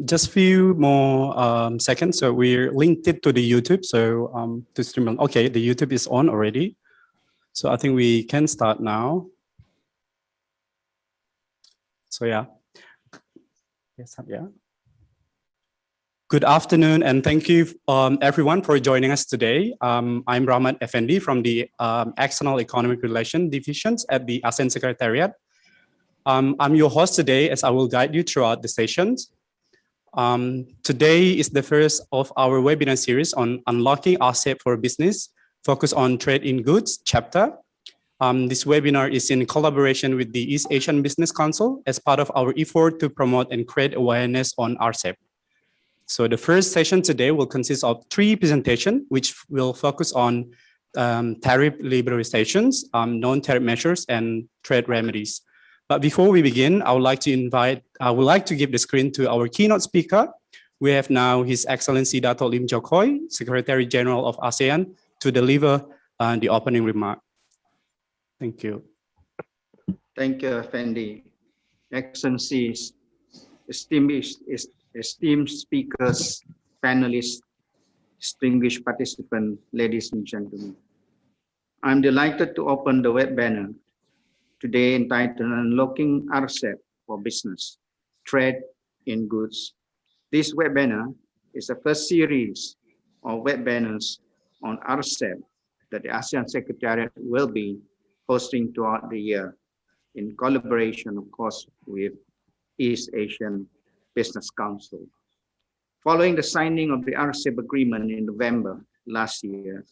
Just few more seconds. So we're linked it to the YouTube. So to stream, okay, the YouTube is on already. So I think we can start now. So yeah. Yes, yeah. Good afternoon, and thank you everyone for joining us today. I'm Rahmat Effendi from the External Economic Relations Divisions at the ASEAN Secretariat. I'm your host today, as I will guide you throughout the sessions. Today is the first of our webinar series on unlocking Rcep for business, focus on trade in goods chapter. This webinar is in collaboration with the East Asian Business Council as part of our effort to promote and create awareness on Rcep. So the first session today will consist of 3 presentations, which will focus on tariff liberalizations, non-tariff measures, and trade remedies. But before we begin, I would like to give the screen to our keynote speaker. We have now His Excellency Dato' Lim Joe Khoi, Secretary General of ASEAN, to deliver the opening remark. Thank you. Thank you, Fendi. Excellencies, esteemed speakers, panelists, distinguished participants, ladies and gentlemen. I'm delighted to open the webinar today entitled Unlocking Rcep for Business, Trade in Goods. This webinar is the first series of webinars on Rcep that the ASEAN Secretariat will be hosting throughout the year in collaboration, of course, with East Asian Business Council. Following the signing of the Rcep agreement in November last year,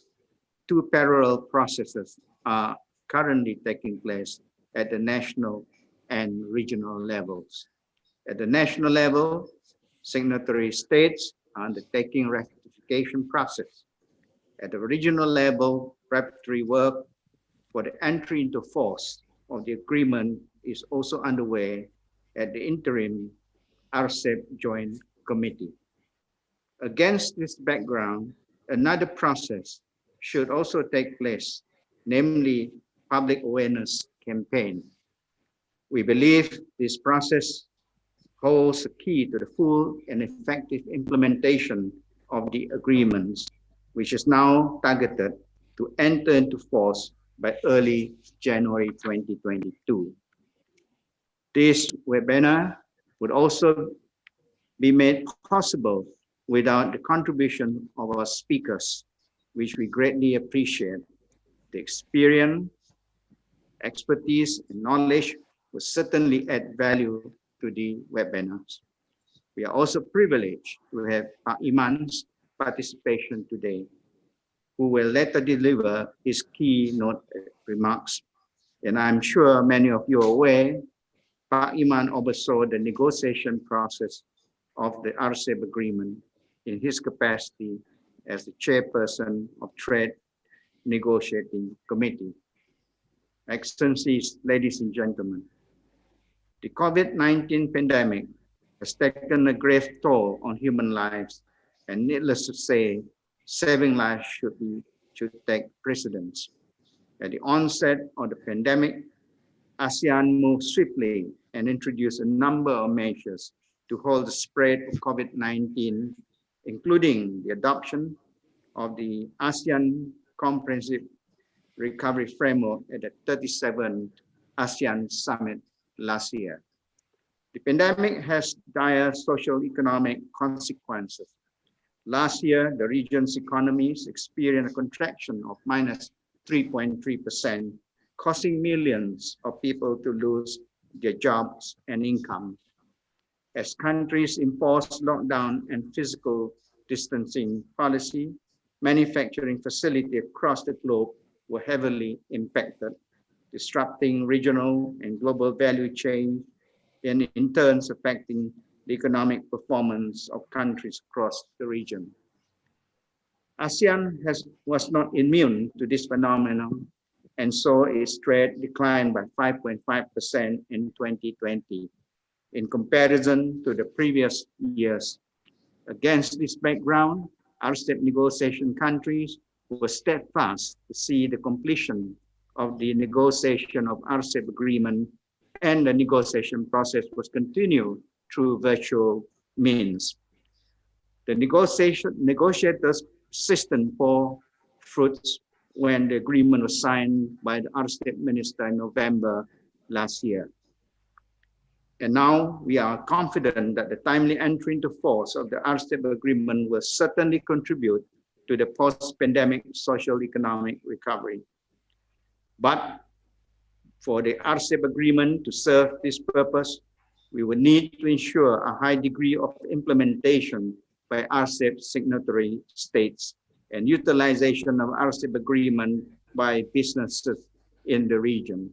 2 parallel processes are currently taking place at the national and regional levels. At the national level, signatory states are undertaking ratification process. At the regional level, preparatory work for the entry into force of the agreement is also underway at the interim Rcep Joint Committee. Against this background, another process should also take place, namely public awareness campaign. We believe this process holds the key to the full and effective implementation of the agreements, which is now targeted to enter into force by early January 2022. This webinar would also be made possible without the contribution of our speakers, which we greatly appreciate. The experience, expertise, and knowledge will certainly add value to the webinars. We are also privileged to have Pak Iman's participation today, who will later deliver his keynote remarks. And I'm sure many of you are aware, Pak Iman oversaw the negotiation process of the Rcep agreement in his capacity as the chairperson of Trade Negotiating Committee. Excellencies, ladies and gentlemen, the COVID-19 pandemic has taken a grave toll on human lives, and needless to say, saving lives should take precedence. At the onset of the pandemic, ASEAN moved swiftly and introduced a number of measures to halt the spread of COVID-19, including the adoption of the ASEAN Comprehensive Recovery Framework at the 37th ASEAN Summit last year. The pandemic has dire socio-economic consequences. Last year, the region's economies experienced a contraction of -3.3%, causing millions of people to lose their jobs and income. As countries imposed lockdown and physical distancing policy, manufacturing facilities across the globe were heavily impacted, disrupting regional and global value chains, and in turn affecting the economic performance of countries across the region. ASEAN was not immune to this phenomenon, and saw its trade decline by 5.5% in 2020 in comparison to the previous years. Against this background, Rcep negotiation countries were steadfast to see the completion of the negotiation of Rcep agreement, and the negotiation process was continued through virtual means. The negotiators persisted for fruits when the agreement was signed by the Rcep minister in November last year. And now we are confident that the timely entry into force of the Rcep agreement will certainly contribute to the post-pandemic social economic recovery. But for the Rcep agreement to serve this purpose, we will need to ensure a high degree of implementation by Rcep signatory states and utilization of Rcep agreement by businesses in the region.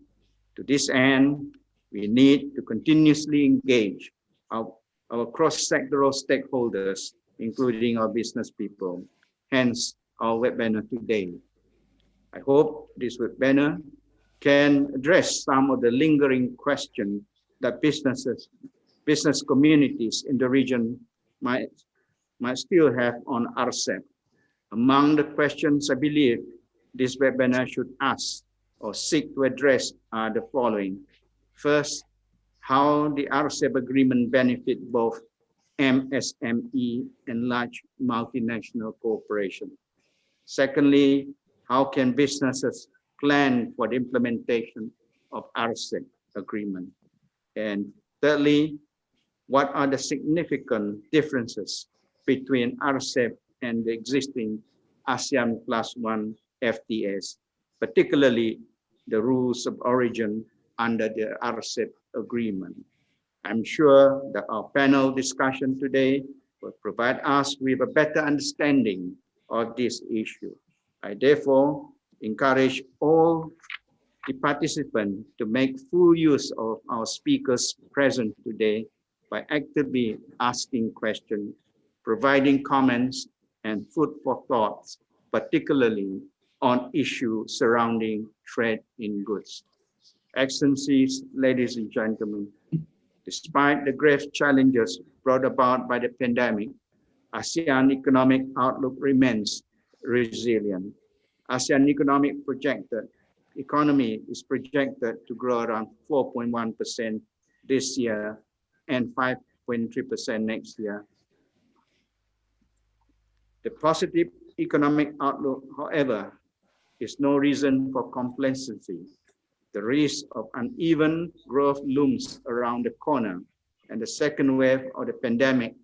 To this end, we need to continuously engage our cross-sectoral stakeholders, including our business people, hence our webinar today. I hope this webinar can address some of the lingering questions that business communities in the region might still have on Rcep. Among the questions I believe this webinar should ask or seek to address are the following. First, how the Rcep agreement benefit both MSME and large multinational corporations. Secondly, how can businesses plan for the implementation of Rcep agreement? And thirdly, what are the significant differences between Rcep and the existing ASEAN +1 FTAs, particularly the rules of origin under the Rcep agreement? I'm sure that our panel discussion today will provide us with a better understanding of this issue. I therefore encourage all the participants to make full use of our speakers present today by actively asking questions, providing comments, and food for thoughts, particularly on issues surrounding trade in goods. Excellencies, ladies and gentlemen, despite the grave challenges brought about by the pandemic, ASEAN economic outlook remains resilient. ASEAN economy is projected to grow around 4.1% this year and 5.3% next year. The positive economic outlook, however, is no reason for complacency. The risk of uneven growth looms around the corner, and the second wave of the pandemic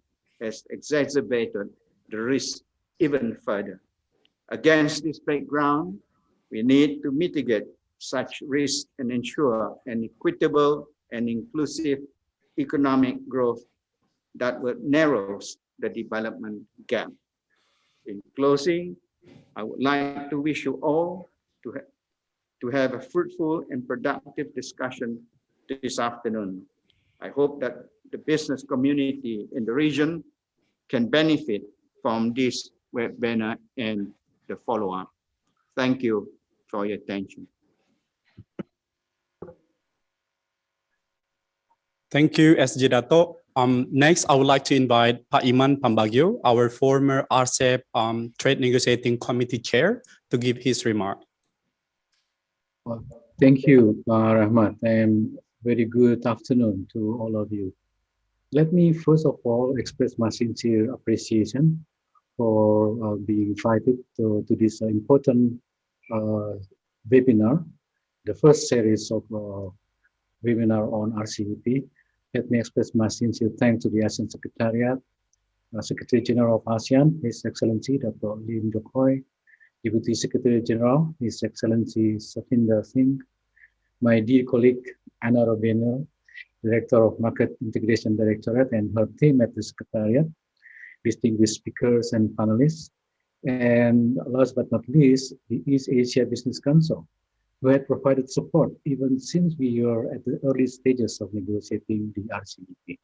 has exacerbated the risk even further. Against this background, we need to mitigate such risks and ensure an equitable and inclusive economic growth that will narrow the development gap. In closing, I would like to wish you all to have a fruitful and productive discussion this afternoon. I hope that the business community in the region can benefit from this webinar and the follow-up. Thank you for your attention. Thank you, SJ Dato. Next, I would like to invite Pak Iman Pambagio, our former Rcep Trade Negotiating Committee Chair, to give his remark. Thank you, Rahmat, and very good afternoon to all of you. Let me first of all express my sincere appreciation for being invited to this important webinar, the first series of webinar on RCEP. Let me express my sincere thanks to the ASEAN Secretariat, Secretary General of ASEAN, His Excellency Dr. Lim Jokoy, Deputy Secretary General, His Excellency Satinder Singh, my dear colleague Anna Robiner, Director of Market Integration Directorate, and her team at the Secretariat, distinguished speakers and panelists, and last but not least, the East Asia Business Council, who had provided support even since we were at the early stages of negotiating the RCEP.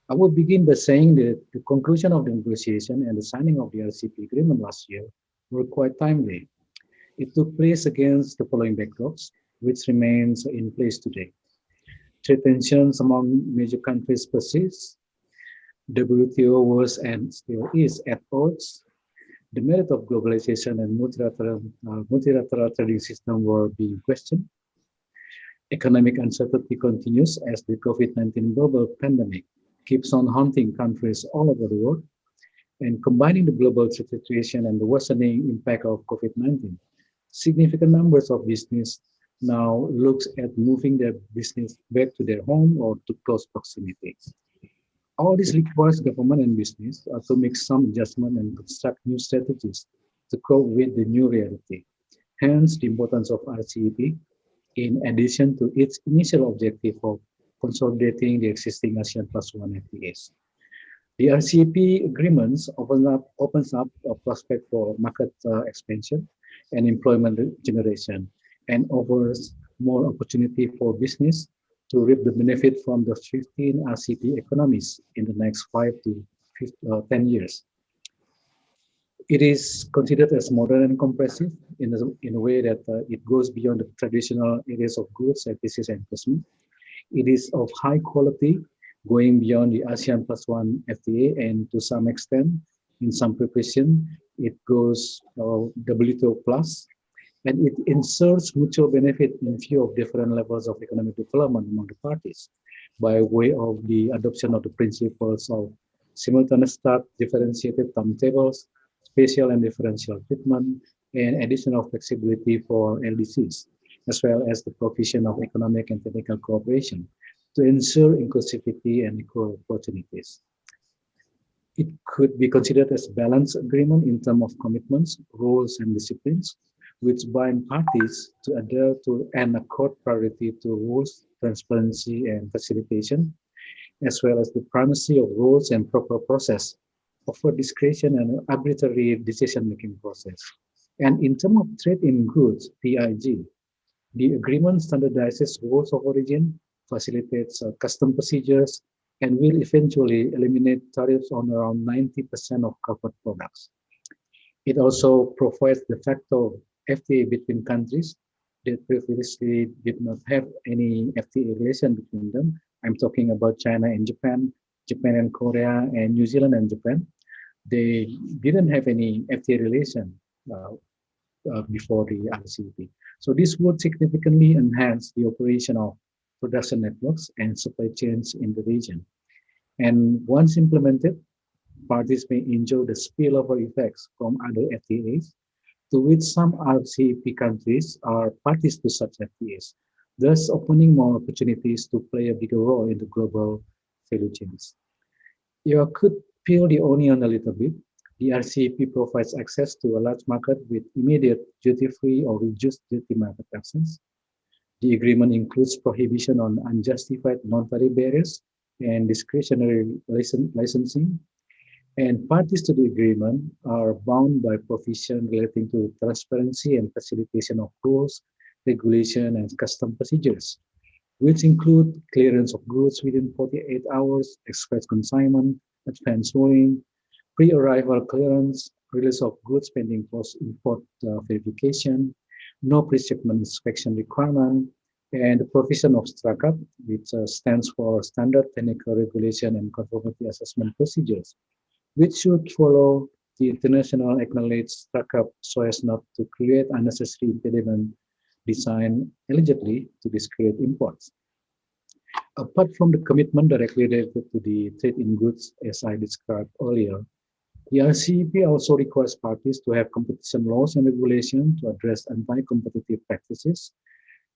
I will begin by saying that the conclusion of the negotiation and the signing of the RCEP agreement last year were quite timely. It took place against the following backdrops, which remains in place today. Trade tensions among major countries persist. WTO was and still is at odds. The merit of globalization and multilateral trading system were being questioned. Economic uncertainty continues as the COVID-19 global pandemic keeps on haunting countries all over the world, and combining the global situation and the worsening impact of COVID-19, significant numbers of business now looks at moving their business back to their home or to close proximity. All this requires government and business to make some adjustment and construct new strategies to cope with the new reality. Hence, the importance of RCEP in addition to its initial objective of consolidating the existing ASEAN Plus One FTAs. The RCEP agreements opens up a prospect for market expansion and employment generation, and offers more opportunity for business to reap the benefit from the 15 RCEP economies in the next 10 years. It is considered as modern and comprehensive in a way that it goes beyond the traditional areas of goods, services, and investment. It is of high quality, going beyond the ASEAN Plus One FTA, and to some extent, in some preparation, it goes WTO plus, and it inserts mutual benefit in view of different levels of economic development among the parties by way of the adoption of the principles of simultaneous start, differentiated timetables, spatial and differential treatment, and additional flexibility for LDCs, as well as the provision of economic and technical cooperation to ensure inclusivity and equal opportunities. It could be considered as a balanced agreement in terms of commitments, roles, and disciplines, which bind parties to adhere to and accord priority to rules, transparency, and facilitation, as well as the primacy of rules and proper process, offer discretion and arbitrary decision-making process. And in terms of trade in goods, TIG, the agreement standardizes rules of origin, facilitates custom procedures, and will eventually eliminate tariffs on around 90% of covered products. It also provides de facto FTA between countries that previously did not have any FTA relation between them. I'm talking about China and Japan, Japan and Korea, and New Zealand and Japan. They didn't have any FTA relation before the RCEP. So this would significantly enhance the operation of production networks and supply chains in the region. And once implemented, parties may enjoy the spillover effects from other FTAs, to which some RCEP countries are parties to such FTAs, thus opening more opportunities to play a bigger role in the global value chains. You could peel the onion a little bit. The RCEP provides access to a large market with immediate duty-free or reduced duty market access. The agreement includes prohibition on unjustified non-tariff barriers and discretionary licensing. And parties to the agreement are bound by provision relating to transparency and facilitation of rules, regulation, and custom procedures, which include clearance of goods within 48 hours, express consignment, advance warning, pre-arrival clearance, release of goods pending post-import verification, no pre-shipment inspection requirement, and the provision of STRACAP, which stands for Standard Technical Regulation and Conformity Assessment Procedures, which should follow the international acknowledged STRACAP so as not to create unnecessary impediment designed allegedly to discourage imports. Apart from the commitment directly related to the trade in goods, as I described earlier, the RCEP also requires parties to have competition laws and regulations to address anti-competitive practices.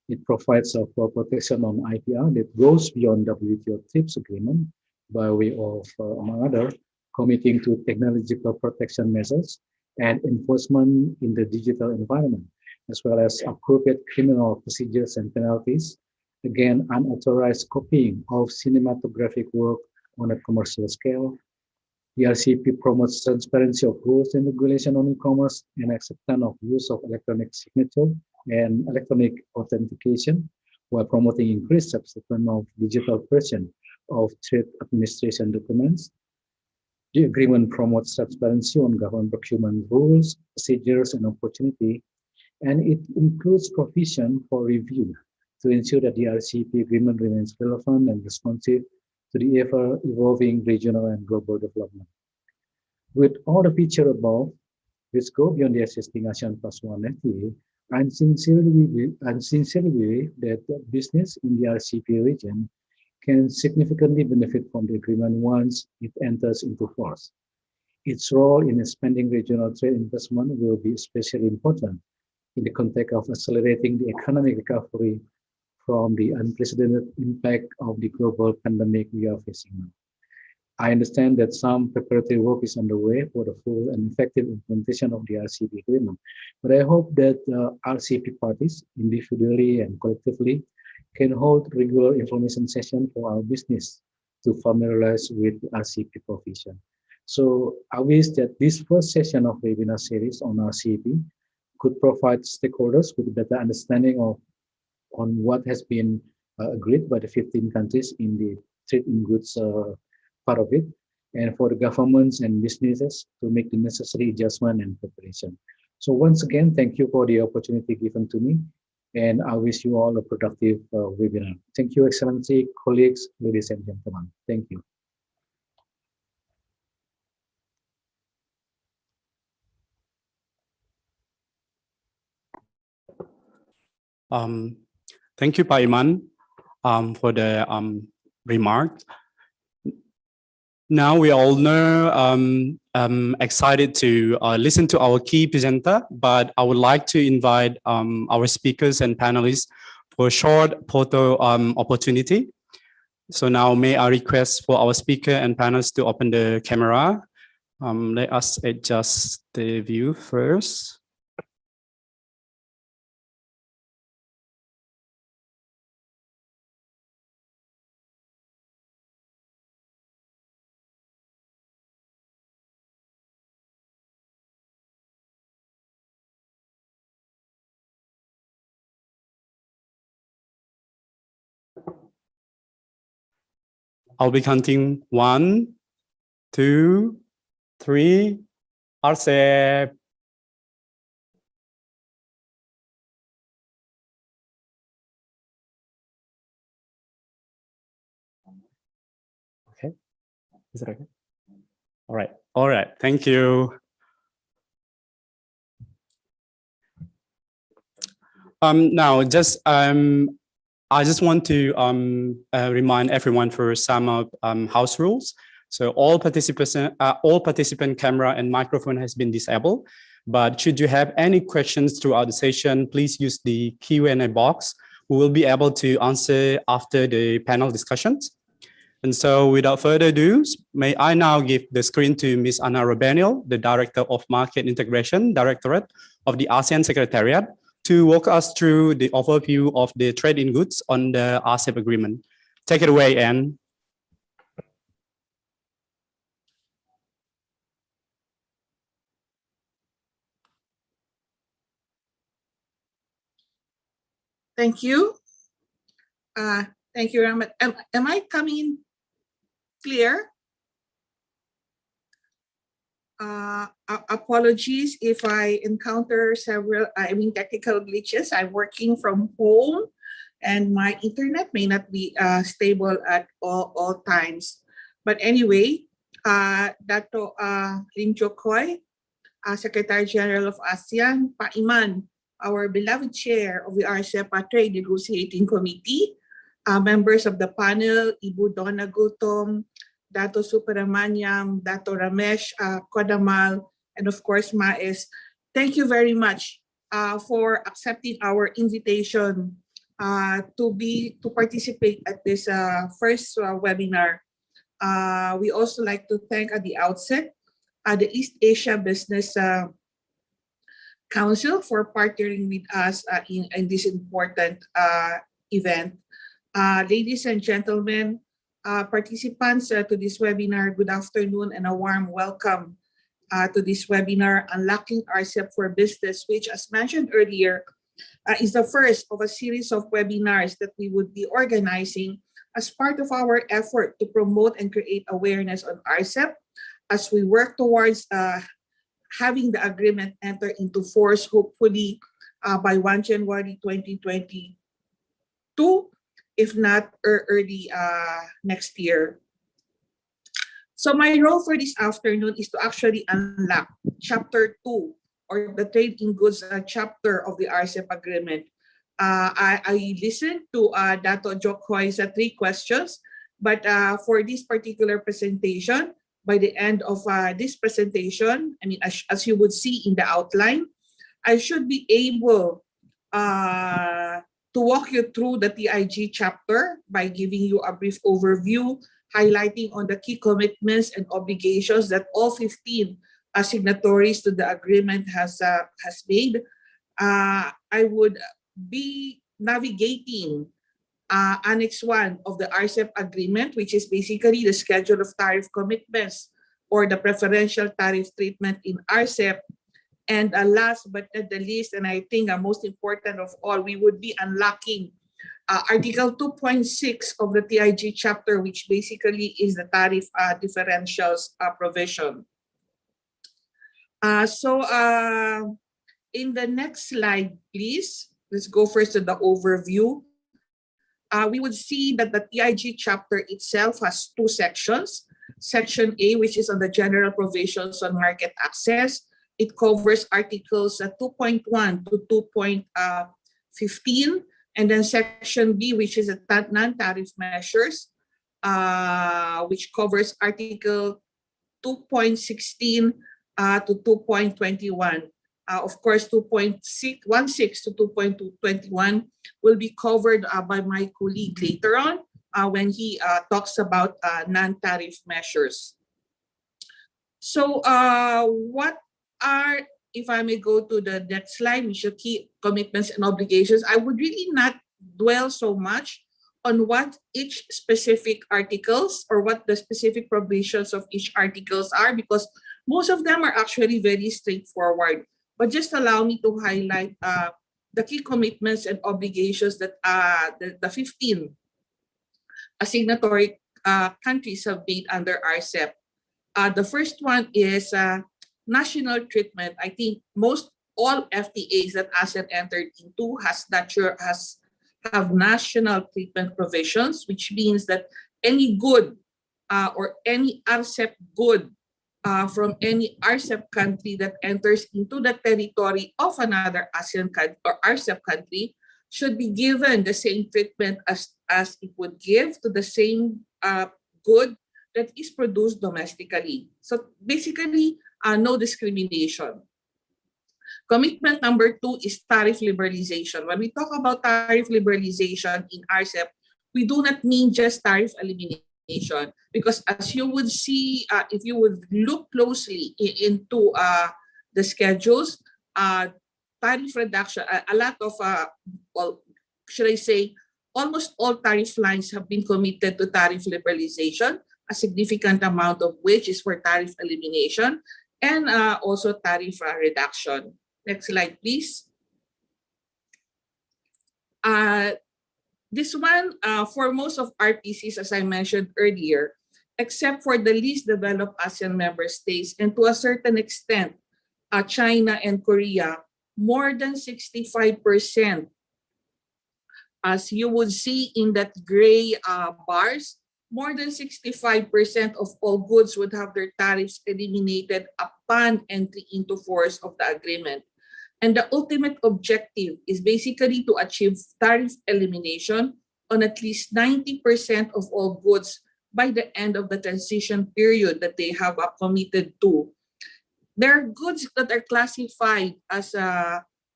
It provides for protection on IPR that goes beyond WTO TRIPS agreement by way of, among other, committing to technological protection measures and enforcement in the digital environment, as well as appropriate criminal procedures and penalties, again, unauthorized copying of cinematographic work on a commercial scale. The RCEP promotes transparency of rules and regulation on e-commerce and acceptance of use of electronic signature and electronic authentication, while promoting increased acceptance of digital version of trade administration documents. The agreement promotes transparency on government procurement rules, procedures, and opportunity, and it includes provision for review to ensure that the RCEP agreement remains relevant and responsive to the ever-evolving regional and global development. With all the features above, which go beyond the existing ASEAN Plus One FTA, I sincerely believe that business in the RCEP region can significantly benefit from the agreement once it enters into force. Its role in expanding regional trade investment will be especially important in the context of accelerating the economic recovery from the unprecedented impact of the global pandemic we are facing now. I understand that some preparatory work is underway for the full and effective implementation of the RCEP agreement, but I hope that RCEP parties, individually and collectively, can hold regular information sessions for our business to familiarize with the RCEP provision. So I wish that this first session of webinar series on RCEP could provide stakeholders with a better understanding of on what has been agreed by the 15 countries in the trade in goods part of it, and for the governments and businesses to make the necessary adjustment and preparation. So once again, thank you for the opportunity given to me, and I wish you all a productive webinar. Thank you, Excellency, colleagues, ladies and gentlemen. Thank you. Thank you, Pak Iman, for the remarks. Now we all know excited to listen to our key presenter, but I would like to invite our speakers and panelists for a short photo opportunity. So now may I request for our speaker and panelists to open the camera. Let us adjust the view first. I'll be counting 1, 2, 3. Rcep. Okay. Is it okay? All right. All right. Thank you. Now, I just want to remind everyone for some of house rules. So all participant camera and microphone has been disabled. But should you have any questions throughout the session, please use the Q&A box. We will be able to answer after the panel discussions. And so without further ado, may I now give the screen to Ms. Anna Robeniel, the Director of Market Integration Directorate of the ASEAN Secretariat, to walk us through the overview of the trade in goods on the Rcep agreement. Take it away, Anne. Thank you. Thank you, Ramat. Am I coming clear? Apologies if I encounter several, technical glitches. I'm working from home and my internet may not be stable at all times. But anyway, Dato Lim Jokoy, Secretary General of ASEAN, Pa Iman, our beloved chair of the Rcep Trade Negotiating Committee, members of the panel, Ibu Donna Gultom, Dato Suparamaniam, Dato Ramesh Kodamal, and of course Maes. Thank you very much for accepting our invitation to participate at this first webinar. We also like to thank at the outset the East Asia Business Council for partnering with us in this important event. Ladies and gentlemen, participants to this webinar, good afternoon and a warm welcome to this webinar, Unlocking Rcep for Business, which, as mentioned earlier, is the first of a series of webinars that we would be organizing as part of our effort to promote and create awareness on Rcep as we work towards having the agreement enter into force, hopefully by 1 January 2022, if not early next year. So my role for this afternoon is to actually unlock Chapter 2, or the Trade in Goods chapter of the Rcep agreement. I listened to Dato Jokoy's 3 questions But for this particular presentation, by the end of this presentation, I mean, as you would see in the outline, I should be able to walk you through the TIG chapter by giving you a brief overview, highlighting on the key commitments and obligations that all 15 signatories to the agreement has made. I would be navigating Annex 1 of the Rcep agreement, which is basically the schedule of tariff commitments or the preferential tariff treatment in Rcep. And last but not the least, and I think most important of all, we would be unlocking Article 2.6 of the TIG chapter, which basically is the tariff differentials provision. In the next slide, please, let's go first to the overview. We would see that the TIG chapter itself has two sections. Section A, which is on the general provisions on market access. It covers articles 2.1 to 2.15. And then section B, which is a non-tariff measures, which covers article 2.16 to 2.21. Of course, 2.16 to 2.21 will be covered by my colleague later on when he talks about non-tariff measures. So what are, if I may go to the next slide, which are key commitments and obligations, I would really not dwell so much on what each specific articles or what the specific provisions of each articles are, because most of them are actually very straightforward. But just allow me to highlight the key commitments and obligations that the 15 signatory countries have made under Rcep. The first one is national treatment. I think most all FTAs that ASEAN entered into have national treatment provisions, which means that any good or any Rcep good from any Rcep country that enters into the territory of another ASEAN country or Rcep country should be given the same treatment as it would give to the same good that is produced domestically. So basically, no discrimination. Commitment number 2 is tariff liberalization. When we talk about tariff liberalization in Rcep, we do not mean just tariff elimination, because as you would see, if you would look closely into the schedules, tariff reduction, a lot of, well, should I say, almost all tariff lines have been committed to tariff liberalization, a significant amount of which is for tariff elimination and also tariff reduction. Next slide, please. This one, for most of RPCs, as I mentioned earlier, except for the least developed ASEAN member states, and to a certain extent, China and Korea, more than 65%, as you would see in that gray bars, more than 65% of all goods would have their tariffs eliminated upon entry into force of the agreement. And the ultimate objective is basically to achieve tariff elimination on at least 90% of all goods by the end of the transition period that they have committed to. There are goods that are classified as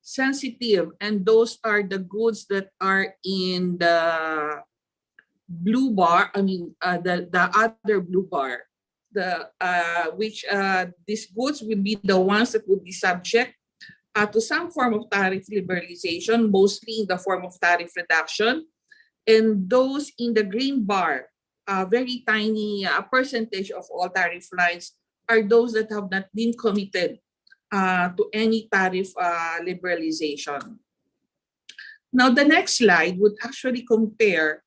sensitive, and those are the goods that are in the blue bar, I mean the other blue bar, these goods will be the ones that will be subject to some form of tariff liberalization, mostly in the form of tariff reduction. And those in the green bar, a very tiny percentage of all tariff lines, are those that have not been committed to any tariff liberalization. Now, the next slide would actually compare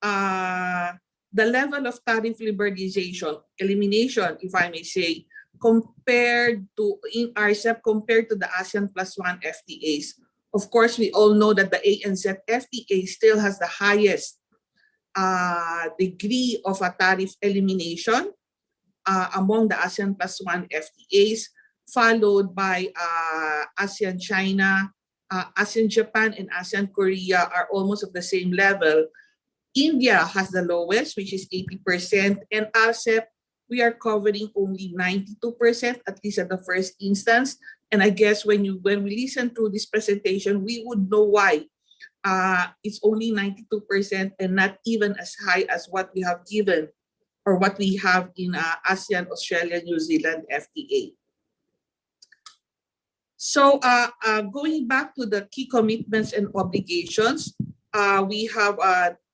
the level of tariff liberalization, elimination, if I may say, compared to in Rcep compared to the ASEAN +1 FTAs. Of course, we all know that the ANZ FTA still has the highest degree of a tariff elimination among the ASEAN +1 FTAs, followed by ASEAN China, ASEAN Japan, and ASEAN Korea are almost of the same level. India has the lowest, which is 80%, and Rcep, we are covering only 92%, at least at the first instance. And I guess when we listen to this presentation, we would know why it's only 92% and not even as high as what we have given or what we have in ASEAN, Australia, New Zealand FTA. So going back to the key commitments and obligations, we have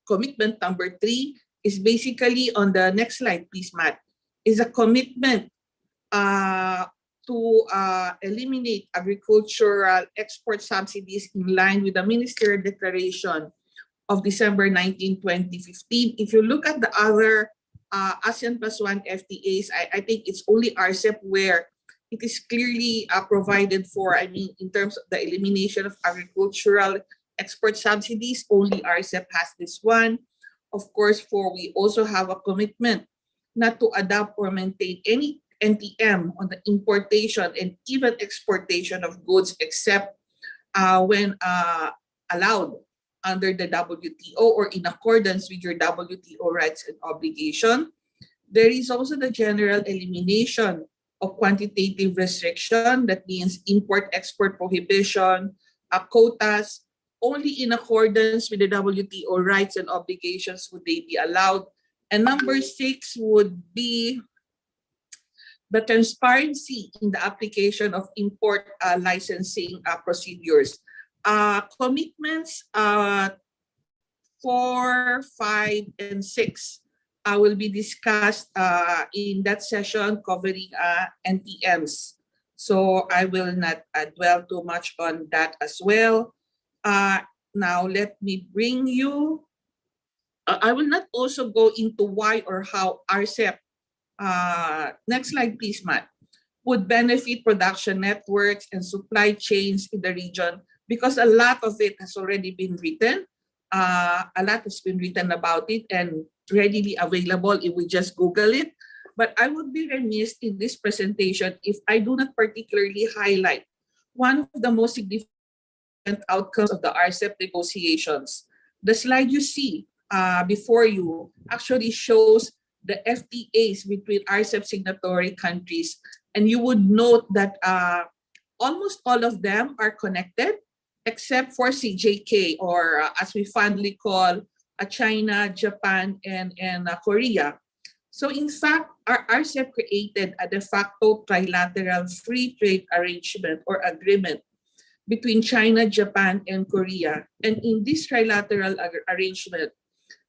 commitment number 3 is basically on the next slide, please, Matt, is a commitment to eliminate agricultural export subsidies in line with the Ministerial Declaration of December 19, 2015. If you look at the other ASEAN +1 FTAs, I think it's only Rcep where it is clearly provided for, I mean, in terms of the elimination of agricultural export subsidies, only Rcep has this one. Of course, we also have a commitment not to adopt or maintain any NTM on the importation and even exportation of goods except when allowed under the WTO or in accordance with your WTO rights and obligation. There is also the general elimination of quantitative restriction. That means import-export prohibition, quotas, only in accordance with the WTO rights and obligations would they be allowed. And number 6 would be the transparency in the application of import licensing procedures. Commitments 4, 5, and 6 will be discussed in that session covering NTMs. So I will not dwell too much on that as well. Now let me bring you, I will not also go into why or how Rcep, next slide please, Matt, would benefit production networks and supply chains in the region, because a lot of it has already been written. A lot has been written about it and readily available if we just Google it. But I would be remiss in this presentation if I do not particularly highlight one of the most significant outcomes of the Rcep negotiations. The slide you see before you actually shows the FTAs between Rcep signatory countries. And you would note that almost all of them are connected, except for CJK, or as we fondly call China, Japan, and Korea. So in fact, Rcep created a de facto trilateral free trade arrangement or agreement between China, Japan, and Korea. And in this trilateral arrangement,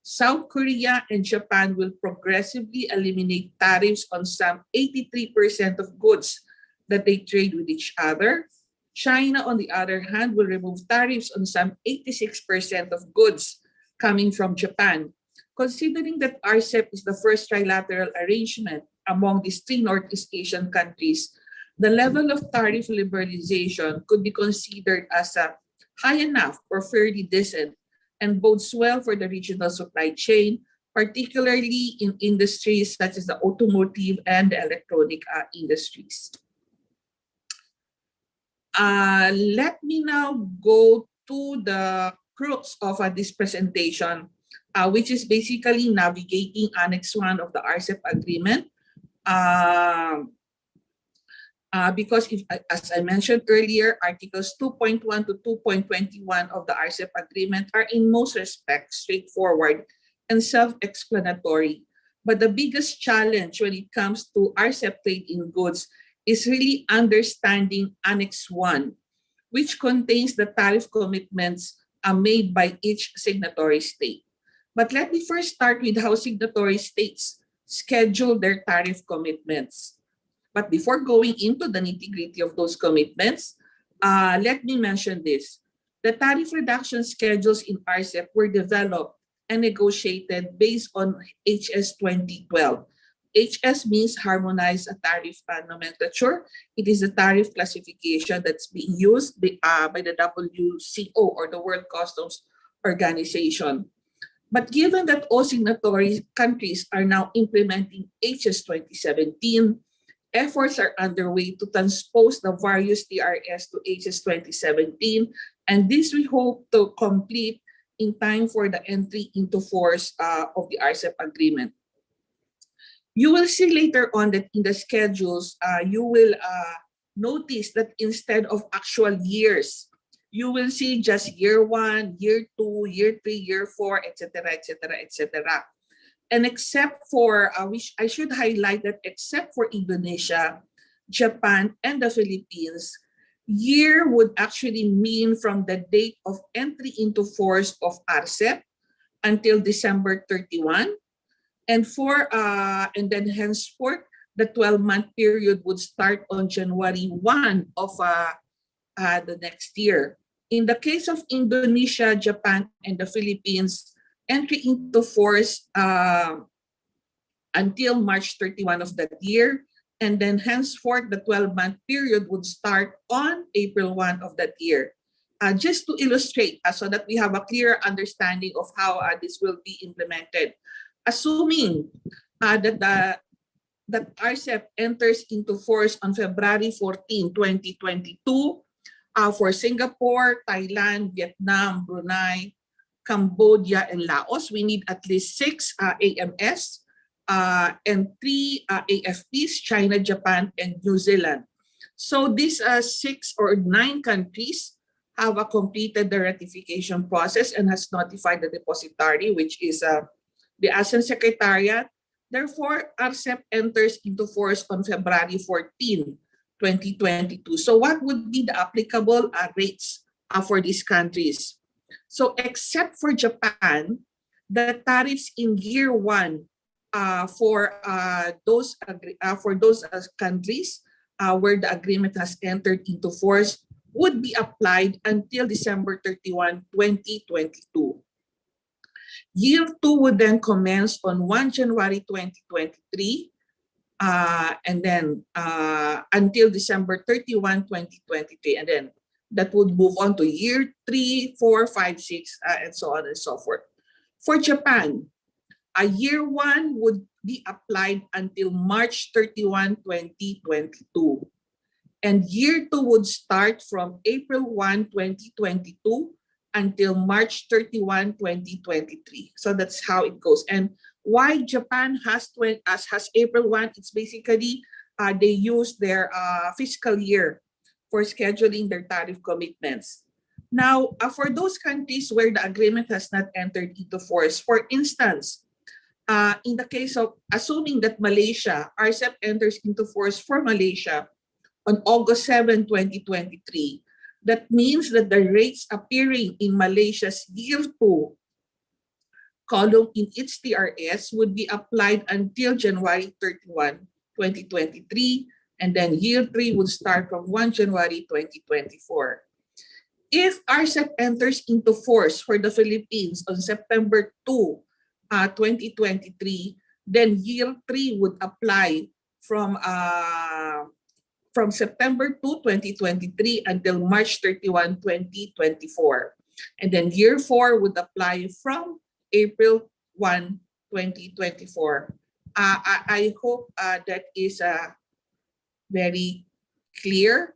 South Korea and Japan will progressively eliminate tariffs on some 83% of goods that they trade with each other. China, on the other hand, will remove tariffs on some 86% of goods coming from Japan. Considering that Rcep is the first trilateral arrangement among these 3 Northeast Asian countries, the level of tariff liberalization could be considered as high enough or fairly decent and bodes well for the regional supply chain, particularly in industries such as the automotive and the electronic industries. Let me now go to the crux of this presentation, which is basically navigating Annex 1 of the Rcep agreement. Because as I mentioned earlier, Articles 2.1 to 2.21 of the Rcep agreement are in most respects straightforward and self-explanatory. But the biggest challenge when it comes to Rcep trade in goods is really understanding Annex 1, which contains the tariff commitments made by each signatory state. But let me first start with how signatory states schedule their tariff commitments. But before going into the nitty-gritty of those commitments, let me mention this. The tariff reduction schedules in Rcep were developed and negotiated based on HS 2012. HS means Harmonized Tariff Nomenclature. It is a tariff classification that's being used by the WCO, or the World Customs Organization. But given that all signatory countries are now implementing HS 2017, efforts are underway to transpose the various TRS to HS 2017, and this we hope to complete in time for the entry into force of the Rcep agreement. You will see later on that in the schedules, you will notice that instead of actual years, you will see just year 1, year 2, year 3, year 4, etc., etc., etc. And except for, which I should highlight that except for Indonesia, Japan, and the Philippines, year would actually mean from the date of entry into force of Rcep until December 31. And then henceforth, the 12-month period would start on January 1 of the next year. In the case of Indonesia, Japan, and the Philippines, entry into force until March 31 of that year, and then henceforth the 12-month period would start on April 1 of that year. Just to illustrate, so that we have a clear understanding of how this will be implemented. Assuming that Rcep enters into force on February 14, 2022, for Singapore, Thailand, Vietnam, Brunei, Cambodia, and Laos, we need at least 6 AMS and 3 AFPs, China, Japan, and New Zealand. So these 6 or 9 countries have completed the ratification process and has notified the depositary, which is the ASEAN Secretariat. Therefore, Rcep enters into force on February 14, 2022. So what would be the applicable rates for these countries? So except for Japan, the tariffs in year 1 for those countries where the agreement has entered into force would be applied until December 31, 2022. Year 2 would then commence on 1 January 2023 and then until December 31, 2023. And then that would move on to year 3, 4, 5, 6, and so on and so forth. For Japan, year 1 would be applied until March 31, 2022. And year 2 would start from April 1, 2022 until March 31, 2023. So that's how it goes. And why Japan has April 1, it's basically they use their fiscal year for scheduling their tariff commitments. Now, for those countries where the agreement has not entered into force, for instance, in the case of assuming that Malaysia, Rcep enters into force for Malaysia on August 7, 2023, that means that the rates appearing in Malaysia's year 2 column in its TRS would be applied until January 31, 2023, and then year 3 would start from 1 January 2024. If Rcep enters into force for the Philippines on September 2, 2023, then year 3 would apply from September 2, 2023 until March 31, 2024. And then year 4 would apply from April 1, 2024. I hope that is very clear.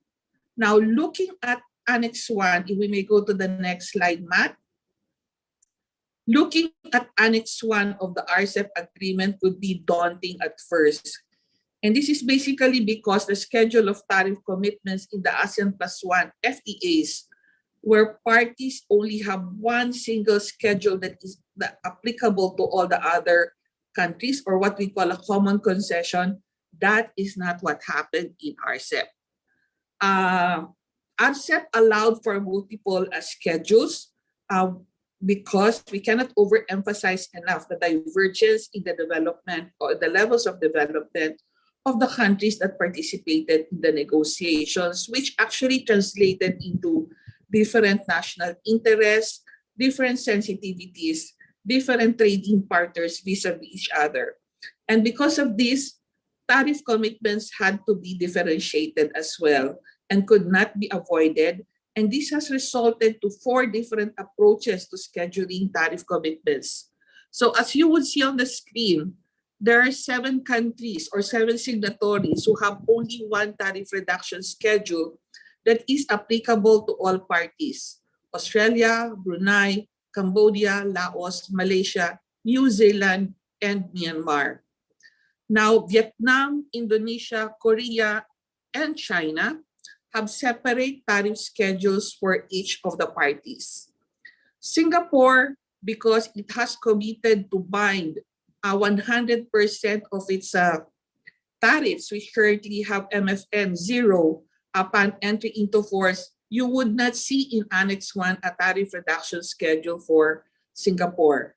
Now, looking at Annex 1, if we may go to the next slide, Matt. Looking at Annex 1 of the Rcep agreement would be daunting at first. And this is basically because the schedule of tariff commitments in the ASEAN +1 FTAs, where parties only have one single schedule that is applicable to all the other countries, or what we call a common concession, that is not what happened in Rcep. Rcep allowed for multiple schedules because we cannot overemphasize enough the divergence in the development or the levels of development of the countries that participated in the negotiations, which actually translated into different national interests, different sensitivities, different trading partners vis-a-vis each other. And because of this, tariff commitments had to be differentiated as well and could not be avoided. And this has resulted to 4 different approaches to scheduling tariff commitments. So as you would see on the screen, there are 7 countries or 7 signatories who have only one tariff reduction schedule that is applicable to all parties: Australia, Brunei, Cambodia, Laos, Malaysia, New Zealand, and Myanmar. Now, Vietnam, Indonesia, Korea, and China have separate tariff schedules for each of the parties. Singapore, because it has committed to bind 100% of its tariffs, which currently have MFN 0 upon entry into force, you would not see in Annex 1 a tariff reduction schedule for Singapore.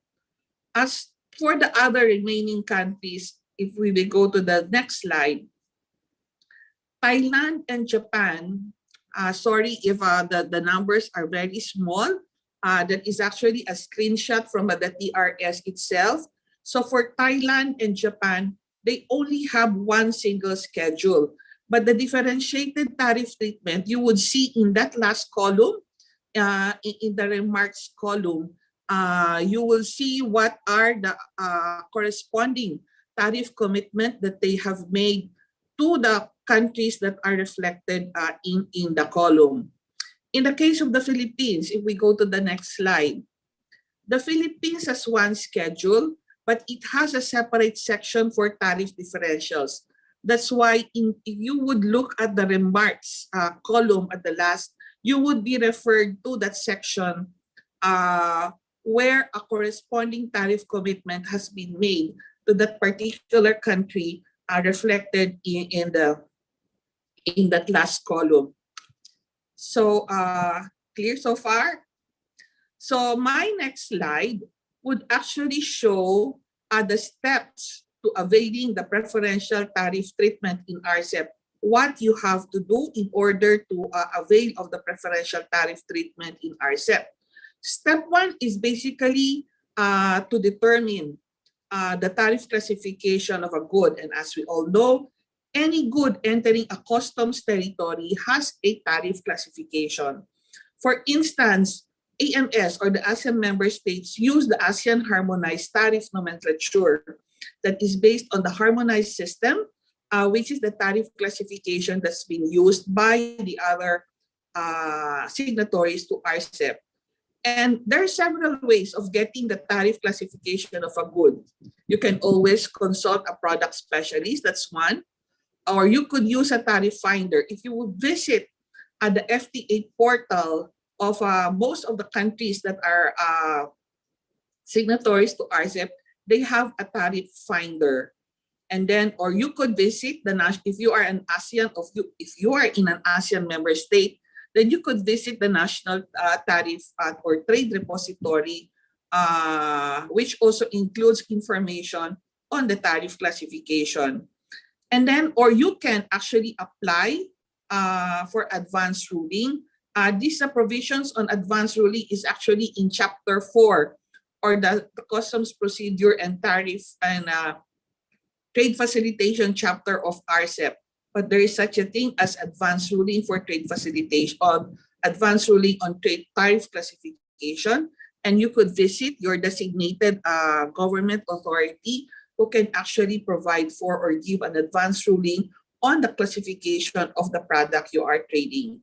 As for the other remaining countries, if we will go to the next slide, Thailand and Japan, sorry if the numbers are very small, that is actually a screenshot from the TRS itself. So for Thailand and Japan, they only have one single schedule. But the differentiated tariff treatment, you would see in that last column, in the remarks column, you will see what are the corresponding tariff commitment that they have made to the countries that are reflected in the column. In the case of the Philippines, if we go to the next slide, the Philippines has one schedule, but it has a separate section for tariff differentials. That's why if you would look at the remarks column at the last, you would be referred to that section where a corresponding tariff commitment has been made to that particular country reflected in that last column. So clear so far? So my next slide would actually show the steps to availing the preferential tariff treatment in Rcep, what you have to do in order to avail of the preferential tariff treatment in Rcep. Step 1 is basically to determine the tariff classification of a good. And as we all know, any good entering a customs territory has a tariff classification. For instance, AMS or the ASEAN member states use the ASEAN Harmonized Tariff Nomenclature that is based on the harmonized system, which is the tariff classification that's been used by the other signatories to Rcep. And there are several ways of getting the tariff classification of a good. You can always consult a product specialist, that's one. Or you could use a tariff finder. If you would visit the FTA portal of most of the countries that are signatories to Rcep, they have a tariff finder. And then, or you could visit if you are an ASEAN, if you are in an ASEAN member state, then you could visit the National Tariff or Trade Repository, which also includes information on the tariff classification. And then, or you can actually apply for advance ruling. These provisions on advance ruling is actually in Chapter 4, or the Customs Procedure and Tariff and Trade Facilitation chapter of Rcep. But there is such a thing as advance ruling for trade facilitation, advance ruling on trade tariff classification, and you could visit your designated government authority who can actually provide for or give an advance ruling on the classification of the product you are trading.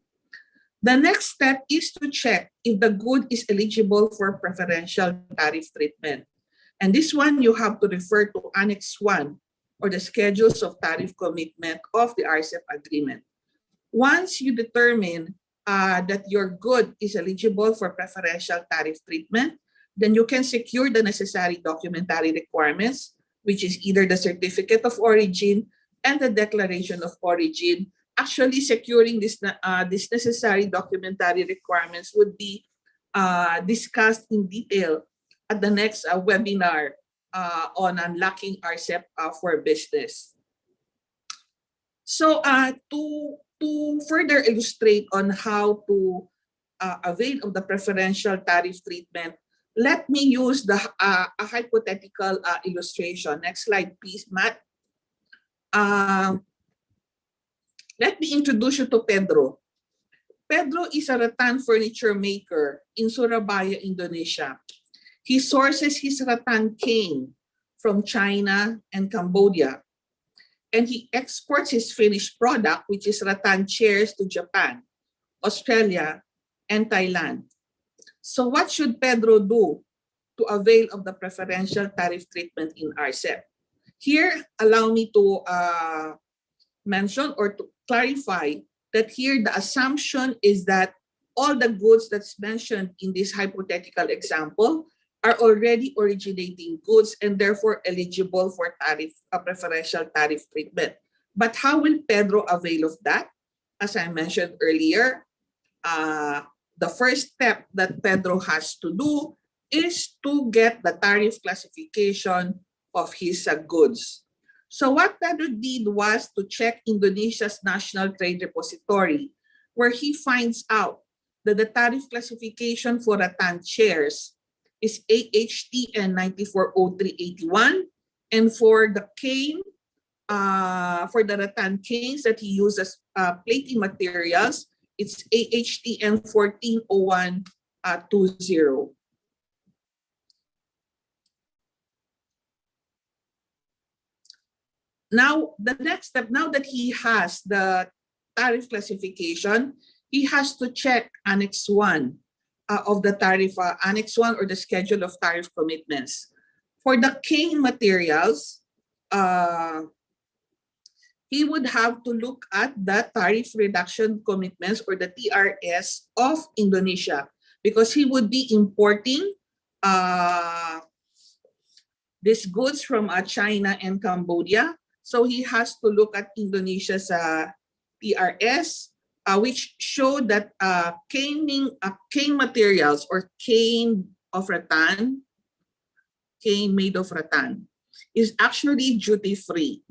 The next step is to check if the good is eligible for preferential tariff treatment. And this one you have to refer to Annex 1, or the schedules of tariff commitment of the Rcep agreement. Once you determine that your good is eligible for preferential tariff treatment, then you can secure the necessary documentary requirements, which is either the certificate of origin and the declaration of origin. Actually, securing this necessary documentary requirements would be discussed in detail at the next webinar on unlocking Rcep for business. So to further illustrate on how to avail of the preferential tariff treatment, let me use a hypothetical illustration. Next slide, please, Matt. Let me introduce you to Pedro. Pedro is a rattan furniture maker in Surabaya, Indonesia. He sources his rattan cane from China and Cambodia, and he exports his finished product, which is rattan chairs, to Japan, Australia, and Thailand. So what should Pedro do to avail of the preferential tariff treatment in Rcep? Here, allow me to mention or to clarify that here the assumption is that all the goods that's mentioned in this hypothetical example are already originating goods and therefore eligible for preferential tariff treatment. But how will Pedro avail of that? As I mentioned earlier, the first step that Pedro has to do is to get the tariff classification of his goods. So what Pedro did was to check Indonesia's National Trade Repository, where he finds out that the tariff classification for rattan chairs is AHTN 940381, and for the cane, for the rattan canes that he uses plating materials, it's AHTN 140120. Now, the next step, now that he has the tariff classification, he has to check Annex 1 of the tariff, Annex 1 or the schedule of tariff commitments. For the cane materials, he would have to look at the tariff reduction commitments or the TRS of Indonesia, because he would be importing these goods from China and Cambodia. So he has to look at Indonesia's TRS, which show that cane materials or cane of rattan, cane made of rattan, is actually duty-free.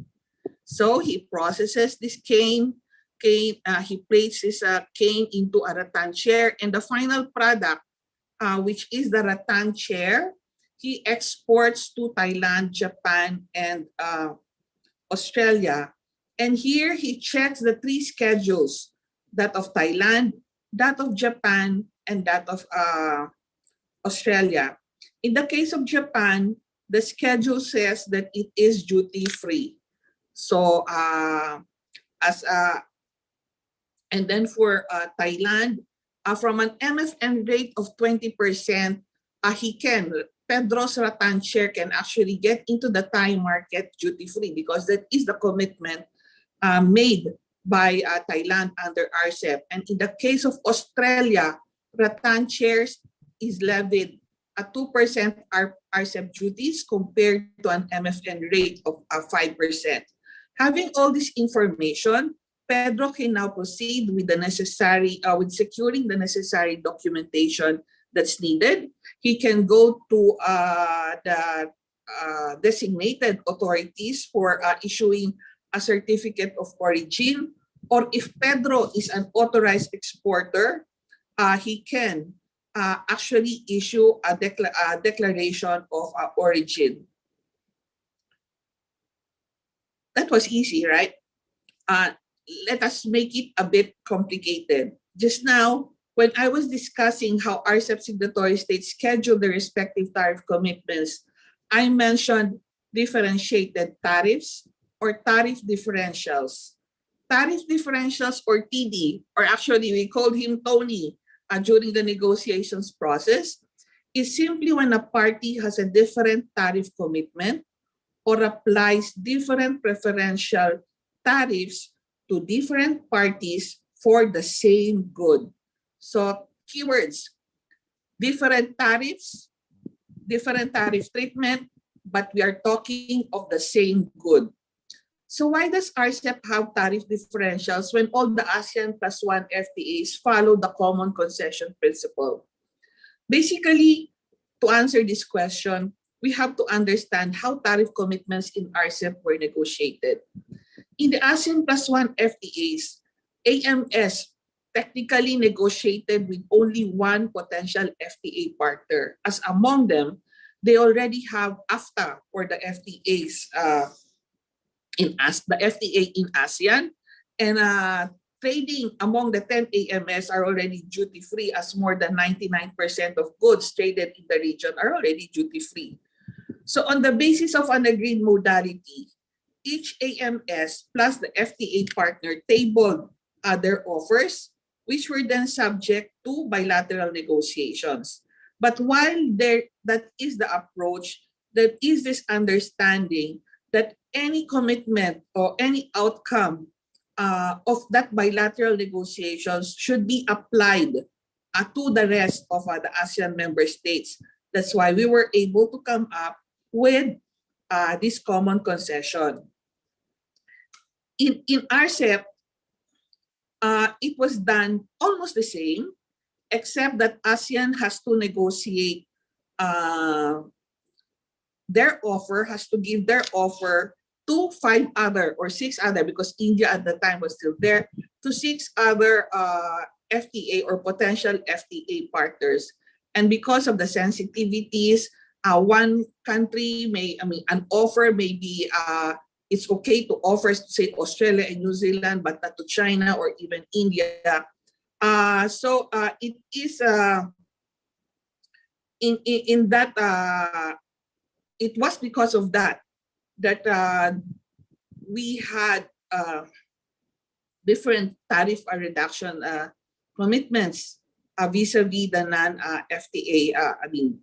So he processes this cane, he places a cane into a rattan chair, and the final product, which is the rattan chair, he exports to Thailand, Japan, and Australia. And here he checks the 3 schedules, that of Thailand, that of Japan, and that of Australia. In the case of Japan, the schedule says that it is duty-free. So, and then for Thailand, from an MFN rate of 20%, Pedro's rattan chair can actually get into the Thai market duty-free, because that is the commitment made by Thailand under Rcep. And in the case of Australia, rattan chairs is levied at 2% Rcep duties compared to an MFN rate of 5%. Having all this information, Pedro can now proceed with the necessary, with securing the necessary documentation that's needed. He can go to the designated authorities for issuing a certificate of origin, or if Pedro is an authorized exporter, he can actually issue a declaration of origin. That was easy, right? Let us make it a bit complicated. Just now, when I was discussing how Rcep signatory states schedule the respective tariff commitments, I mentioned differentiated tariffs or tariff differentials. Tariff differentials, or TD, or actually we called him Tony during the negotiations process, is simply when a party has a different tariff commitment or applies different preferential tariffs to different parties for the same good. So keywords: different tariffs, different tariff treatment, but we are talking of the same good. So why does Rcep have tariff differentials when all the ASEAN +1 FTAs follow the common concession principle? Basically, to answer this question, we have to understand how tariff commitments in Rcep were negotiated. In the ASEAN +1 FTAs, AMS technically negotiated with only one potential FTA partner, as among them, they already have AFTA, or the FTAs the FTA in ASEAN, and trading among the 10 AMS are already duty-free, as more than 99% of goods traded in the region are already duty-free. So on the basis of an agreed modality, each AMS plus the FTA partner tabled their offers, which were then subject to bilateral negotiations. But while that is the approach, there is this understanding that any commitment or any outcome of that bilateral negotiations should be applied to the rest of the ASEAN member states. That's why we were able to come up with this common concession. In Rcep, it was done almost the same, except that ASEAN has to negotiate their offer, has to give their offer to 5 other or 6 other, because India at the time was still there, to 6 other FTA or potential FTA partners. And because of the sensitivities, one country an offer may be, it's okay to offer, say, Australia and New Zealand, but not to China or even India. So it is in that, it was because of that we had different tariff reduction commitments vis-a-vis the non-FTA,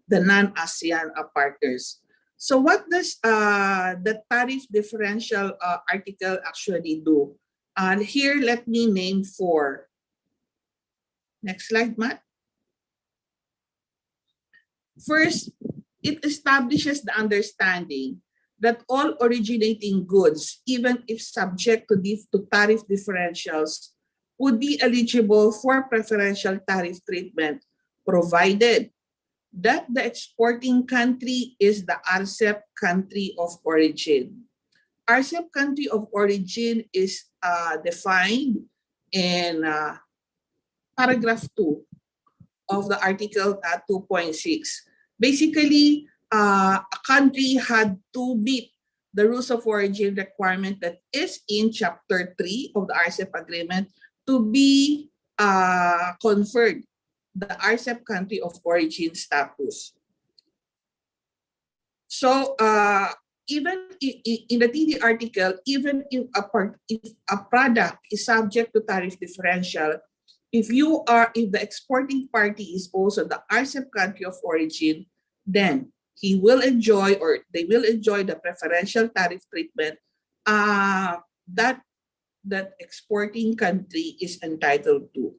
the non-ASEAN partners. So what does the tariff differential article actually do? Here, let me name 4. Next slide, Matt. First, it establishes the understanding that all originating goods, even if subject to tariff differentials, would be eligible for preferential tariff treatment, provided that the exporting country is the Rcep country of origin. Rcep country of origin is defined in paragraph 2 of the article 2.6. Basically, a country had to meet the rules of origin requirement that is in Chapter 3 of the Rcep agreement to be conferred the Rcep country of origin status. So even in the TD article, even if a product is subject to tariff differential, if the exporting party is also the Rcep country of origin, then he will enjoy, or they will enjoy, the preferential tariff treatment that exporting country is entitled to.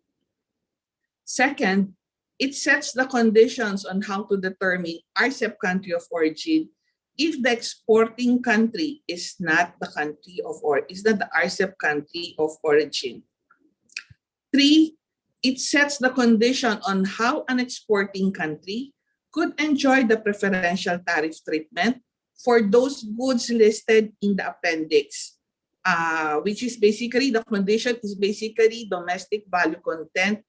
Second, it sets the conditions on how to determine Rcep country of origin if the exporting country is not the country of is not the Rcep country of origin. 3, it sets the condition on how an exporting country could enjoy the preferential tariff treatment for those goods listed in the appendix, which is basically, the condition is basically domestic value content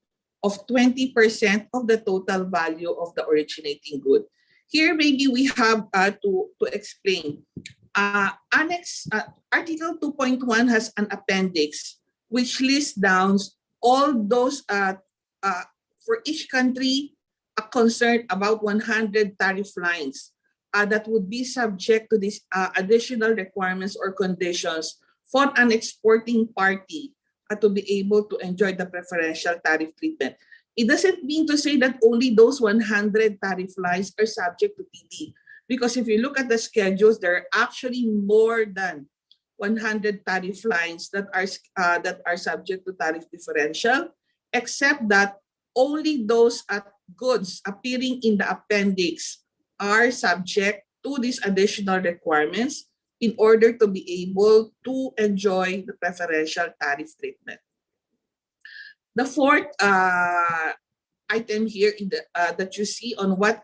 of 20% of the total value of the originating good. Here, maybe we have to explain. Annex Article 2.1 has an appendix which lists down all those for each country concerned, about 100 tariff lines that would be subject to these additional requirements or conditions for an exporting party to be able to enjoy the preferential tariff treatment. It doesn't mean to say that only those 100 tariff lines are subject to TD, because if you look at the schedules, there are actually more than 100 tariff lines that are subject to tariff differential, except that only those goods appearing in the appendix are subject to these additional requirements in order to be able to enjoy the preferential tariff treatment. The 4th item here in the, that you see on what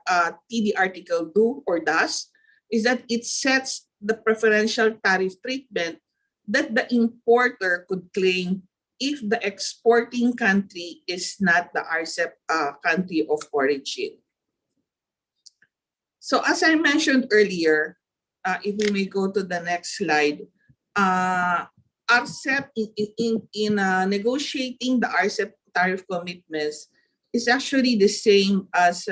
TD article do or does is that it sets the preferential tariff treatment that the importer could claim if the exporting country is not the Rcep country of origin. So as I mentioned earlier, if we may go to the next slide, Rcep in negotiating the Rcep tariff commitments is actually the same as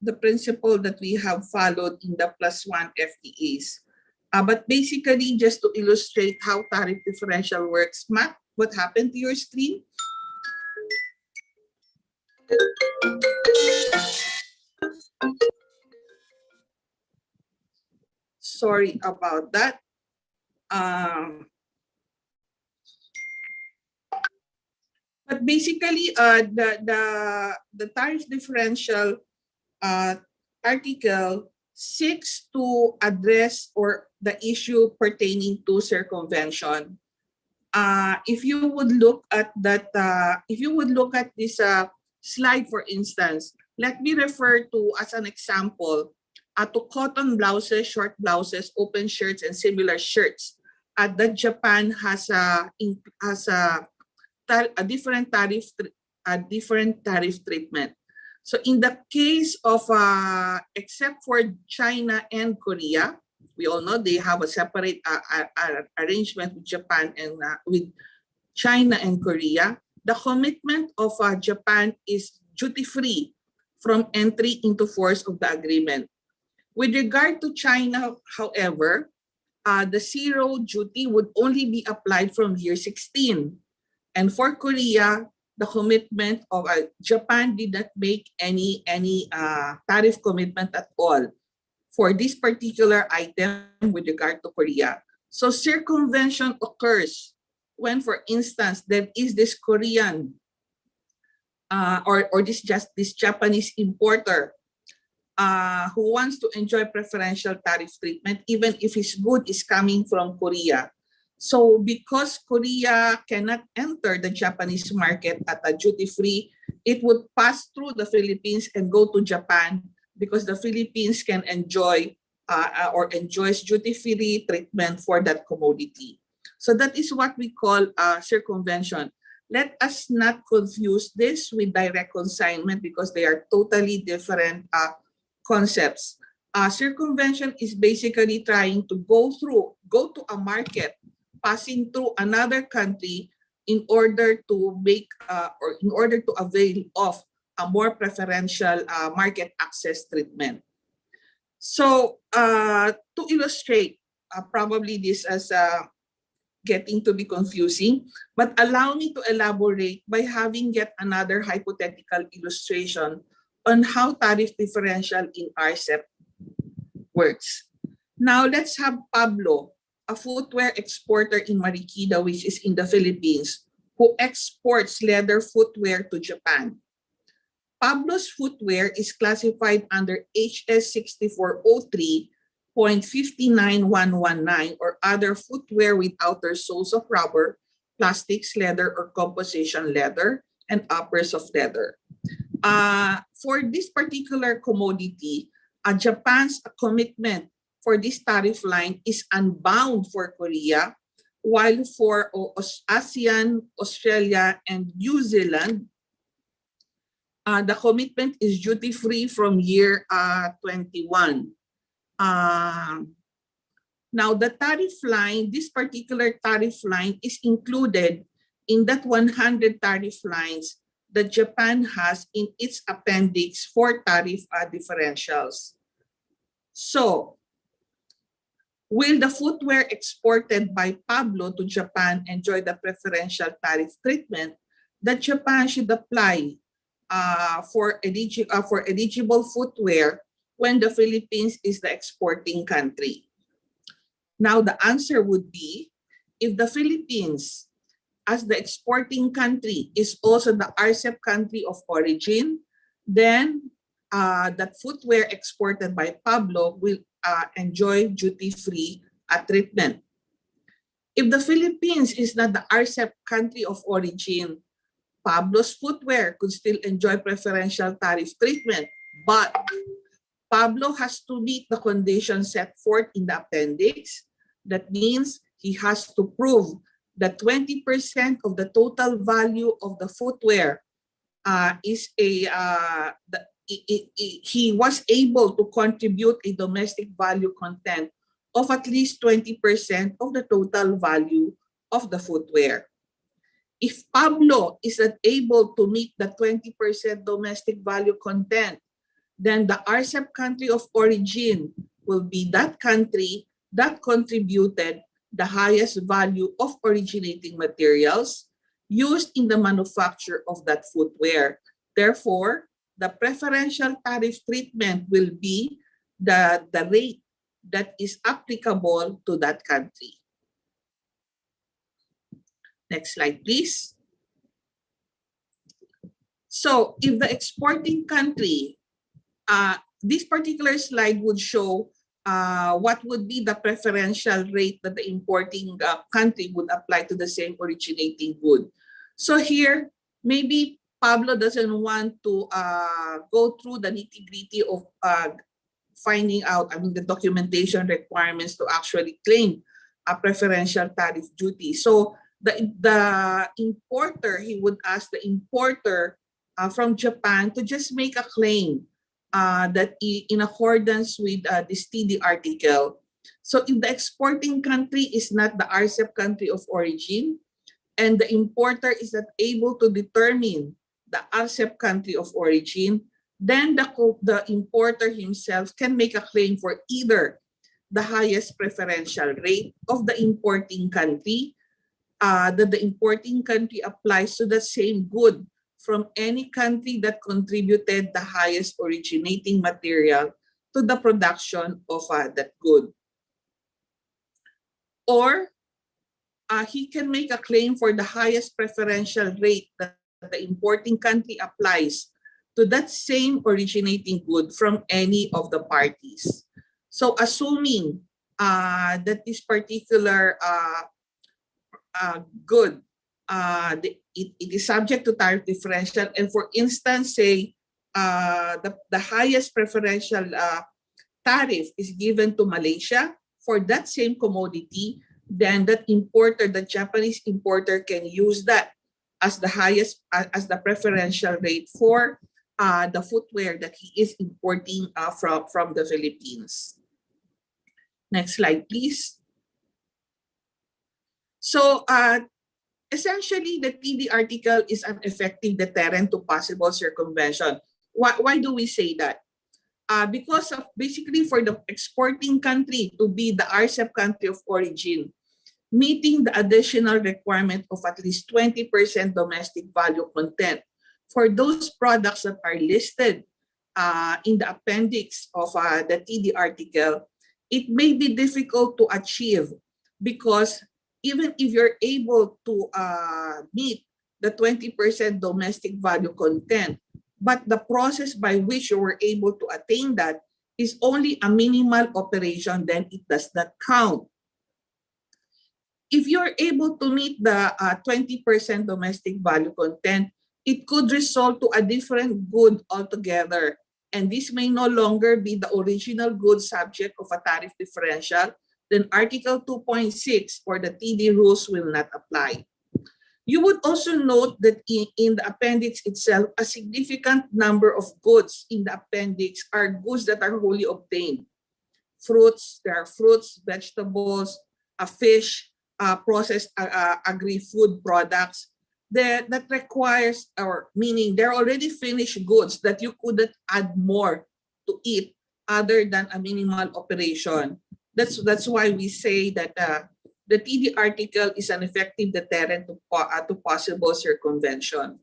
the principle that we have followed in the +1 FTAs. But basically, just to illustrate how tariff differential works, Matt, what happened to your screen? Sorry about that. But basically, the tariff differential article seeks to address or the issue pertaining to circumvention. If you would look at that, if you would look at this slide, for instance, let me refer to as an example to cotton blouses, short blouses, open shirts, and similar shirts. That Japan has a different tariff treatment. So in the case of except for China and Korea, we all know they have a separate arrangement with Japan and with China and Korea. The commitment of Japan is duty-free from entry into force of the agreement. With regard to China, however, the zero duty would only be applied from year 16. And for Korea, the commitment of Japan did not make any tariff commitment at all for this particular item with regard to Korea. So circumvention occurs when, for instance, there is this Korean or this Japanese importer who wants to enjoy preferential tariff treatment even if his good is coming from Korea. So because Korea cannot enter the Japanese market at a duty-free, it would pass through the Philippines and go to Japan because the Philippines can enjoy or enjoys duty-free treatment for that commodity. So that is what we call circumvention. Let us not confuse this with direct consignment because they are totally different concepts. Circumvention is basically trying to go to a market, passing through another country in order to make or in order to avail of a more preferential market access treatment. So to illustrate, probably this is getting to be confusing, but allow me to elaborate by having yet another hypothetical illustration on how tariff differential in Rcep works. Now let's have Pablo, a footwear exporter in Marikina, which is in the Philippines, who exports leather footwear to Japan. Pablo's footwear is classified under HS 6403.59119 or other footwear with outer soles of rubber, plastics, leather, or composition leather, and uppers of leather. For this particular commodity, Japan's commitment for this tariff line is unbound for Korea, while for ASEAN, Australia, and New Zealand, the commitment is duty-free from year 21. Now, the tariff line, this particular tariff line is included in that 100 tariff lines that Japan has in its appendix for tariff differentials. So, will the footwear exported by Pablo to Japan enjoy the preferential tariff treatment that Japan should apply for eligible footwear when the Philippines is the exporting country? Now, the answer would be, if the Philippines, as the exporting country, is also the Rcep country of origin, then that footwear exported by Pablo will enjoy duty-free treatment. If the Philippines is not the Rcep country of origin, Pablo's footwear could still enjoy preferential tariff treatment, but Pablo has to meet the conditions set forth in the appendix. That means he has to prove that 20% of the total value of the footwear is he was able to contribute a domestic value content of at least 20% of the total value of the footwear. If Pablo is not able to meet the 20% domestic value content, then the Rcep country of origin will be that country that contributed the highest value of originating materials used in the manufacture of that footwear. Therefore, the preferential tariff treatment will be the rate that is applicable to that country. Next slide, please. So if the exporting country, this particular slide would show what would be the preferential rate that the importing country would apply to the same originating good. So here, maybe Pablo doesn't want to go through the nitty-gritty of finding out, the documentation requirements to actually claim a preferential tariff duty. So the importer, he would ask the importer from Japan to just make a claim that in accordance with this TD article. So if the exporting country is not the Rcep country of origin, and the importer is not able to determine the Rcep country of origin, then the importer himself can make a claim for either the highest preferential rate of the importing country, that the importing country applies to the same good from any country that contributed the highest originating material to the production of that good. Or he can make a claim for the highest preferential rate that the importing country applies to that same originating good from any of the parties. So assuming that this particular good, it is subject to tariff differential, and for instance, say the highest preferential tariff is given to Malaysia for that same commodity, then that importer, the Japanese importer, can use that as the highest, as the preferential rate for the footwear that he is importing from the Philippines. Next slide, please. So essentially, the TD article is an effective deterrent to possible circumvention. Why do we say that? Because of basically for the exporting country to be the Rcep country of origin, meeting the additional requirement of at least 20% domestic value content for those products that are listed in the appendix of the TD article, it may be difficult to achieve because even if you're able to meet the 20% domestic value content, but the process by which you were able to attain that is only a minimal operation, then it does not count. If you're able to meet the 20% domestic value content, it could result to a different good altogether. And this may no longer be the original good subject of a tariff differential, then Article 2.6 or the TD rules will not apply. You would also note that in the appendix itself, a significant number of goods in the appendix are goods that are wholly obtained. Fruits, there are fruits, vegetables, fish, processed agri-food products that requires, or meaning they're already finished goods that you couldn't add more to it other than a minimal operation. That's why we say that the TD article is an effective deterrent to possible circumvention.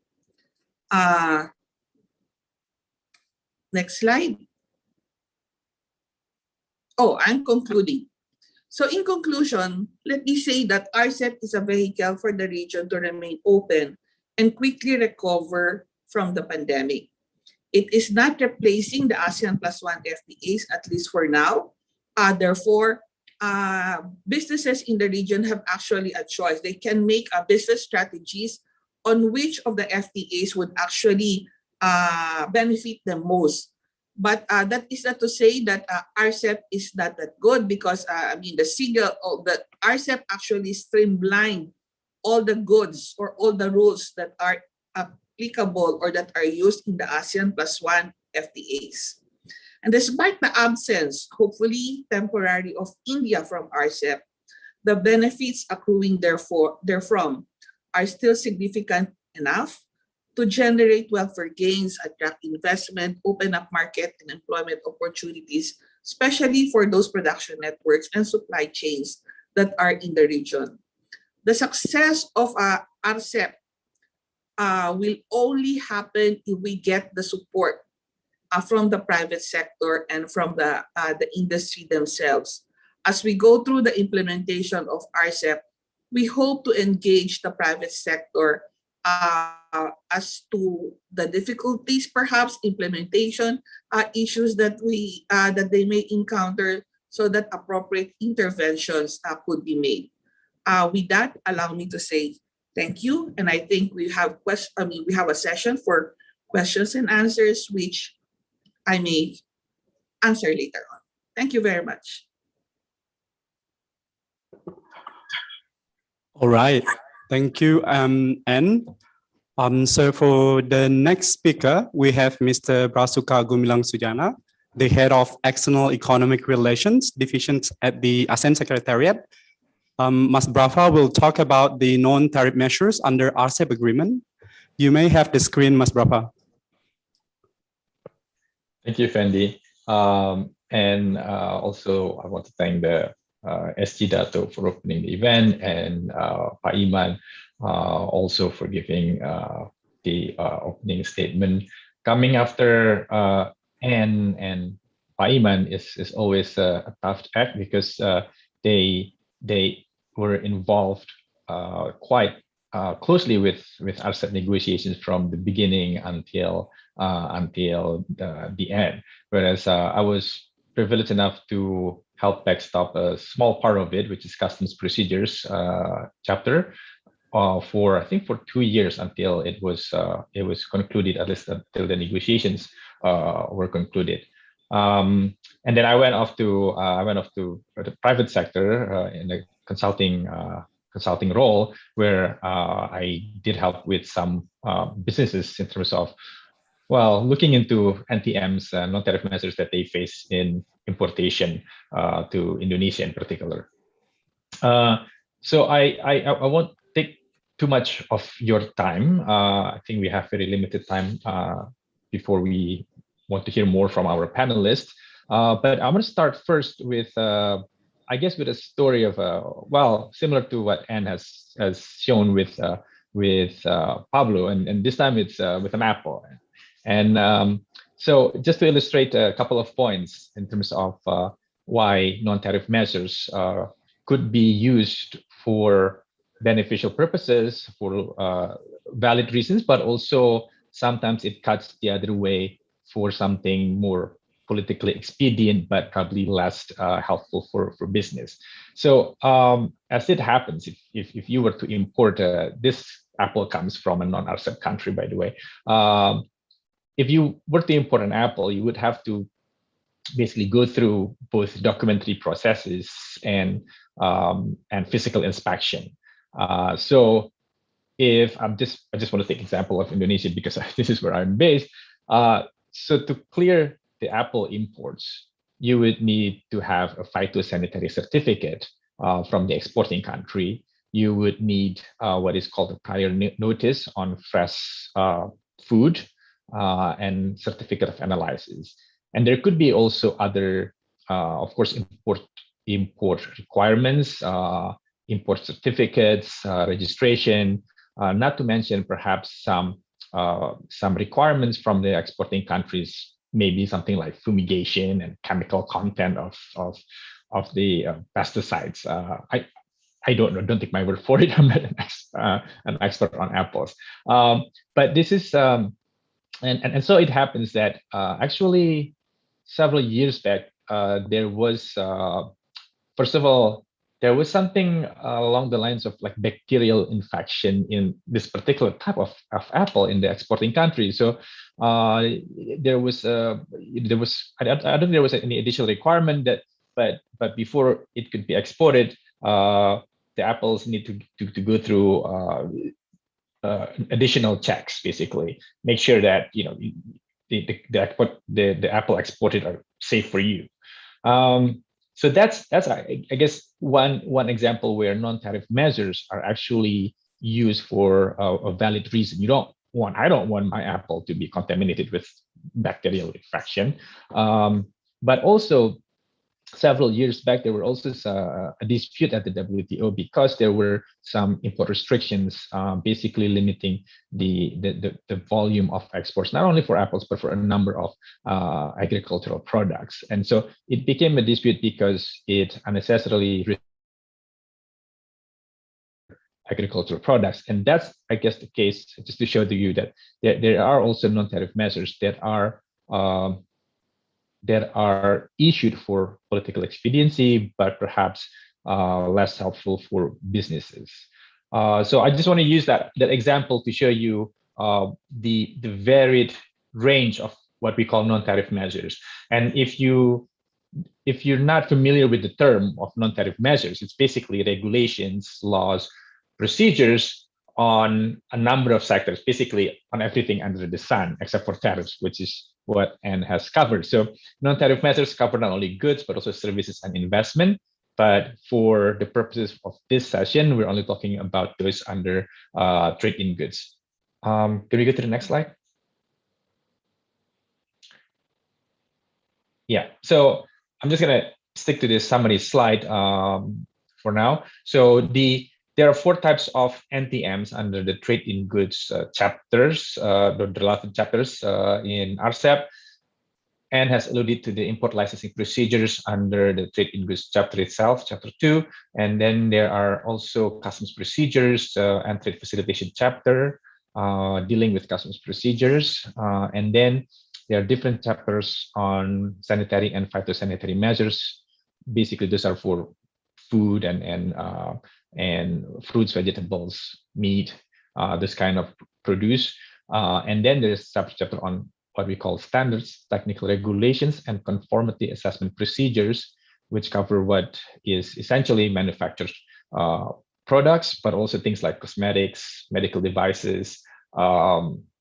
Next slide. Oh, I'm concluding. So in conclusion, let me say that Rcep is a vehicle for the region to remain open and quickly recover from the pandemic. It is not replacing the ASEAN +1 FTAs, at least for now. Therefore, businesses in the region have actually a choice. They can make business strategies on which of the FTAs would actually benefit them most. But that is not to say that Rcep is not that good, because the Rcep actually streamlined all the goods or all the rules that are applicable or that are used in the ASEAN +1 FTAs. And despite the absence, hopefully temporary, of India from Rcep, the benefits accruing therefrom are still significant enough to generate welfare gains, attract investment, open up market and employment opportunities, especially for those production networks and supply chains that are in the region. The success of Rcep will only happen if we get the support from the private sector and from the industry themselves. As we go through the implementation of Rcep, we hope to engage the private sector as to the difficulties, perhaps implementation issues that they may encounter, so that appropriate interventions could be made. With that, allow me to say thank you, and I think we have we have a session for questions and answers, which I may answer later on. Thank you very much. All right, thank you, Anne. So for the next speaker, we have Mr. Brasuka Gumilang Sujana, the head of External Economic Relations Division at the ASEAN Secretariat. Mas Brava will talk about the non-tariff measures under Rcep agreement. You may have the screen, Mas Brava. Thank you, Fendi. And also, I want to thank the SG Dato for opening the event, and Pak Iman also for giving the opening statement. Coming after Anne and Pak Iman is always a tough act, because they were involved quite closely with Rcep negotiations from the beginning until the end. Whereas I was privileged enough to help backstop a small part of it, which is customs procedures chapter, for I think for 2 years until it was concluded, at least until the negotiations were concluded. And then I went off to the private sector in the consulting role, where I did help with some businesses in terms of, well, looking into Ntms non-tariff measures that they face in importation to Indonesia in particular. So I won't take too much of your time. I think we have very limited time before we want to hear more from our panelists. But I'm going to start first with, I guess, with a story of, well, similar to what Anne has shown with Pablo, and this time it's with an apple. And so just to illustrate a couple of points in terms of why non-tariff measures could be used for beneficial purposes, for valid reasons, but also sometimes it cuts the other way for something more politically expedient, but probably less helpful for business. So as it happens, if you were to import, this apple comes from a non-Rcep country, by the way. If you were to import an apple, you would have to basically go through both documentary processes and physical inspection. So if I just want to take example of Indonesia, because this is where I'm based. So to clear the apple imports, you would need to have a phytosanitary certificate from the exporting country. You would need what is called a prior notice on fresh food and certificate of analysis. And there could be also other, of course, import requirements, import certificates, registration, not to mention perhaps some requirements from the exporting countries, maybe something like fumigation and chemical content of the pesticides. I don't know, don't take my word for it. I'm not an expert on apples. But this is, and so it happens that actually several years back, there was, first of all, there was something along the lines of like bacterial infection in this particular type of apple in the exporting country. So there was I don't think there was any additional requirement that, but before it could be exported, the apples need to go through additional checks, basically make sure that the apple exported are safe for you. So that's I guess one example where non-tariff measures are actually used for a valid reason. I don't want my apple to be contaminated with bacterial infection, but also several years back, there were also a dispute at the WTO because there were some import restrictions, basically limiting the volume of exports, not only for apples, but for a number of agricultural products. And so it became a dispute because it unnecessarily agricultural products. And that's, I guess, the case, just to show to you that there are also non-tariff measures that are issued for political expediency, but perhaps less helpful for businesses. So I just want to use that example to show you the varied range of what we call non-tariff measures. And if you're not familiar with the term of non-tariff measures, it's basically regulations, laws, procedures on a number of sectors, basically on everything under the sun, except for tariffs, which is what Anne has covered. So non-tariff measures cover not only goods, but also services and investment. But for the purposes of this session, we're only talking about those under trade in goods. Can we go to the next slide? Yeah, so I'm just gonna stick to this summary slide for now. So there are 4 types of NTMs under the trade in goods chapters, the relevant chapters in Rcep, and has alluded to the import licensing procedures under the trade in goods chapter itself, chapter 2. And then there are also customs procedures and trade facilitation chapter dealing with customs procedures. And then there are different chapters on sanitary and phytosanitary measures. Basically, those are for food and fruits, vegetables, meat, this kind of produce. And then there's a chapter on what we call standards, technical regulations, and conformity assessment procedures, which cover what is essentially manufactured products, but also things like cosmetics, medical devices,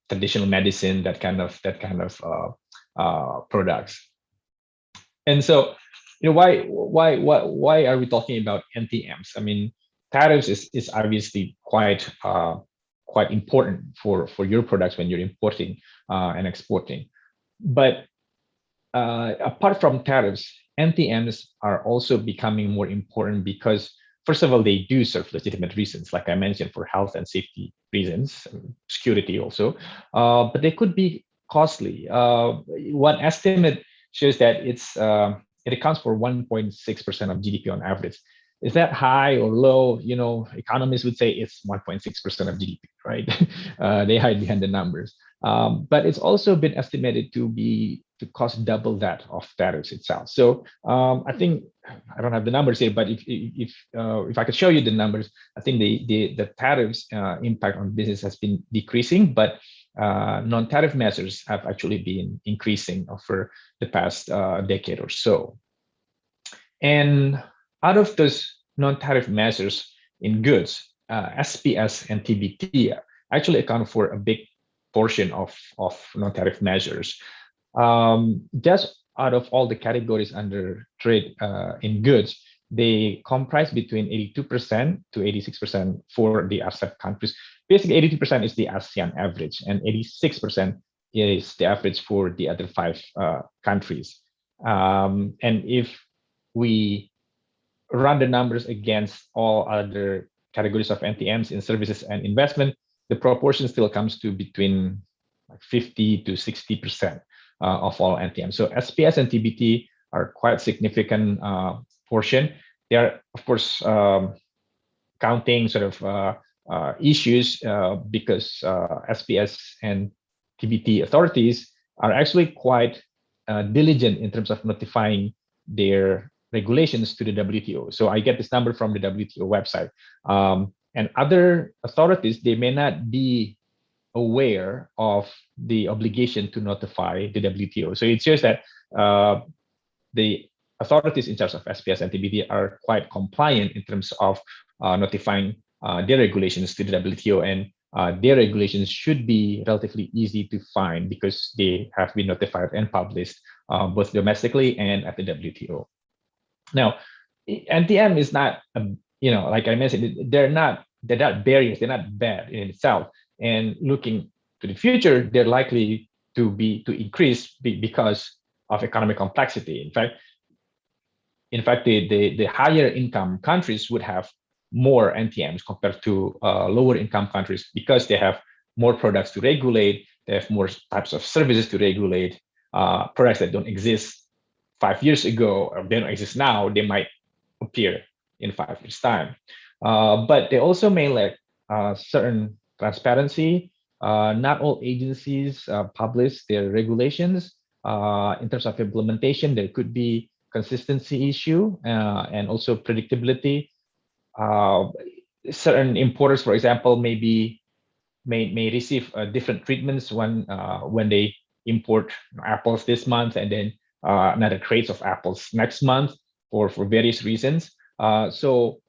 traditional medicine, that kind of products. And so, why are we talking about NTMs? I mean, tariffs is obviously quite important for your products when you're importing and exporting. But apart from tariffs, NTMs are also becoming more important because, first of all, they do serve legitimate reasons, like I mentioned, for health and safety reasons, security also, but they could be costly. One estimate shows that it accounts for 1.6% of GDP on average. Is that high or low? Economists would say it's 1.6% of GDP, right? They hide behind the numbers. But it's also been estimated to cost double that of tariffs itself. So I think, I don't have the numbers here, but if I could show you the numbers, I think the tariffs impact on business has been decreasing, but non-tariff measures have actually been increasing for the past decade or so. And out of those non-tariff measures in goods, SPS and TBT actually account for a big portion of non-tariff measures. Just out of all the categories under trade in goods, they comprise between 82% to 86% for the Rcep countries. Basically, 82% is the ASEAN average, and 86% is the average for the other 5 countries. And if we run the numbers against all other categories of NTMs in services and investment, the proportion still comes to between 50 to 60% of all NTMs. So SPS and TBT are quite significant portion. They are, of course, counting sort of issues because SPS and TBT authorities are actually quite diligent in terms of notifying their regulations to the WTO. So I get this number from the WTO website. And other authorities, they may not be aware of the obligation to notify the WTO. So it shows that the authorities in charge of SPS and TBT are quite compliant in terms of notifying their regulations to the WTO, and their regulations should be relatively easy to find because they have been notified and published both domestically and at the WTO. Now, NTM is not, like I mentioned, they're not barriers, they're not bad in itself. And looking to the future, they're likely to increase because of economic complexity. In fact, in fact, the higher income countries would have more NTMs compared to lower income countries because they have more products to regulate, they have more types of services to regulate, products that don't exist 5 years ago or they don't exist now, they might appear in 5 years' time. But they also may lack certain transparency. Not all agencies publish their regulations. In terms of implementation, there could be consistency issue and also predictability. Certain importers, for example, may receive different treatments when they import apples this month and then another crates of apples next month for various reasons. So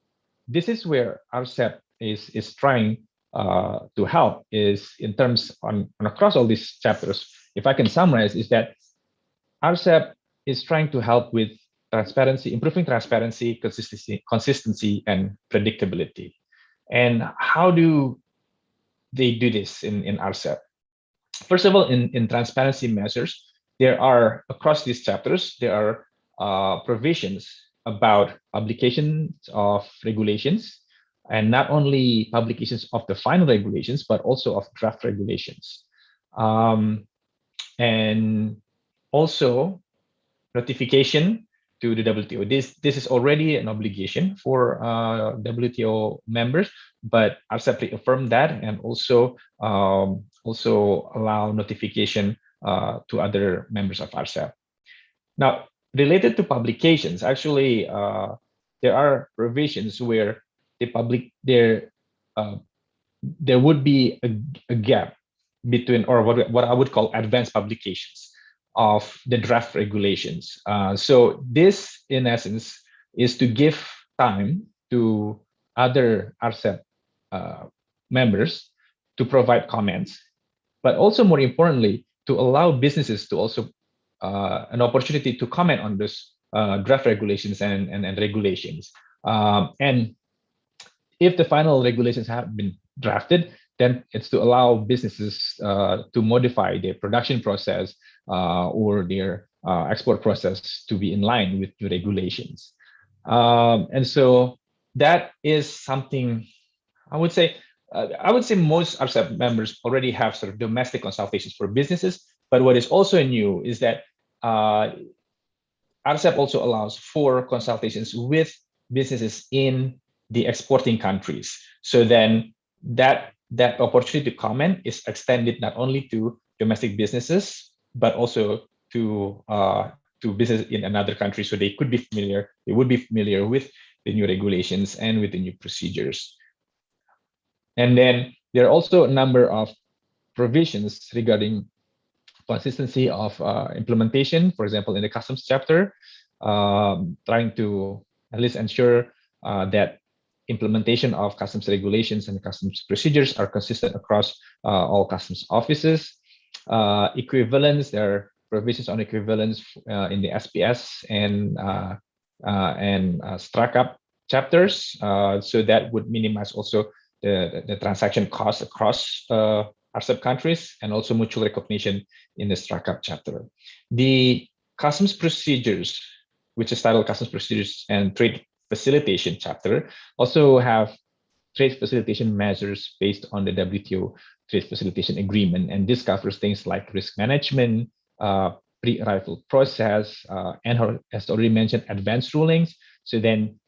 this is where Rcep is trying to help, is in terms on across all these chapters. If I can summarize, is that Rcep is trying to help with transparency, improving transparency, consistency, and predictability. And how do they do this in Rcep? First of all, in transparency measures, there are, across these chapters, there are provisions about publications of regulations, and not only publications of the final regulations, but also of draft regulations. And also notification to the WTO. This is already an obligation for WTO members, but Rcep reaffirmed that and also allow notification to other members of Rcep. Now, related to publications, actually, there are provisions where there would be a gap between, or what I would call advanced publications of the draft regulations. So this, in essence, is to give time to other Rcep members to provide comments, but also more importantly, to allow businesses to also an opportunity to comment on this draft regulations and regulations. And if the final regulations have been drafted, then it's to allow businesses to modify their production process or their export process to be in line with new regulations. And so that is something I would say most Rcep members already have sort of domestic consultations for businesses. But what is also new is that Rcep also allows for consultations with businesses in the exporting countries. So then that opportunity to comment is extended not only to domestic businesses, but also to business in another country. So they would be familiar with the new regulations and with the new procedures. And then there are also a number of provisions regarding consistency of implementation. For example, in the customs chapter, trying to at least ensure that implementation of customs regulations and customs procedures are consistent across all customs offices. Equivalence, there are provisions on equivalence in the SPS and Struck-up chapters, so that would minimize also the transaction costs across Rcep countries, and also mutual recognition in the Struck-up chapter. The customs procedures, which is titled Customs Procedures and Trade Facilitation chapter, also have trade facilitation measures based on the WTO Trade Facilitation Agreement, and this covers things like risk management, pre-arrival process, and as already mentioned, advanced rulings. So then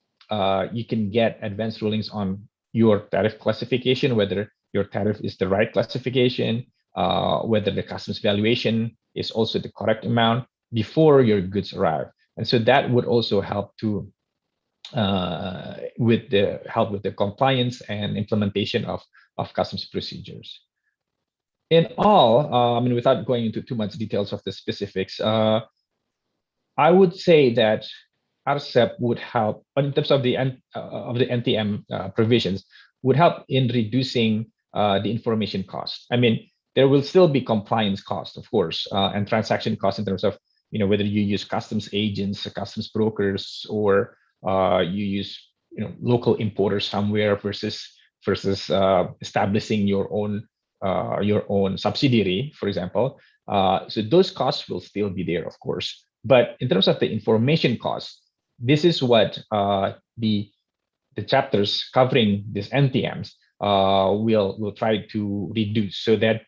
you can get advanced rulings on your tariff classification, whether your tariff is the right classification, whether the customs valuation is also the correct amount before your goods arrive. And so that would also help to with the compliance and implementation of customs procedures. In all, without going into too much details of the specifics, I would say that Rcep would help in terms of the NTM provisions, would help in reducing the information cost. I mean, there will still be compliance cost, of course, and transaction costs in terms of whether you use customs agents, or customs brokers, or you use local importers somewhere versus establishing your own subsidiary, for example. So those costs will still be there, of course. But in terms of the information costs, this is what the chapters covering these NTMs will try to reduce, so that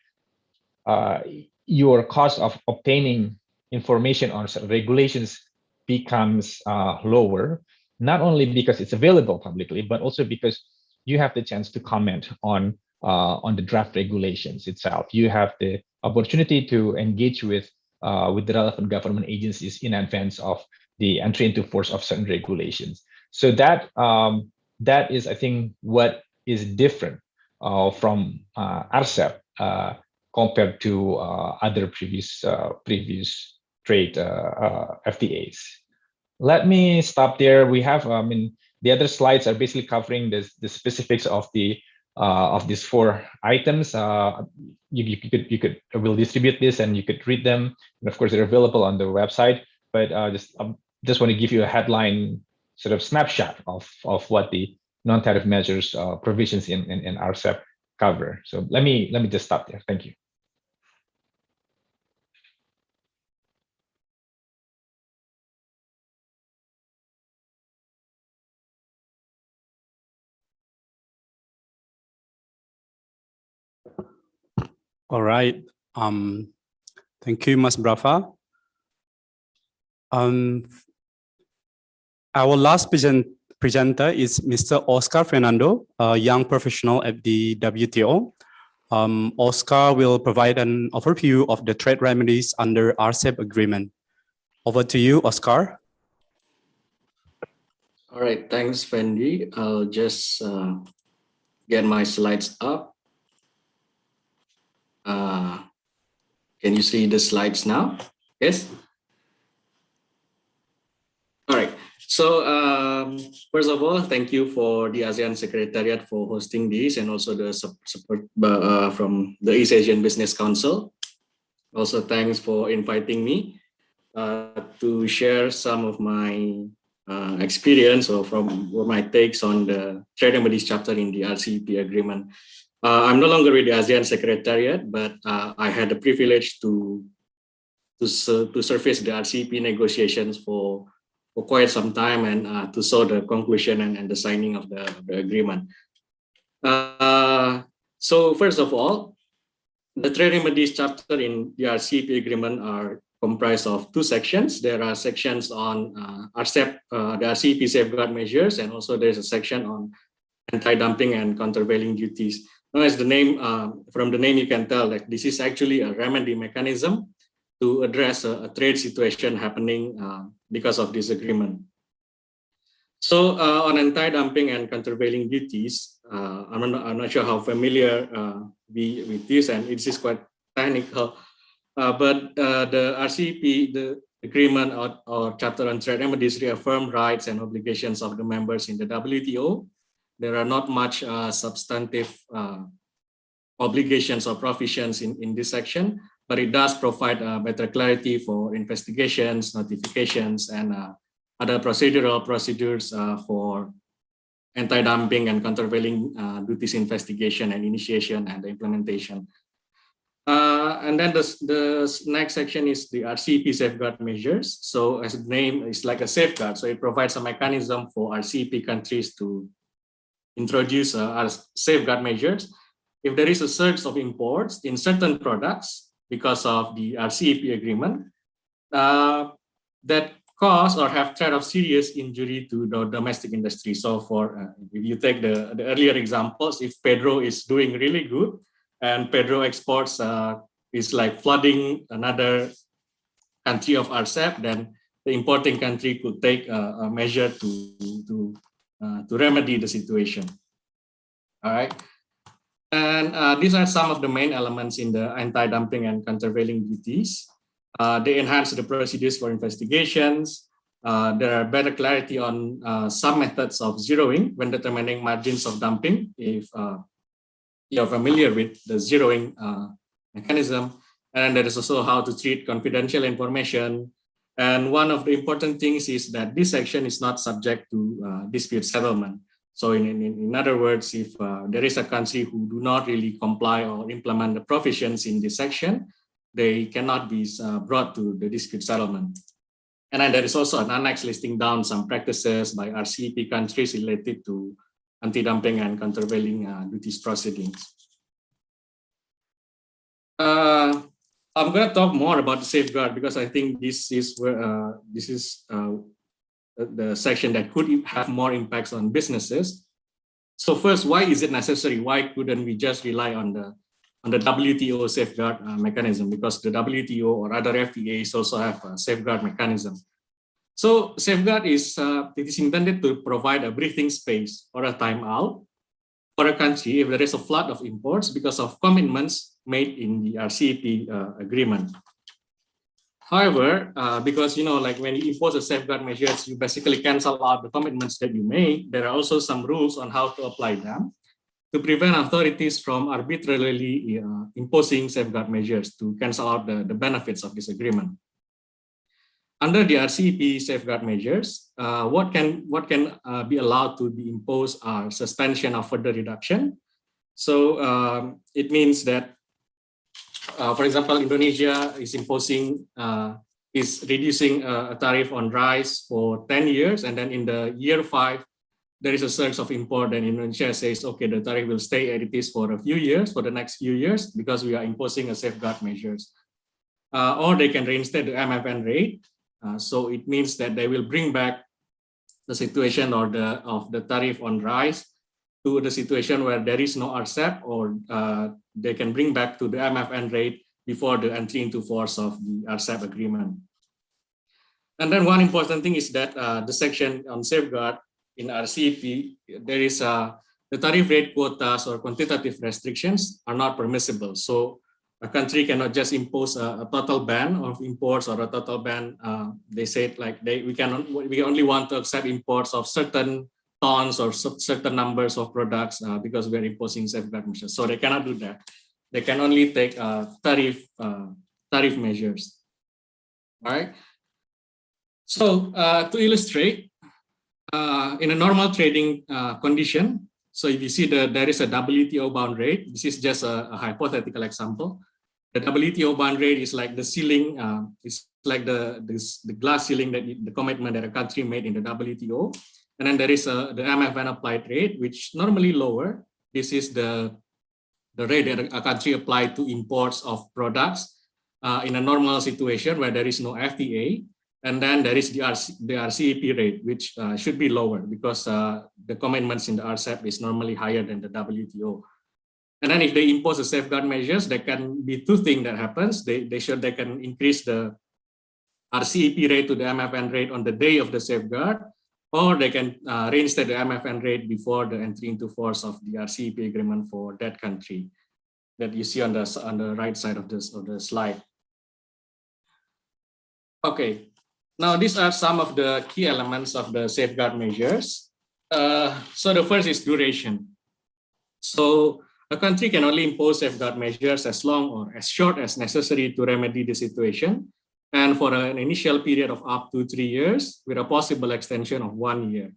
your cost of obtaining information on regulations becomes lower, not only because it's available publicly, but also because you have the chance to comment on the draft regulations itself. You have the opportunity to engage with the relevant government agencies in advance of the entry into force of certain regulations. So that that is, I think, what is different from Rcep compared to other previous trade FTAs. Let me stop there. We have, the other slides are basically covering the specifics of these 4 items. You could will distribute this and you could read them, and of course they're available on the website. But just want to give you a headline sort of snapshot of what the non-tariff measures provisions in Rcep cover. So let me just stop there. Thank you. All right. Thank you, Mas Brafa. Our last presenter is Mr. Oscar Fernando, a young professional at the WTO. Oscar will provide an overview of the trade remedies under Rcep agreement. Over to you, Oscar. All right, thanks, Fendi. I'll just get my slides up. Can you see the slides now? Yes? All right. So first of all, thank you for the ASEAN Secretariat for hosting this, and also the support from the East Asian Business Council. Also, thanks for inviting me to share some of my experience or from my takes on the trade remedies chapter in the RCEP agreement. I'm no longer with the ASEAN Secretariat, but I had the privilege to surface the RCEP negotiations for quite some time, and to saw the conclusion and the signing of the agreement. So first of all, the trade remedies chapter in the RCEP agreement are comprised of 2 sections. There are sections on Rcep, the RCEP safeguard measures, and also there's a section on anti-dumping and countervailing duties. Now, as the name, from the name you can tell that this is actually a remedy mechanism to address a trade situation happening because of this agreement. So on anti-dumping and countervailing duties, I'm not sure how familiar with this, and it is quite technical. But the RCEP, the agreement or chapter on trade remedies reaffirm rights and obligations of the members in the WTO. There are not much substantive obligations or provisions in this section, but it does provide better clarity for investigations, notifications, and other procedural procedures for anti-dumping and countervailing duties investigation and initiation and the implementation. And then the next section is the RCEP safeguard measures. So as the name is like a safeguard, so it provides a mechanism for RCEP countries to introduce safeguard measures if there is a surge of imports in certain products because of the RCEP agreement that cause or have threat of serious injury to the domestic industry. So for if you take the earlier examples, if Pedro is doing really good and Pedro exports is like flooding another country of Rcep, then the importing country could take a measure to remedy the situation. All right. And these are some of the main elements in the anti-dumping and countervailing duties. They enhance the procedures for investigations. There are better clarity on some methods of zeroing when determining margins of dumping, if you're familiar with the zeroing mechanism. And there is also how to treat confidential information. And one of the important things is that this section is not subject to dispute settlement. So in other words, if there is a country who do not really comply or implement the provisions in this section, they cannot be brought to the dispute settlement. And then there is also an annex listing down some practices by RCEP countries related to anti-dumping and countervailing duties proceedings. I'm going to talk more about the safeguard because I think this is where the section that could have more impacts on businesses. So first, why is it necessary? Why couldn't we just rely on the WTO safeguard mechanism? Because the WTO or other FTAs also have a safeguard mechanism. So safeguard is it is intended to provide a breathing space or a timeout for a country if there is a flood of imports because of commitments made in the RCEP agreement. However, because like when you impose a safeguard measures, you basically cancel out the commitments that you made. There are also some rules on how to apply them to prevent authorities from arbitrarily imposing safeguard measures to cancel out the benefits of this agreement. Under the RCEP safeguard measures, what can be allowed to be imposed are suspension of further reduction. So it means that, for example, Indonesia is reducing a tariff on rice for 10 years, and then in the year 5, there is a surge of import, and Indonesia says, okay, the tariff will stay as it is for a few years, for the next few years, because we are imposing a safeguard measures. Or they can reinstate the MFN rate. So it means that they will bring back the situation of the tariff on rice to the situation where there is no Rcep, or they can bring back to the MFN rate before the entry into force of the Rcep agreement. And then one important thing is that the section on safeguard in RCEP, there is the tariff rate quotas or quantitative restrictions are not permissible. So a country cannot just impose a total ban of imports or a total ban. They said like we only want to accept imports of certain tons or certain numbers of products because we are imposing safeguard measures. So they cannot do that. They can only take tariff measures. All right. So to illustrate, in a normal trading condition, so if you see there is a WTO bound rate, this is just a hypothetical example. The WTO bound rate is like the ceiling, it's like the glass ceiling that the commitment that a country made in the WTO. And then there is the MFN applied rate, which normally lower. This is the rate that a country applied to imports of products in a normal situation where there is no FTA. And then there is the RCEP rate, which should be lower because the commitments in the Rcep is normally higher than the WTO. And then if they impose the safeguard measures, there can be two things that happens. They can increase the RCEP rate to the MFN rate on the day of the safeguard, or they can reinstate the MFN rate before the entry into force of the RCEP agreement for that country that you see on the right side of the slide. Okay, now these are some of the key elements of the safeguard measures. So the first is duration. So a country can only impose safeguard measures as long or as short as necessary to remedy the situation, and for an initial period of up to 3 years with a possible extension of 1 year.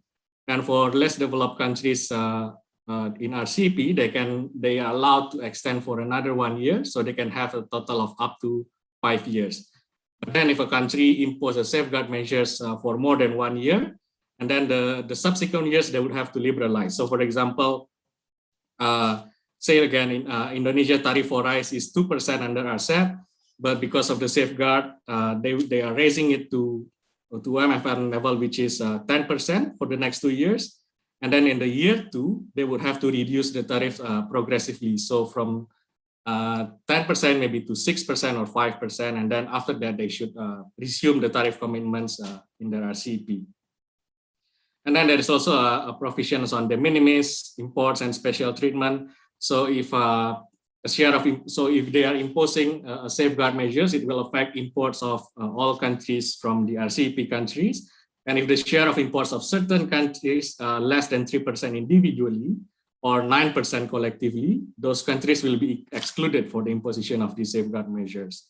And for less developed countries in RCEP, they are allowed to extend for another 1 year, so they can have a total of up to 5 years. But then if a country imposes safeguard measures for more than 1 year, and then the subsequent years, they would have to liberalize. So for example, say again, in Indonesia, tariff for rice is 2% under Rcep, but because of the safeguard, they are raising it to MFN level, which is 10% for the next 2 years. And then in the year 2, they would have to reduce the tariff progressively. So from 10% maybe to 6% or 5%. And then after that, they should resume the tariff commitments in their RCEP. And then there is also a provisions on de minimis, imports, and special treatment. So if if they are imposing safeguard measures, it will affect imports of all countries from the RCEP countries. And if the share of imports of certain countries less than 3% individually or 9% collectively, those countries will be excluded for the imposition of these safeguard measures.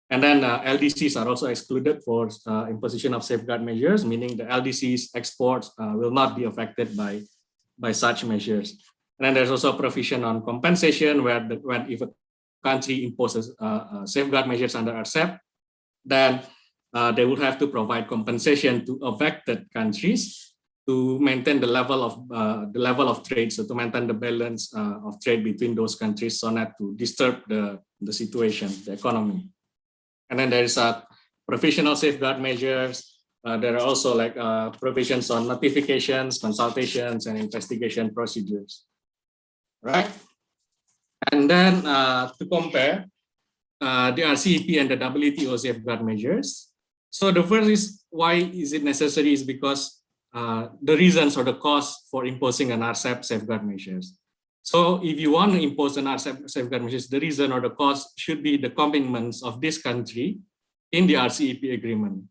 And then LDCs are also excluded for imposition of safeguard measures, meaning the LDCs exports will not be affected by such measures. And then there's also a provision on compensation where if a country imposes safeguard measures under Rcep, then they will have to provide compensation to affected countries to maintain the level of trade, so to maintain the balance of trade between those countries, so not to disturb the situation, the economy. And then there is a provisional safeguard measures. There are also like provisions on notifications, consultations, and investigation procedures, right? And then to compare the RCEP and the WTO safeguard measures. So the first is, why is it necessary, is because the reasons or the cost for imposing an Rcep safeguard measures. So if you want to impose an Rcep safeguard measures, the reason or the cost should be the commitments of this country in the RCEP agreement.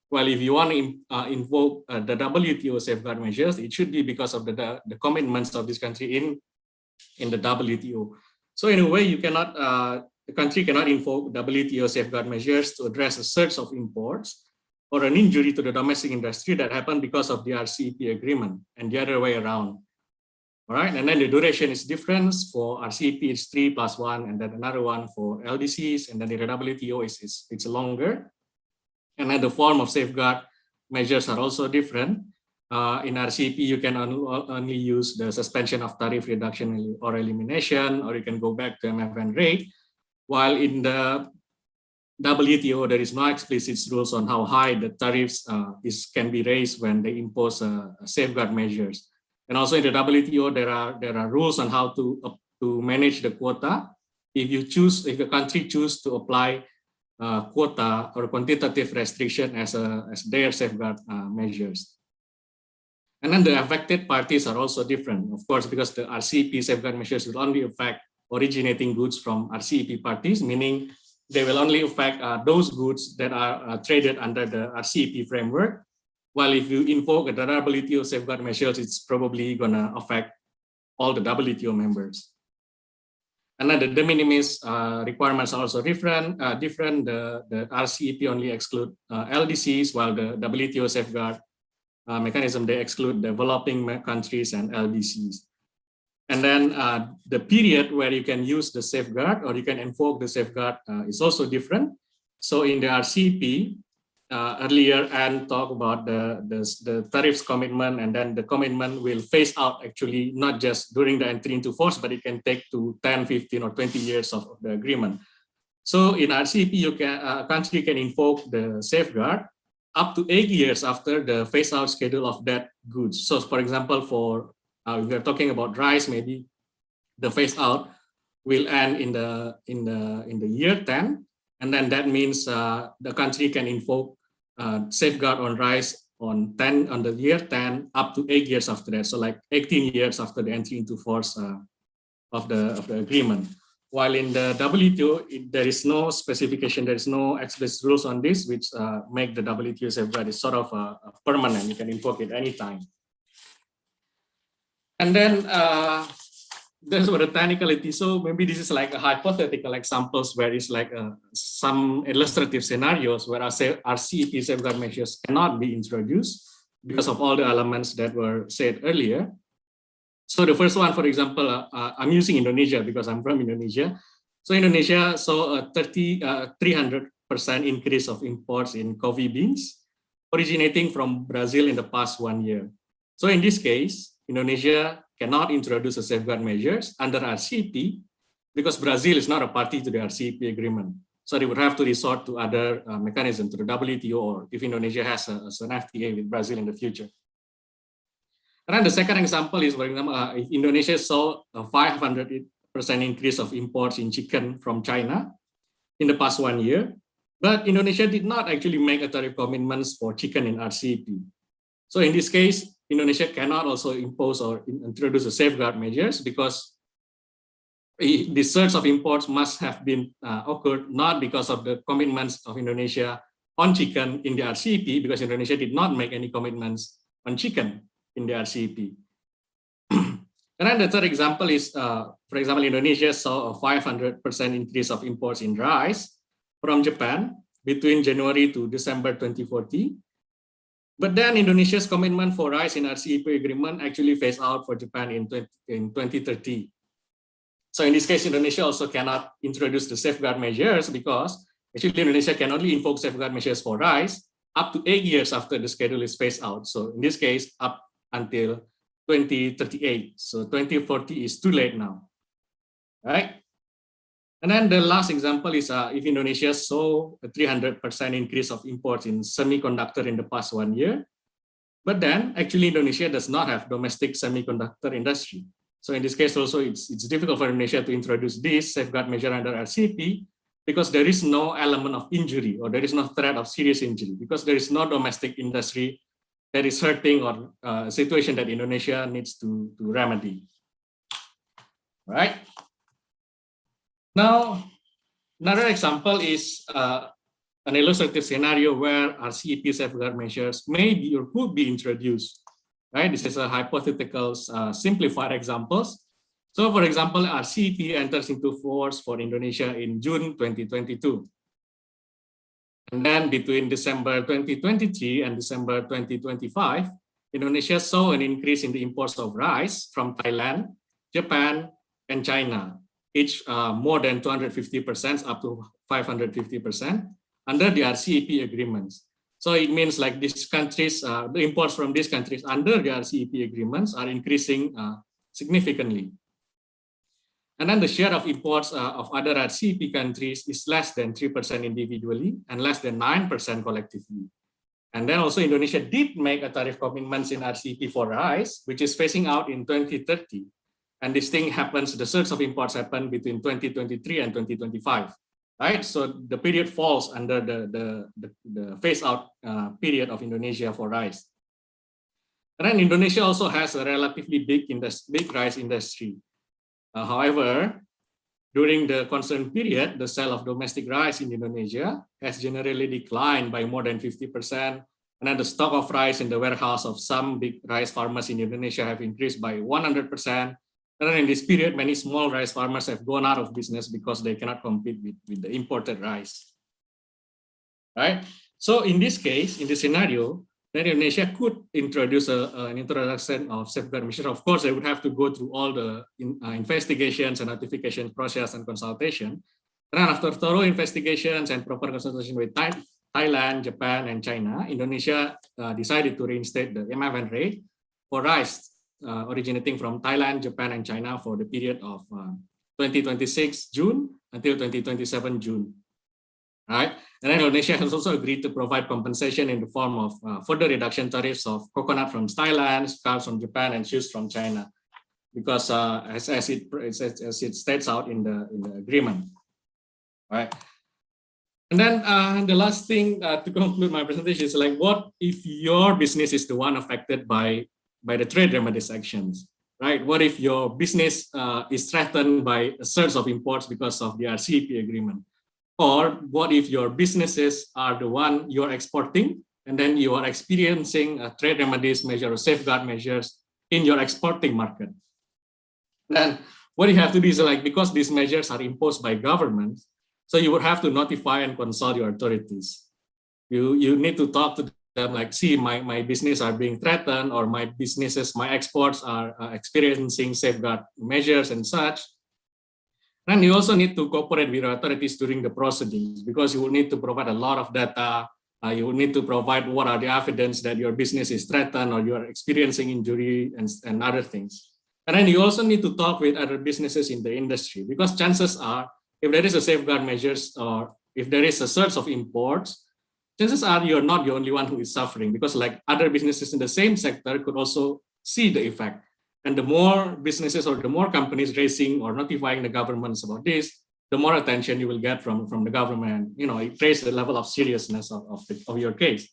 Well, if you want to invoke the WTO safeguard measures, it should be because of the commitments of this country in the WTO. So in a way, you cannot, the country cannot invoke WTO safeguard measures to address a surge of imports or an injury to the domestic industry that happened because of the RCEP agreement, and the other way around. All right, and then the duration is different. For RCEP, it's 3+1, and then another one for LDCs, and then the WTO it's longer. And then the form of safeguard measures are also different. In RCEP, you can only use the suspension of tariff reduction or elimination, or you can go back to MFN rate. While in the WTO, there is no explicit rules on how high the tariffs can be raised when they impose safeguard measures. And also in the WTO, there are rules on how to manage the quota. If the country choose to apply quota or quantitative restriction as their safeguard measures. And then the affected parties are also different, of course, because the RCEP safeguard measures will only affect originating goods from RCEP parties, meaning they will only affect those goods that are traded under the RCEP framework. While if you invoke the WTO safeguard measures, it's probably going to affect all the WTO members. And then the de minimis requirements are also different. The RCEP only exclude LDCs, while the WTO safeguard mechanism, they exclude developing countries and LDCs. And then the period where you can use the safeguard or you can invoke the safeguard is also different. So in the RCEP, earlier Anne talked about the tariffs commitment, and then the commitment will phase out actually not just during the entry into force, but it can take to 10, 15, or 20 years of the agreement. So in RCEP, a country can invoke the safeguard up to 8 years after the phase out schedule of that goods. So for example, for if we are talking about rice, maybe the phase out will end in the year 10, and then that means the country can invoke safeguard on rice on the year 10 up to 8 years after that. So like 18 years after the entry into force of the agreement. While in the WTO, there is no specification, there is no explicit rules on this, which make the WTO safeguard is sort of permanent. You can invoke it anytime. And then there's the technicality. So maybe this is like a hypothetical examples where it's like some illustrative scenarios where RCEP safeguard measures cannot be introduced because of all the elements that were said earlier. So the first one, for example, I'm using Indonesia because I'm from Indonesia. So Indonesia saw a 300% increase of imports in coffee beans originating from Brazil in the past 1 year. So in this case, Indonesia cannot introduce a safeguard measures under RCEP because Brazil is not a party to the RCEP agreement. So they would have to resort to other mechanisms, to the WTO, or if Indonesia has an FTA with Brazil in the future. And then the second example is, for example, Indonesia saw a 500% increase of imports in chicken from China in the past 1 year, but Indonesia did not actually make a tariff commitments for chicken in RCEP. So in this case, Indonesia cannot also impose or introduce a safeguard measures because the surge of imports must have been occurred not because of the commitments of Indonesia on chicken in the RCEP, because Indonesia did not make any commitments on chicken in the RCEP. And then the third example is, for example, Indonesia saw a 500% increase of imports in rice from Japan between January to December 2040. But then Indonesia's commitment for rice in RCEP agreement actually phased out for Japan in 2030. So in this case, Indonesia also cannot introduce the safeguard measures because Actually, Indonesia can only invoke safeguard measures for rice up to 8 years after the schedule is phased out. So in this case, up until 2038. So 2040 is too late now, right? And then the last example is if Indonesia saw a 300% increase of imports in semiconductor in the past 1 year, but then actually Indonesia does not have domestic semiconductor industry. So in this case also, it's difficult for Indonesia to introduce this safeguard measure under RCEP because there is no element of injury or there is no threat of serious injury because there is no domestic industry that is hurting or a situation that Indonesia needs to remedy, right? Now, another example is an illustrative scenario where RCEP safeguard measures may be or could be introduced, right? This is a hypothetical simplified examples. So for example, RCEP enters into force for Indonesia in June 2022. And then between December 2023 and December 2025, Indonesia saw an increase in the imports of rice from Thailand, Japan, and China, each more than 250% up to 550% under the RCEP agreements. So it means like these countries, the imports from these countries under the RCEP agreements are increasing significantly. And then the share of imports of other RCEP countries is less than 3% individually and less than 9% collectively. And then also Indonesia did make a tariff commitments in RCEP for rice, which is phasing out in 2030. And this thing happens, the surge of imports happened between 2023 and 2025, right? So the period falls under the phase out period of Indonesia for rice. And then Indonesia also has a relatively big rice industry. However, during the concerned period, the sale of domestic rice in Indonesia has generally declined by more than 50%. And then the stock of rice in the warehouse of some big rice farmers in Indonesia have increased by 100%. And then in this period, many small rice farmers have gone out of business because they cannot compete with the imported rice. Right? So in this case, in this scenario, then Indonesia could introduce an introduction of safeguard measures. Of course, they would have to go through all the investigations and notification process and consultation. And then after thorough investigations and proper consultation with Thailand, Japan, and China, Indonesia decided to reinstate the MFN rate for rice originating from Thailand, Japan, and China for the period of 2026 June until 2027 June. Right? And then Indonesia has also agreed to provide compensation in the form of further reduction tariffs of coconut from Thailand, scarves from Japan, and shoes from China, because as it states out in the agreement. Right? And then the last thing to conclude my presentation is like, what if your business is the one affected by the trade remedies actions? Right? What if your business is threatened by a surge of imports because of the RCEP agreement? Or what if your businesses are the one you're exporting and then you are experiencing a trade remedies measure or safeguard measures in your exporting market? Then what you have to do is like, because these measures are imposed by governments, so you would have to notify and consult your authorities. You need to talk to them like, see, my business are being threatened, or my exports are experiencing safeguard measures and such. And you also need to cooperate with authorities during the proceedings, because you will need to provide a lot of data. You will need to provide what are the evidence that your business is threatened or you are experiencing injury and other things. And then you also need to talk with other businesses in the industry, because chances are, if there is a safeguard measures or if there is a surge of imports, chances are you're not the only one who is suffering, because like other businesses in the same sector could also see the effect. And the more businesses or the more companies raising or notifying the governments about this, the more attention you will get from the government. You know, it raises the level of seriousness of your case.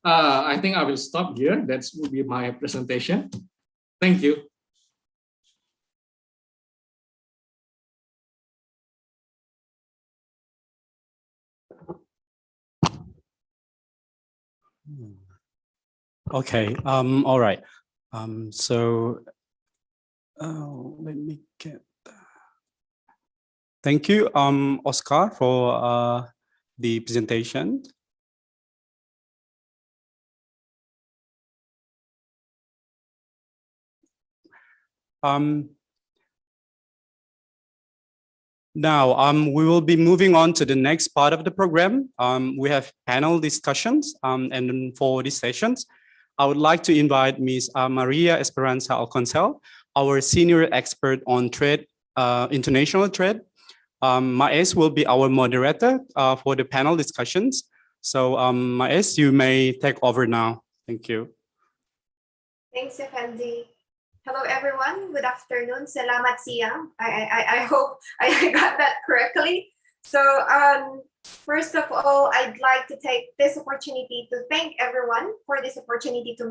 I think I will stop here. That will be my presentation. Thank you. Okay. All right. So let me get that. Thank you, Oscar, for the presentation. Now, we will be moving on to the next part of the program. We have panel discussions, and then for these sessions, I would like to invite Ms. Maria Esperanza Alconcel, our senior expert on trade, international trade. Maes will be our moderator for the panel discussions. So Maes, you may take over now. Thank you. Thanks, Effendi. Hello, everyone. Good afternoon. Salamat siang. I hope I got that correctly. So first of all, I'd like to take this opportunity to thank everyone for this opportunity to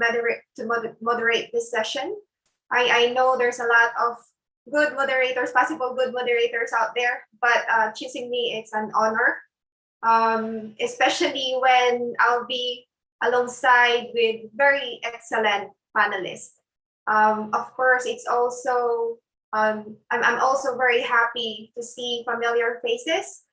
moderate this session. I know there's a lot of good moderators, possible good moderators out there, but choosing me, it's an honor, especially when I'll be alongside with very excellent panelists. Of course, it's also, I'm also very happy to see familiar faces.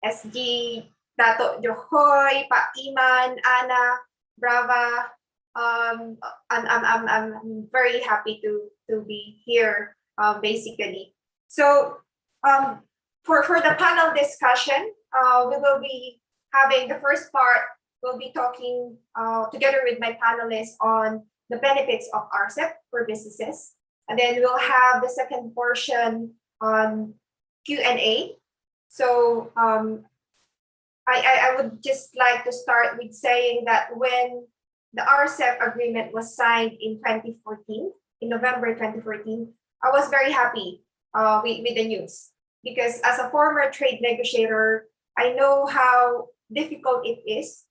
SG, Dato Johoy, Pa Iman, Anna, Brava. I'm very happy to be here, basically. So for the panel discussion, we will be having the first part. We'll be talking together with my panelists on the benefits of Rcep for businesses. And then we'll have the second portion on Q&A. So I would just like to start with saying that when the Rcep agreement was signed in 2014, in November 2014, I was very happy with the news, because as a former trade negotiator, I know how difficult it is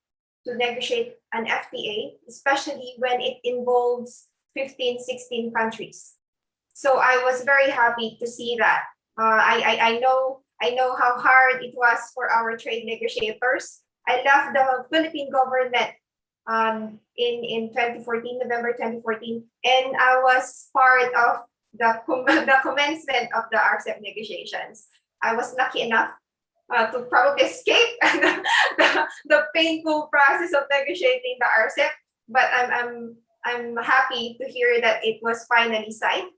to negotiate an FTA, especially when it involves 15, 16 countries. So I was very happy to see that. I know how hard it was for our trade negotiators. I left the Philippine government in 2014, November 2014, and I was part of the commencement of the Rcep negotiations. I was lucky enough to probably escape the painful process of negotiating the Rcep, but I'm happy to hear that it was finally signed.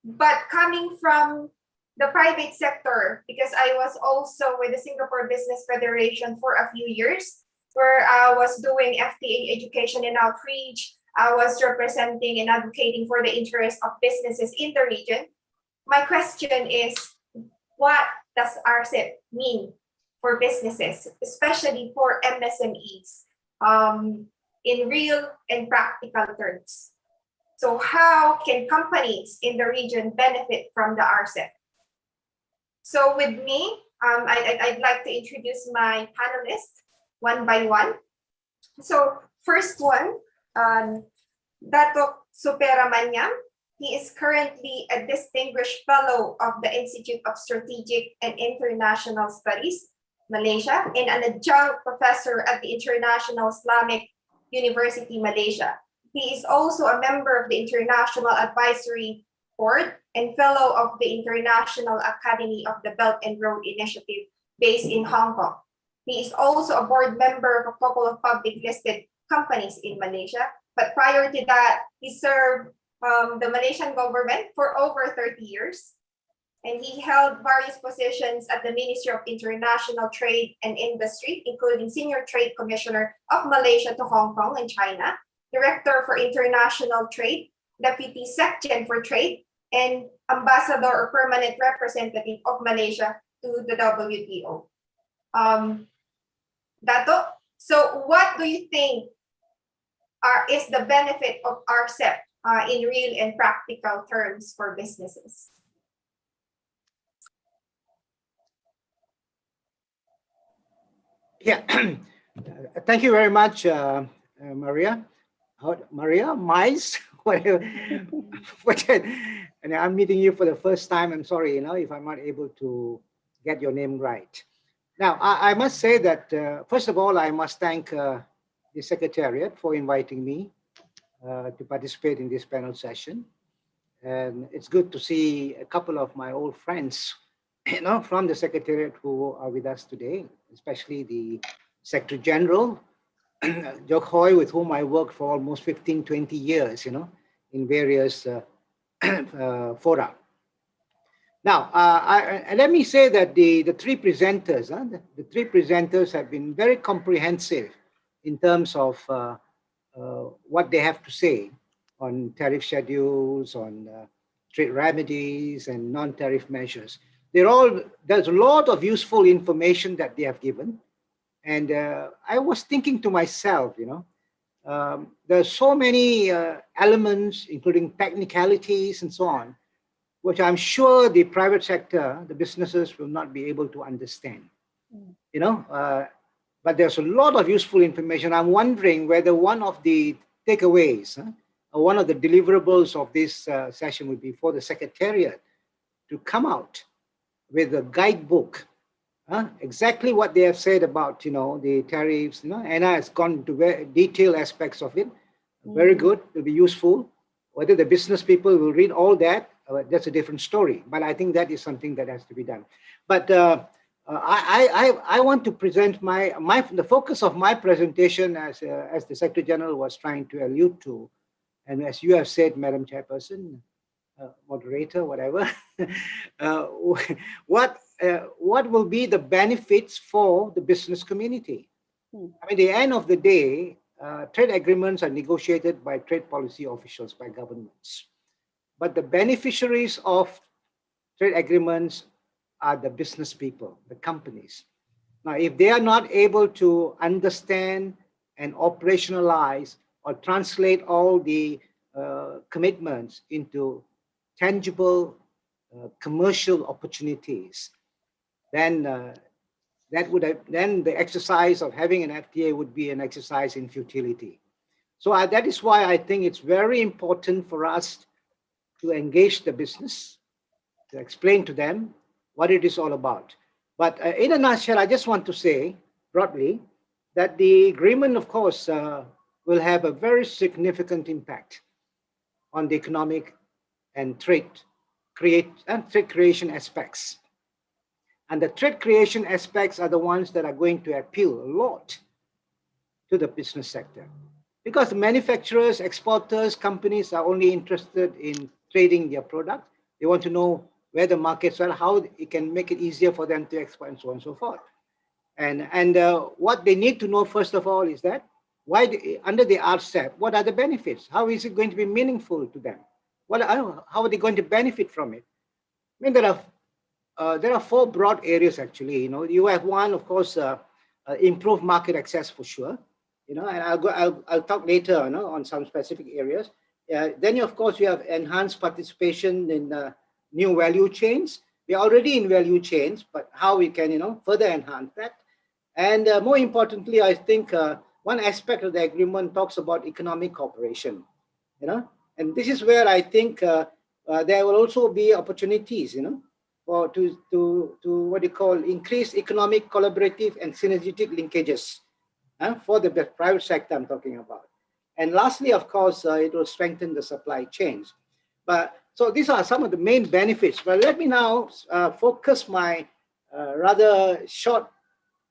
But coming from the private sector, because I was also with the Singapore Business Federation for a few years, where I was doing FTA education and outreach. I was representing and advocating for the interests of businesses in the region. My question is, what does Rcep mean for businesses, especially for MSMEs, in real and practical terms? So how can companies in the region benefit from the Rcep? So with me, I'd like to introduce my panelists one by one. So first one, Dato Superamanyam. He is currently a distinguished fellow of the Institute of Strategic and International Studies, Malaysia, and an adjunct professor at the International Islamic University, Malaysia. He is also a member of the International Advisory Board and fellow of the International Academy of the Belt and Road Initiative based in Hong Kong. He is also a board member of a couple of public listed companies in Malaysia. But prior to that, he served the Malaysian government for over 30 years. And he held various positions at the Ministry of International Trade and Industry, including Senior Trade Commissioner of Malaysia to Hong Kong and China, Director for International Trade, Deputy Secretary for Trade, and Ambassador or Permanent Representative of Malaysia to the WTO. Dato, so what do you think is the benefit of Rcep in real and practical terms for businesses? Yeah, thank you very much, Maria. Maria, Mice, whatever. And I'm meeting you for the first time. I'm sorry, if I'm not able to get your name right. Now, I must say that, first of all, I must thank the Secretariat for inviting me to participate in this panel session. And it's good to see a couple of my old friends, from the Secretariat who are with us today, especially the Secretary General, Jokoy, with whom I worked for almost 15, 20 years, in various fora. Now, let me say that the three presenters, the three presenters have been very comprehensive in terms of what they have to say on tariff schedules, on trade remedies, and non-tariff measures. There's a lot of useful information that they have given. And I was thinking to myself, there's so many elements, including technicalities and so on, which I'm sure the private sector, the businesses will not be able to understand. But there's a lot of useful information. I'm wondering whether one of the takeaways, or one of the deliverables of this session would be for the Secretariat to come out with a guidebook, exactly what they have said about, the tariffs. Anna has gone into very detailed aspects of it. Very good, it'll be useful. Whether the business people will read all that, that's a different story. But I think that is something that has to be done. But I want to present the focus of my presentation, as the Secretary General was trying to allude to, and as you have said, Madam Chairperson, moderator, whatever, what will be the benefits for the business community? I mean, at the end of the day, trade agreements are negotiated by trade policy officials, by governments. But the beneficiaries of trade agreements are the business people, the companies. Now, if they are not able to understand and operationalize or translate all the commitments into tangible commercial opportunities, then then the exercise of having an FTA would be an exercise in futility. So that is why I think it's very important for us to engage the business, to explain to them what it is all about. But in a nutshell, I just want to say broadly that the agreement, of course, will have a very significant impact on the economic and trade creation aspects. And the trade creation aspects are the ones that are going to appeal a lot to the business sector. Because the manufacturers, exporters, companies are only interested in trading their product. They want to know where the markets are, how it can make it easier for them to export, and so on and so forth. And what they need to know, first of all, is that under the Rcep, what are the benefits? How is it going to be meaningful to them? How are they going to benefit from it? I mean, there are four broad areas, actually. You have one, of course, improved market access for sure. And I'll talk later on some specific areas. Then, of course, you have enhanced participation in new value chains. We're already in value chains, but how we can, further enhance that. And more importantly, I think one aspect of the agreement talks about economic cooperation, and this is where I think there will also be opportunities, for to what you call increase economic, collaborative, and synergetic linkages for the private sector I'm talking about. And lastly, of course, it will strengthen the supply chains. So these are some of the main benefits. But let me now focus my rather short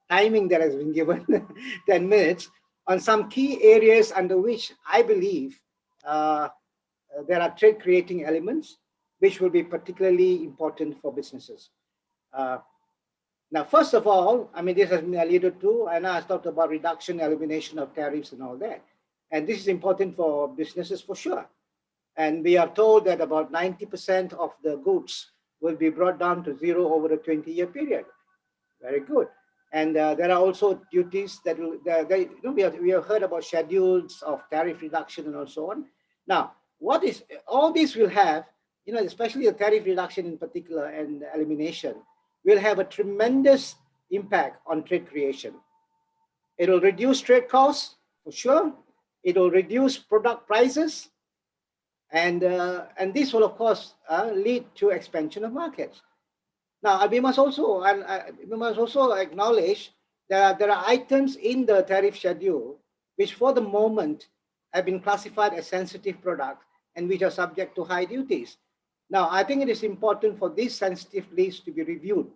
timing that has been given, 10 minutes, on some key areas under which I believe there are trade creating elements which will be particularly important for businesses. Now, first of all, I mean, this has been alluded to, and I talked about reduction, elimination of tariffs and all that. And this is important for businesses for sure. And we are told that about 90% of the goods will be brought down to zero over a 20-year period. Very good. And there are also duties that will, we have heard about schedules of tariff reduction and so on. Now, all this will have, especially the tariff reduction in particular and elimination, will have a tremendous impact on trade creation. It will reduce trade costs for sure. It will reduce product prices, and this will, of course, lead to expansion of markets. Now, we must also acknowledge that there are items in the tariff schedule which, for the moment, have been classified as sensitive products and which are subject to high duties. Now, I think it is important for these sensitive lists to be reviewed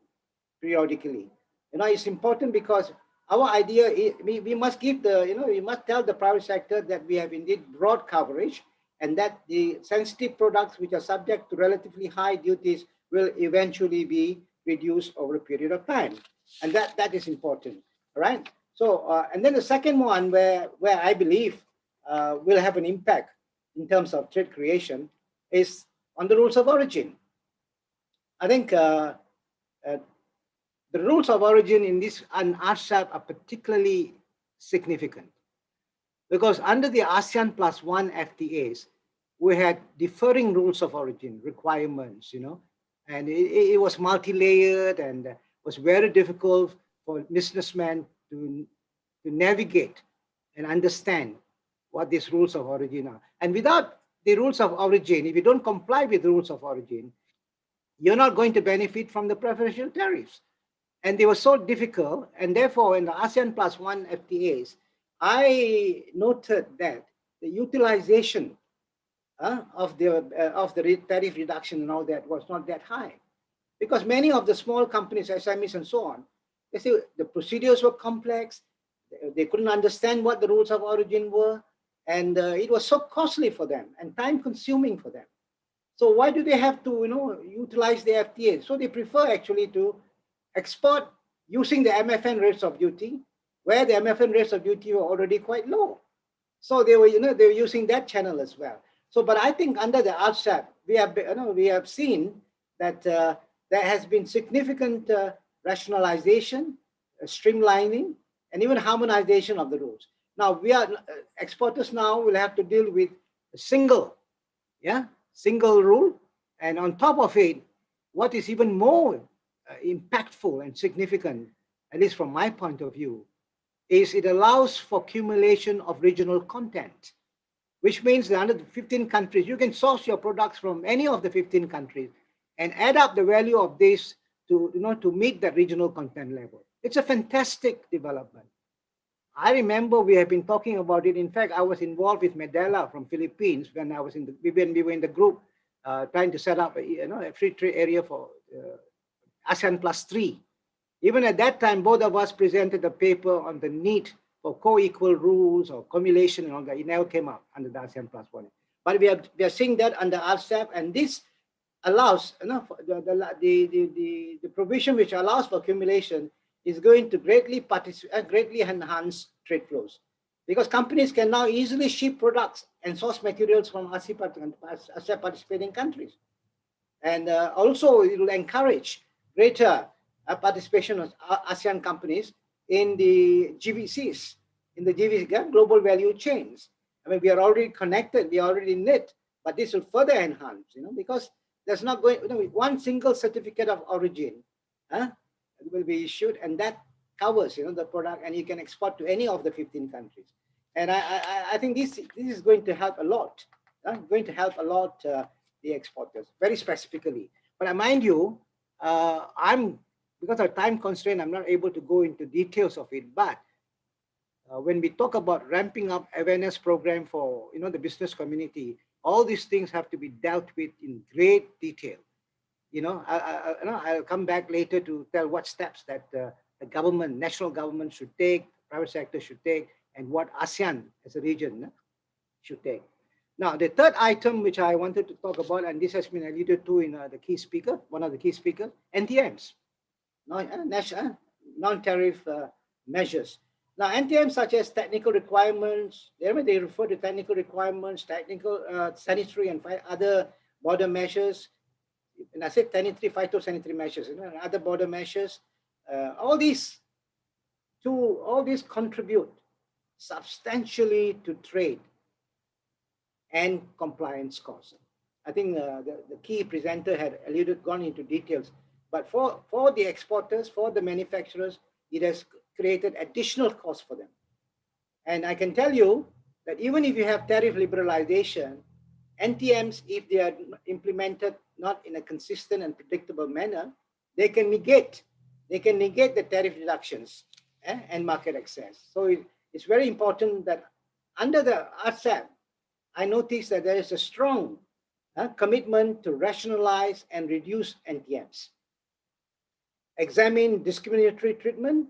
periodically. It's important because our idea is we must give we must tell the private sector that we have indeed broad coverage and that the sensitive products which are subject to relatively high duties will eventually be reduced over a period of time. And that is important, all right? So, and then the second one where I believe will have an impact in terms of trade creation is on the rules of origin. I think the rules of origin in this Rcep are particularly significant because under the ASEAN +1 FTAs, we had differing rules of origin requirements, and it was multi-layered and was very difficult for businessmen to navigate and understand what these rules of origin are. And without the rules of origin, if you don't comply with the rules of origin, you're not going to benefit from the preferential tariffs. And they were so difficult, and therefore in the ASEAN +1 FTAs, I noted that the utilization of the tariff reduction and all that was not that high. Because many of the small companies, SMEs and so on, they say the procedures were complex, they couldn't understand what the rules of origin were, and it was so costly for them and time consuming for them. So why do they have to utilize the FTA? So they prefer actually to export using the MFN rates of duty, where the MFN rates of duty were already quite low. So they were using that channel as well. So, but I think under the Rcep, we have seen that there has been significant rationalization, streamlining, and even harmonization of the rules. Now exporters now will have to deal with a single rule, and on top of it, what is even more impactful and significant, at least from my point of view, is it allows for accumulation of regional content, which means that under the 15 countries, you can source your products from any of the 15 countries and add up the value of this to meet that regional content level. It's a fantastic development. I remember we have been talking about it. In fact, I was involved with Medela from Philippines when I was we were in the group trying to set up a free trade area for ASEAN +3. Even at that time, both of us presented a paper on the need for co-equal rules or cumulation and all that. It never came out under the ASEAN +1. But we are seeing that under Rcep, and this allows the provision which allows for accumulation is going to greatly enhance trade flows, because companies can now easily ship products and source materials from Rcep participating countries. And also it will encourage greater participation of ASEAN companies in the GVCs, in the global value chains. I mean, we are already connected, we are already knit, but this will further enhance, because there's not going, one single certificate of origin will be issued, and that covers, the product, and you can export to any of the 15 countries. And I think this is going to help a lot, the exporters, very specifically. But mind you, because of time constraint, I'm not able to go into details of it. But when we talk about ramping up awareness program for the business community, all these things have to be dealt with in great detail. I'll come back later to tell what steps that the government, national government should take, private sector should take, and what ASEAN as a region should take. Now, the third item which I wanted to talk about, and this has been alluded to in the key speaker, one of the key speakers, NTMs, non-tariff measures. Now, NTMs such as technical requirements, they refer to technical requirements, technical sanitary and other border measures. And I said sanitary, phytosanitary measures, and other border measures. All these contribute substantially to trade and compliance costs. I think the key presenter had gone into details, but for the exporters, for the manufacturers, it has created additional costs for them. And I can tell you that even if you have tariff liberalization, NTMs, if they are implemented not in a consistent and predictable manner, they can negate the tariff reductions and market access. So it's very important that under the Rcep, I noticed that there is a strong commitment to rationalize and reduce NTMs, examine discriminatory treatment,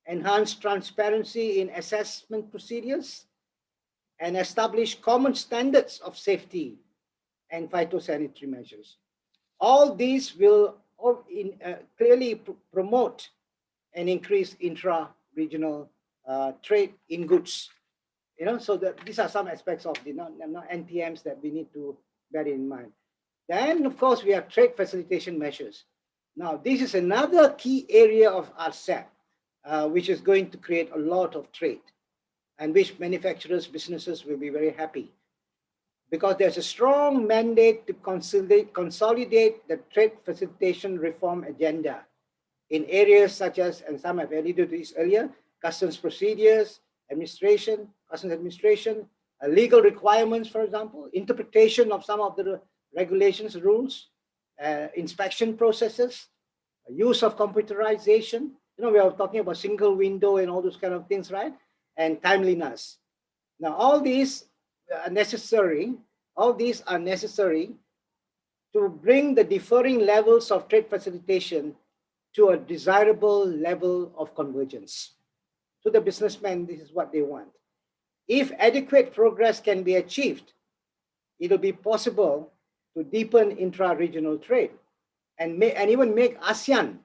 enhance transparency in assessment procedures, and establish common standards of safety and phytosanitary measures. All these will clearly promote and increase intra-regional trade in goods. So these are some aspects of the NTMs that we need to bear in mind. Then, of course, we have trade facilitation measures. Now, this is another key area of Rcep, which is going to create a lot of trade, and which manufacturers, businesses will be very happy, because there's a strong mandate to consolidate the trade facilitation reform agenda in areas such as, and some have alluded to this earlier, customs procedures, customs administration, legal requirements, for example, interpretation of some of the regulations, rules, inspection processes, use of computerization. We are talking about single window and all those kind of things, right? And timeliness. Now, all these are necessary. All these are necessary to bring the differing levels of trade facilitation to a desirable level of convergence. To the businessmen, this is what they want. If adequate progress can be achieved, it will be possible to deepen intra-regional trade and even make ASEAN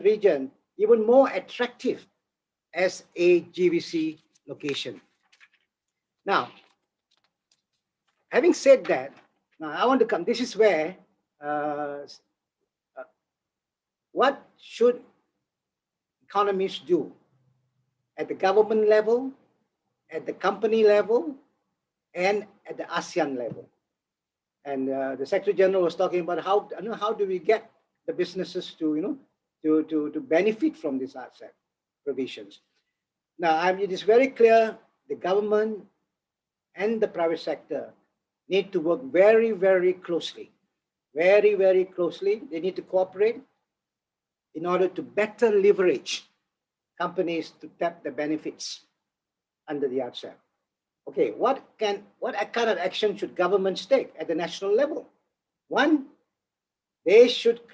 region even more attractive as a GVC location. Now, having said that, now I want to come. This is where what should economies do at the government level, at the company level, and at the ASEAN level. And the Secretary General was talking about how do we get the businesses to benefit from these Rcep provisions. Now, it is very clear the government and the private sector need to work very, very closely. Very, very closely. They need to cooperate in order to better leverage companies to tap the benefits under the Rcep. Okay, what kind of action should governments take at the national level? One, governments should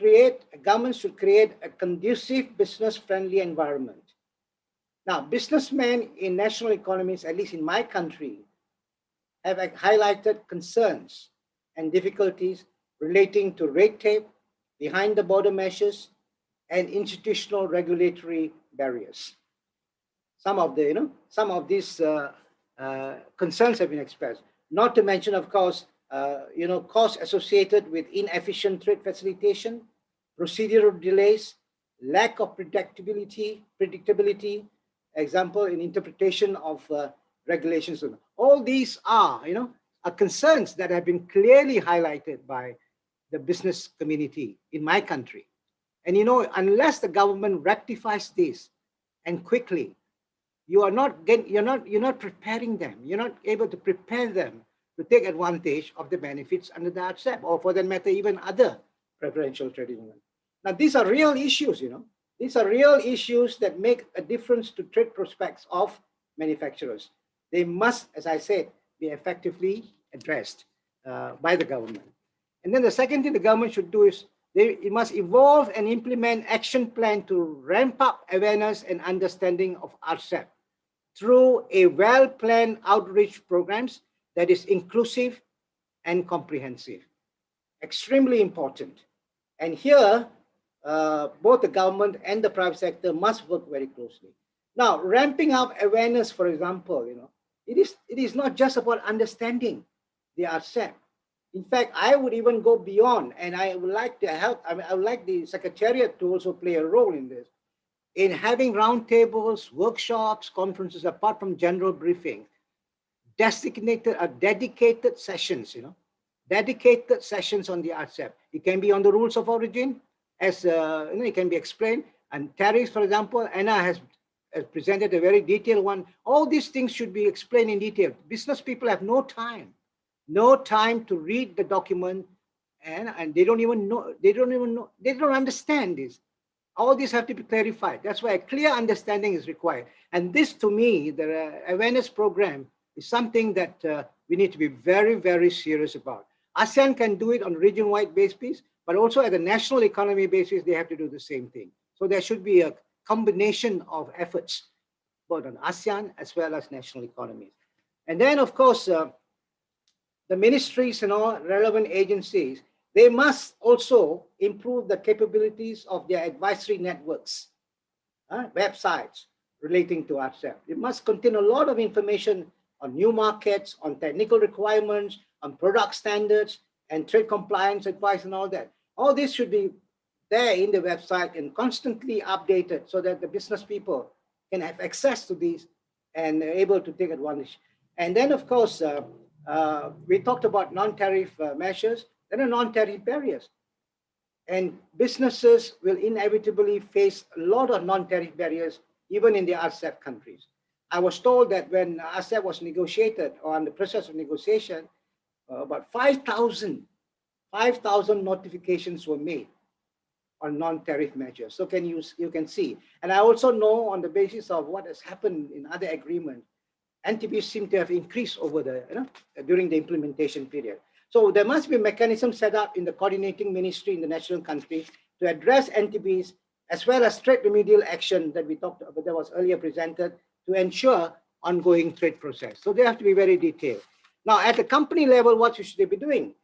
create a conducive, business-friendly environment. Now, businessmen in national economies, at least in my country, have highlighted concerns and difficulties relating to red tape, behind-the-border measures, and institutional regulatory barriers. Some of these concerns have been expressed. Not to mention, of course, costs associated with inefficient trade facilitation, procedural delays, lack of predictability, example in interpretation of regulations. All these are concerns that have been clearly highlighted by the business community in my country. And unless the government rectifies this and quickly, you're not preparing them. You're not able to prepare them to take advantage of the benefits under the Rcep, or for that matter, even other preferential trading agreements. Now, these are real issues, These are real issues that make a difference to trade prospects of manufacturers. They must, as I said, be effectively addressed by the government. And then the second thing the government should do is it must evolve and implement action plan to ramp up awareness and understanding of Rcep through a well-planned outreach programs that is inclusive and comprehensive. Extremely important. And here, both the government and the private sector must work very closely. Now, ramping up awareness, for example, it is not just about understanding the Rcep. In fact, I would even go beyond, and I would like to help. I would like the Secretariat to also play a role in this, in having roundtables, workshops, conferences, apart from general briefing, dedicated sessions, dedicated sessions on the Rcep. It can be on the rules of origin, as it can be explained, and tariffs, for example. Anna has presented a very detailed one. All these things should be explained in detail. Business people have no time to read the document, and they don't understand this. All these have to be clarified. That's why a clear understanding is required. And this, to me, the awareness program is something that we need to be very, very serious about. ASEAN can do it on region-wide basis, but also at the national economy basis, they have to do the same thing. So there should be a combination of efforts, both on ASEAN as well as national economies. And then, of course, the ministries and all relevant agencies they must also improve the capabilities of their advisory networks, websites relating to Rcep. It must contain a lot of information on new markets, on technical requirements, on product standards, and trade compliance advice and all that. All this should be there in the website and constantly updated so that the business people can have access to these and able to take advantage. And then, of course, we talked about non-tariff measures. There are non-tariff barriers. And businesses will inevitably face a lot of non-tariff barriers, even in the Rcep countries. I was told that when Rcep was negotiated, or on the process of negotiation, about 5,000 notifications were made on non-tariff measures. So you can see. And I also know on the basis of what has happened in other agreements, NTBs seem to have increased over during the implementation period. So there must be a mechanism set up in the coordinating ministry in the national country to address NTBs as well as trade remedial action that we talked about, that was earlier presented, to ensure ongoing trade process. So they have to be very detailed. Now, at the company level, what should they be doing?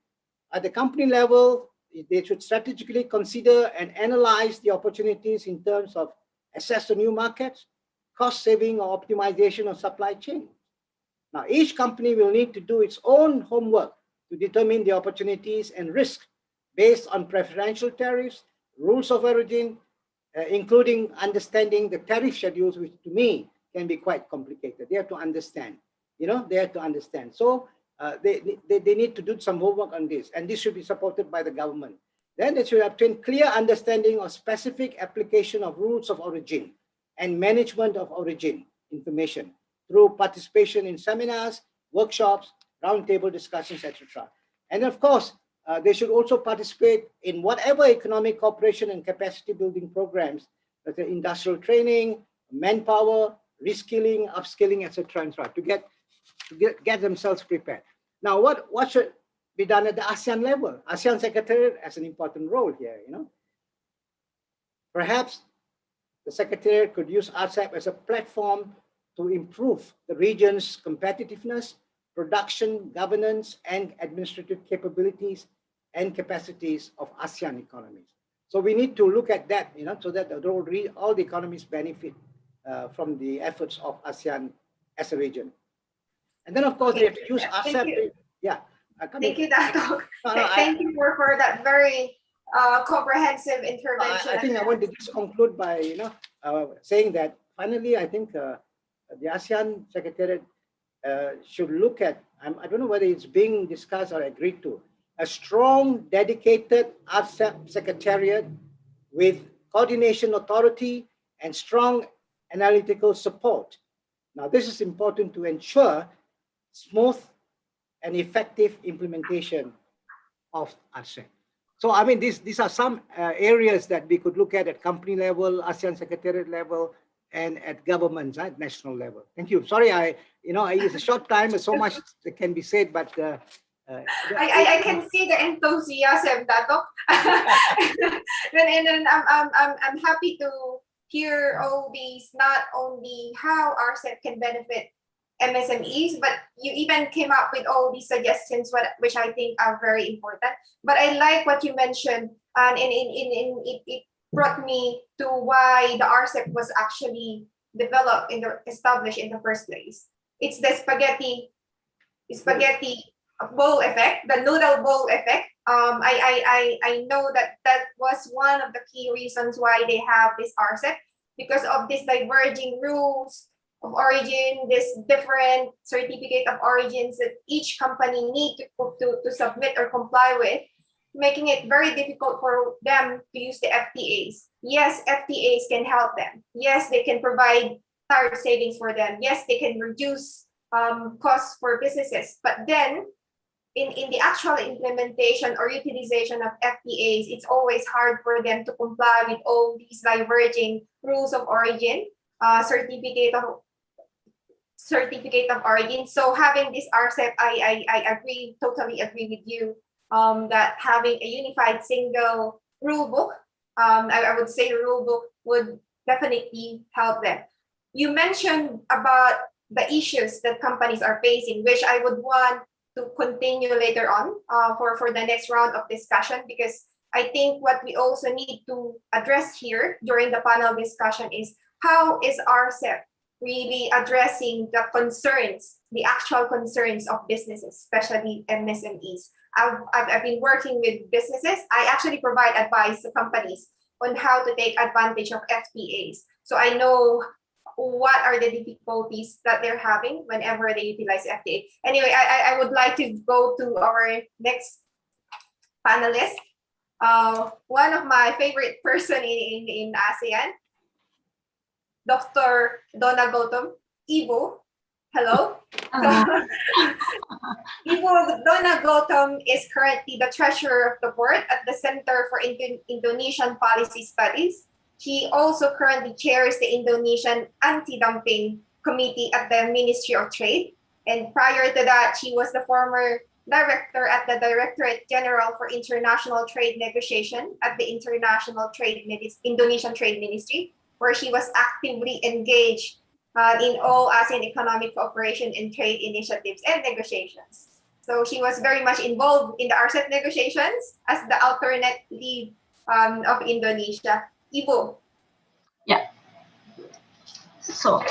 At the company level, they should strategically consider and analyze the opportunities in terms of access to new markets, cost saving or optimization of supply chain. Now, each company will need to do its own homework to determine the opportunities and risks based on preferential tariffs, rules of origin, including understanding the tariff schedules, which to me can be quite complicated. They have to understand, they have to understand. So they need to do some homework on this, and this should be supported by the government. Then they should obtain clear understanding of specific application of rules of origin and management of origin information through participation in seminars, workshops, roundtable discussions, etc. And of course, they should also participate in whatever economic cooperation and capacity building programs, like the industrial training, manpower, reskilling, upskilling, etc., to get themselves prepared. Now, what should be done at the ASEAN level? ASEAN Secretariat has an important role here. Perhaps the Secretariat could use Rcep as a platform to improve the region's competitiveness, production, governance, and administrative capabilities and capacities of ASEAN economies. So we need to look at that, so that all the economies benefit from the efforts of ASEAN as a region. And then, of course, they have to use Rcep. Yeah. Thank you, Dato. Thank you for that very comprehensive intervention. I think I want to just conclude by saying that finally, I think the ASEAN Secretariat should look at, I don't know whether it's being discussed or agreed to, a strong, dedicated Rcep Secretariat with coordination authority and strong analytical support. Now, this is important to ensure smooth and effective implementation of Rcep. So, I mean, these are some areas that we could look at company level, ASEAN Secretariat level, and at governments at national level. Thank you. Sorry, it's a short time, so much that can be said, but I can see the enthusiasm, Dato. and I'm happy to hear all these, not only how Rcep can benefit MSMEs, but you even came up with all these suggestions, which I think are very important. But I like what you mentioned, and it brought me to why the Rcep was actually established in the first place. It's the spaghetti bowl effect, the noodle bowl effect. I know that was one of the key reasons why they have this Rcep, because of this diverging rules of origin, this different certificate of origins that each company need to submit or comply with, making it very difficult for them to use the FTAs. Yes, FTAs can help them. Yes, they can provide tariff savings for them. Yes, they can reduce costs for businesses. But then, in the actual implementation or utilization of FTAs, it's always hard for them to comply with all these diverging rules of origin, certificate of origin. So having this Rcep, I totally agree with you that having a unified single rule book, I would say the rule book would definitely help them. You mentioned about the issues that companies are facing, which I would want to continue later on for the next round of discussion, because I think what we also need to address here during the panel discussion is how is Rcep really addressing the concerns, the actual concerns of businesses, especially MSMEs. I've been working with businesses. I actually provide advice to companies on how to take advantage of FTAs. So I know what are the difficulties that they're having whenever they utilize FTA. Anyway, I would like to go to our next panelist. One of my favorite person in ASEAN, Dr. Donna Gautam, Ibu. Hello. Ibu Donna Gautam is currently the treasurer of the board at the Center for Indonesian Policy Studies. She also currently chairs the Indonesian Anti-Dumping Committee at the Ministry of Trade. And prior to that, she was the former director at the Directorate General for International Trade Negotiation at the Indonesian Trade Ministry, where she was actively engaged in all ASEAN economic cooperation and trade initiatives and negotiations. So she was very much involved in the Rcep negotiations as the alternate lead of Indonesia. Ibu. Yeah. So,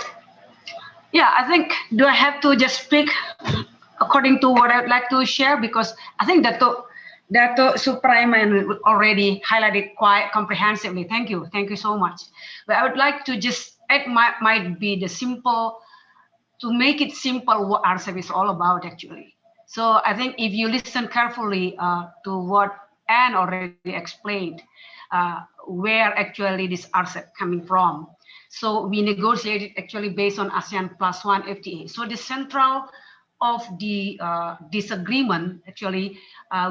yeah, I think, do I have to just speak according to what I would like to share? Because I think Dato Supraiman already highlighted quite comprehensively. Thank you so much. But I would like to just add might be the simple, to make it simple what Rcep is all about actually. So I think if you listen carefully to what Anne already explained, where actually this Rcep coming from. So we negotiated actually based on ASEAN +1 FTA. So the central of the disagreement actually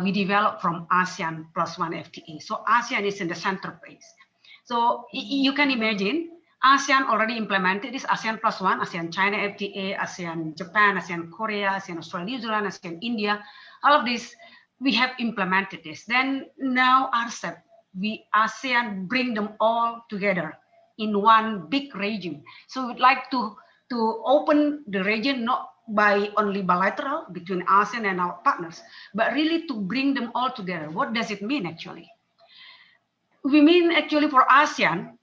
we developed from ASEAN +1 FTA. So ASEAN is in the center place. So you can imagine ASEAN already implemented this ASEAN +1, ASEAN China FTA, ASEAN Japan, ASEAN Korea, ASEAN Australia, New Zealand, ASEAN India, all of this, we have implemented this. Then now Rcep, ASEAN bring them all together in one big region. So we'd like to open the region not by only bilateral between ASEAN and our partners, but really to bring them all together. What does it mean actually? We mean actually for ASEAN,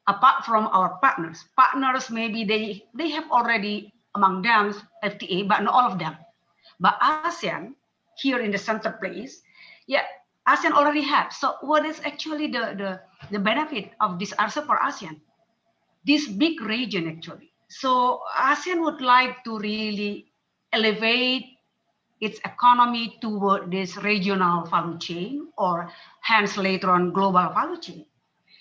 apart from our partners maybe they have already among them FTA, but not all of them. But ASEAN here in the center place, yeah, ASEAN already have. So what is actually the benefit of this Rcep for ASEAN? This big region actually. So ASEAN would like to really elevate its economy toward this regional value chain, or hence later on global value chain,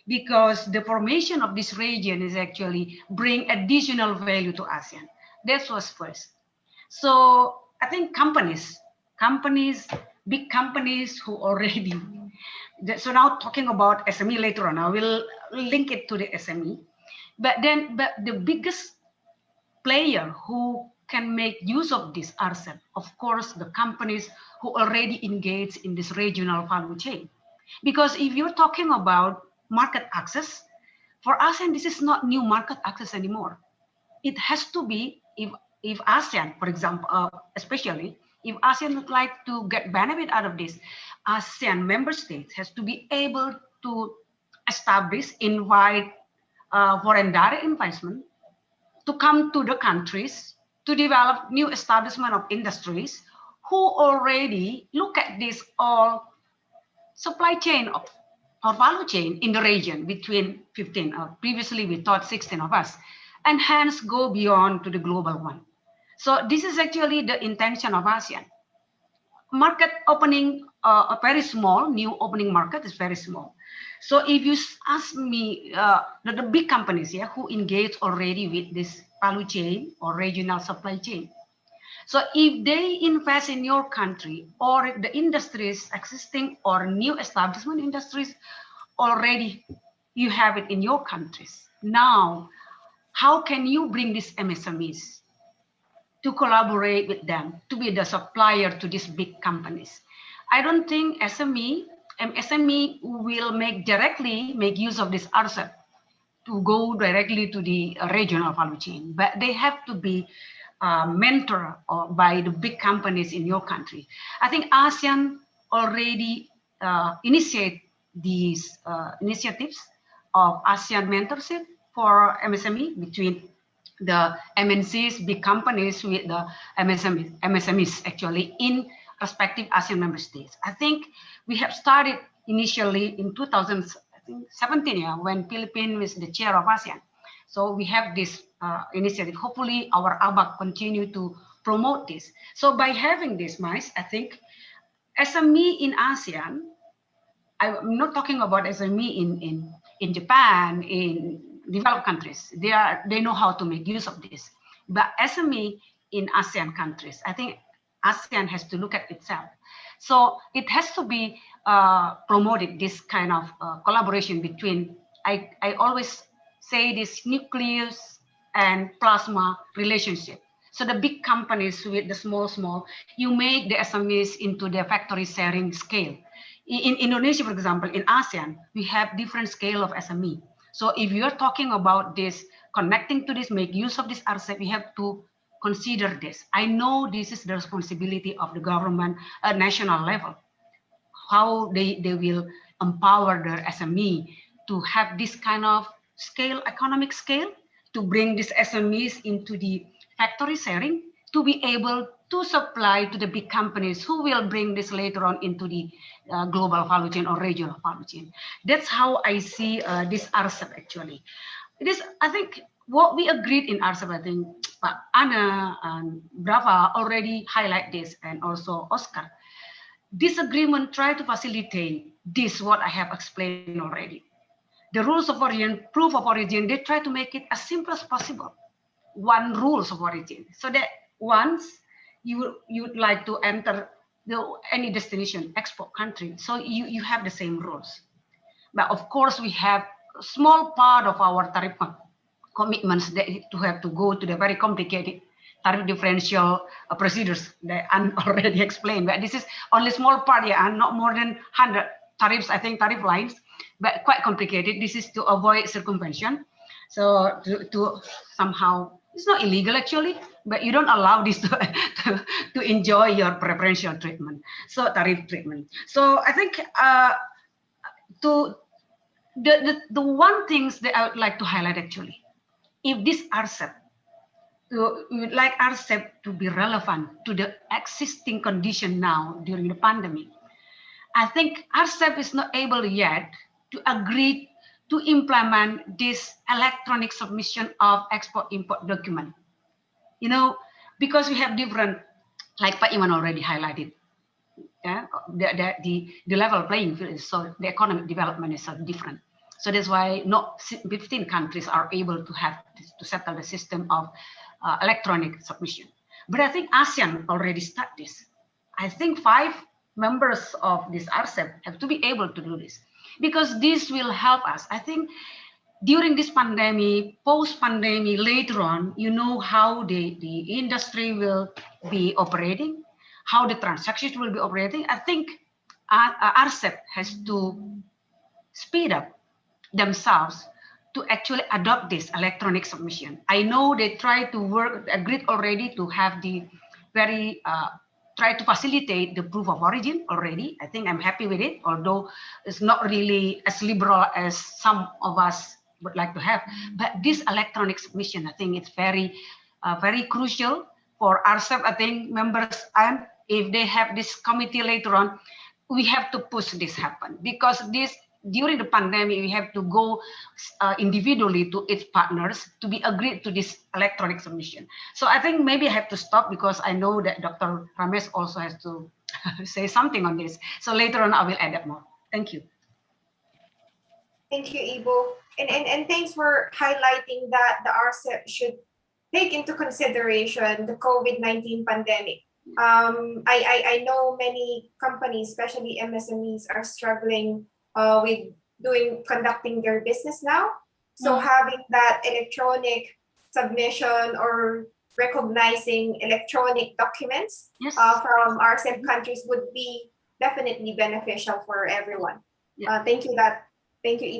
because the formation of this region is actually bring additional value to ASEAN. That was first. So I think companies, big companies who already, so now talking about SME later on, I will link it to the SME, but the biggest player who can make use of this Rcep, of course, the companies who already engage in this regional value chain. Because if you're talking about market access, for ASEAN, this is not new market access anymore. It has to be, if ASEAN, for example, especially, if ASEAN would like to get benefit out of this, ASEAN member states has to be able to establish, invite foreign direct investment to come to the countries to develop new establishment of industries who already look at this all supply chain or value chain in the region between 15, previously we thought 16 of us, and hence go beyond to the global one. So this is actually the intention of ASEAN. Market opening, a very small, new opening market is very small. So if you ask me, the big companies here who engage already with this value chain or regional supply chain. So if they invest in your country, or the industries existing or new establishment industries already, you have it in your countries. Now, how can you bring these MSMEs to collaborate with them, to be the supplier to these big companies? I don't think MSME will directly make use of this Rcep to go directly to the regional value chain, but they have to be mentored by the big companies in your country. I think ASEAN already initiate these initiatives of ASEAN mentorship for MSME between the MNCs, big companies with the MSMEs actually in respective ASEAN member states. I think we have started initially in 2017, yeah, when Philippines was the chair of ASEAN. So we have this initiative. Hopefully our ABAC continue to promote this. So by having this, Mais, I think SME in ASEAN, I'm not talking about SME in Japan, in developed countries. They know how to make use of this. But SME in ASEAN countries, I think ASEAN has to look at itself. So it has to be promoted, this kind of collaboration between, I always say this nucleus and plasma relationship. So the big companies with the small, you make the SMEs into the factory sharing scale. In Indonesia, for example, in ASEAN, we have different scale of SME. So if you're talking about this, connecting to this, make use of this Rcep, we have to consider this. I know this is the responsibility of the government at national level, how they will empower their SME to have this kind of scale, economic scale, to bring these SMEs into the factory sharing, to be able to supply to the big companies who will bring this later on into the global value chain or regional value chain. That's how I see this Rcep actually. It is, I think, what we agreed in Rcep, I think Anna and Brava already highlight this, and also Oscar. This agreement try to facilitate this, what I have explained already. The rules of origin, proof of origin, they try to make it as simple as possible. One rules of origin, so that once you would like to enter any destination, export country, so you have the same rules. But of course, we have a small part of our tariff commitments that to have to go to the very complicated tariff differential procedures that I already explained. But this is only small part, yeah, and not more than 100 tariffs, I think, tariff lines, but quite complicated. This is to avoid circumvention. So to somehow, it's not illegal actually, but you don't allow this to enjoy your preferential treatment, so tariff treatment. So I think the one things that I would like to highlight actually, if this Rcep, we would like Rcep to be relevant to the existing condition now during the pandemic. I think Rcep is not able yet to agree to implement this electronic submission of export-import document. You know, because we have different, like Pak Iman already highlighted, yeah, the level playing field is so, the economic development is so different. So that's why not 15 countries are able to have to settle the system of electronic submission. But I think ASEAN already start this. I think 5 members of this Rcep have to be able to do this, because this will help us. I think during this pandemic, post-pandemic, later on, you know how the industry will be operating, how the transactions will be operating. I think Rcep has to speed up themselves to actually adopt this electronic submission. I know they try to work, agreed already to have the very, try to facilitate the proof of origin already. I think I'm happy with it, although it's not really as liberal as some of us would like to have. But this electronic submission, I think it's very, very crucial for Rcep, I think, members, and if they have this committee later on, we have to push this happen, because this, during the pandemic, we have to go individually to its partners to be agreed to this electronic submission. So I think maybe I have to stop, because I know that Dr. Ramesh also has to say something on this. So later on, I will add that more. Thank you. Thank you, Ibo. And thanks for highlighting that the Rcep should take into consideration the COVID-19 pandemic. I know many companies, especially MSMEs, are struggling with conducting their business now. So having that electronic submission or recognizing electronic documents from Rcep countries would be definitely beneficial for everyone. Thank you,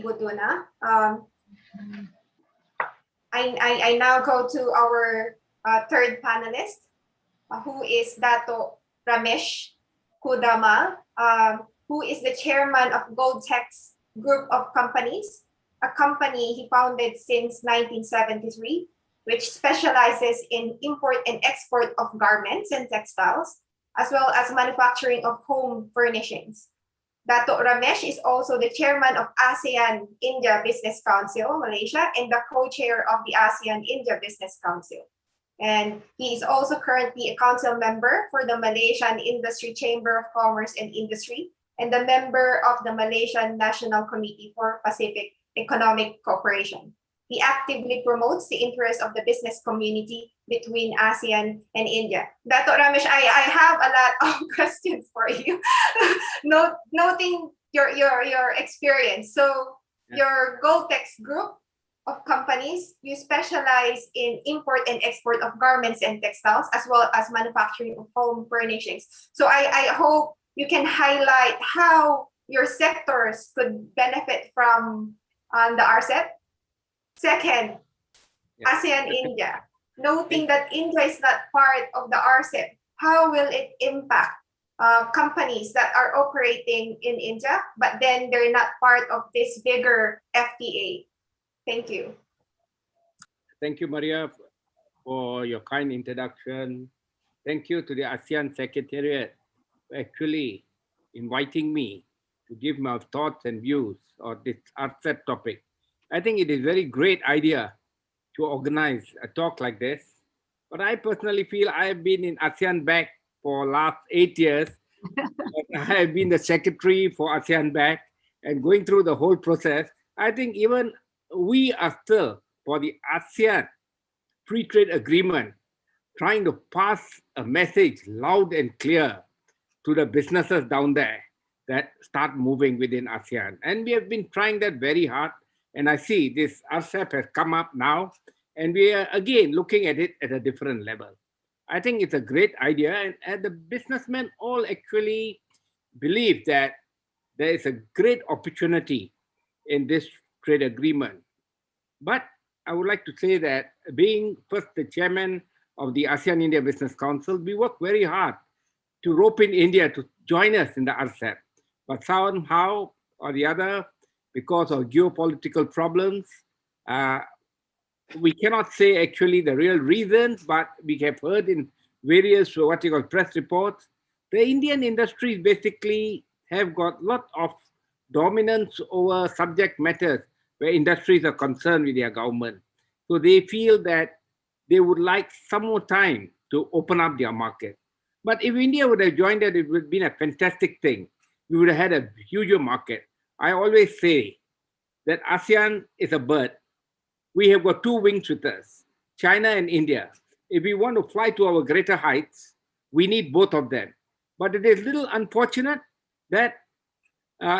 Ibu Duna. I now go to our third panelist, who is Dato Ramesh Kudama, who is the chairman of Goldtex Group of Companies, a company he founded since 1973, which specializes in import and export of garments and textiles, as well as manufacturing of home furnishings. Dato Ramesh is also the chairman of ASEAN-India Business Council, Malaysia, and the co-chair of the ASEAN-India Business Council. And he is also currently a council member for the Malaysian Industry Chamber of Commerce and Industry, and the member of the Malaysian National Committee for Pacific Economic Cooperation. He actively promotes the interests of the business community between ASEAN and India. Dato Ramesh, I have a lot of questions for you, noting your experience. So your Goldtex Group of Companies, you specialize in import and export of garments and textiles, as well as manufacturing of home furnishings. So I hope you can highlight how your sectors could benefit from the Rcep. Second, ASEAN-India. Noting that India is not part of the Rcep, how will it impact companies that are operating in India, but then they're not part of this bigger FTA? Thank you. Thank you, Maria, for your kind introduction. Thank you to the ASEAN Secretariat for actually inviting me to give my thoughts and views on this Rcep topic. I think it is a very great idea to organize a talk like this. But I personally feel I have been in ASEAN BAC for last 8 years. I have been the secretary for ASEAN BAC and going through the whole process. I think even we are still for the ASEAN Free Trade Agreement, trying to pass a message loud and clear to the businesses down there that start moving within ASEAN. And we have been trying that very hard. And I see this Rcep has come up now, and we are again looking at it at a different level. I think it's a great idea, and the businessmen all actually believe that there is a great opportunity in this trade agreement. But I would like to say that being first the chairman of the ASEAN-India Business Council, we work very hard to rope in India to join us in the Rcep. But somehow or the other, because of geopolitical problems, we cannot say actually the real reasons, but we have heard in various what you call press reports, the Indian industries basically have got a lot of dominance over subject matters where industries are concerned with their government. So they feel that they would like some more time to open up their market. But if India would have joined it, it would have been a fantastic thing. We would have had a huger market. I always say that ASEAN is a bird. We have got two wings with us, China and India. If we want to fly to our greater heights, we need both of them. But it is a little unfortunate that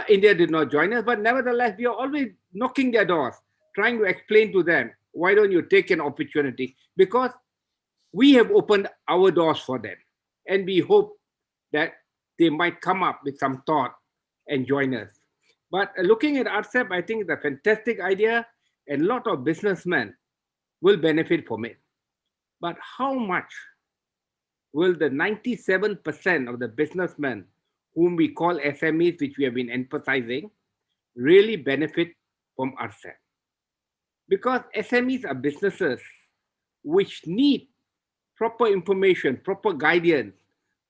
India did not join us, but nevertheless, we are always knocking their doors, trying to explain to them, why don't you take an opportunity? Because we have opened our doors for them. And we hope that they might come up with some thought and join us. But looking at Rcep, I think it's a fantastic idea, and a lot of businessmen will benefit from it. But how much will the 97% of the businessmen whom we call SMEs, which we have been emphasizing, really benefit from Rcep? Because SMEs are businesses which need proper information, proper guidance,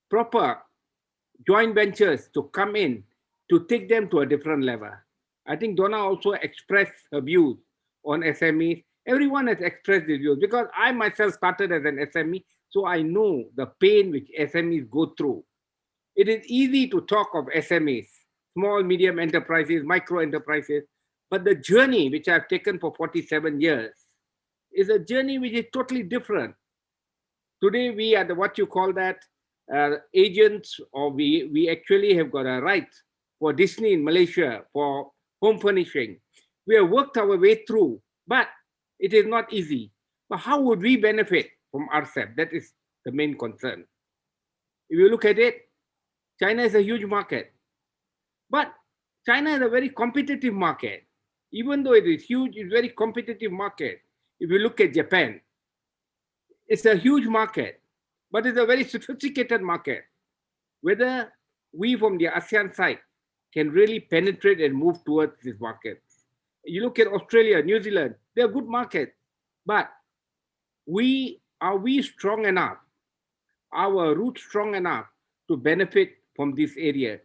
proper joint ventures to come in to take them to a different level. I think Donna also expressed her views on SMEs. Everyone has expressed their views because I myself started as an SME, so I know the pain which SMEs go through. It is easy to talk of SMEs, small, medium enterprises, micro enterprises, but the journey which I've taken for 47 years is a journey which is totally different. Today we are the what you call that agents, or we actually have got a right for Disney in Malaysia for home furnishing. We have worked our way through, but it is not easy. But how would we benefit from Rcep? That is the main concern. If you look at it, China is a huge market, but China is a very competitive market. Even though it is huge, it's a very competitive market. If you look at Japan, It's a huge market, but it's a very sophisticated market. Whether we from the ASEAN side can really penetrate and move towards this market. You look at Australia, New Zealand, they're good markets, but are we strong enough, our roots strong enough to benefit from this area?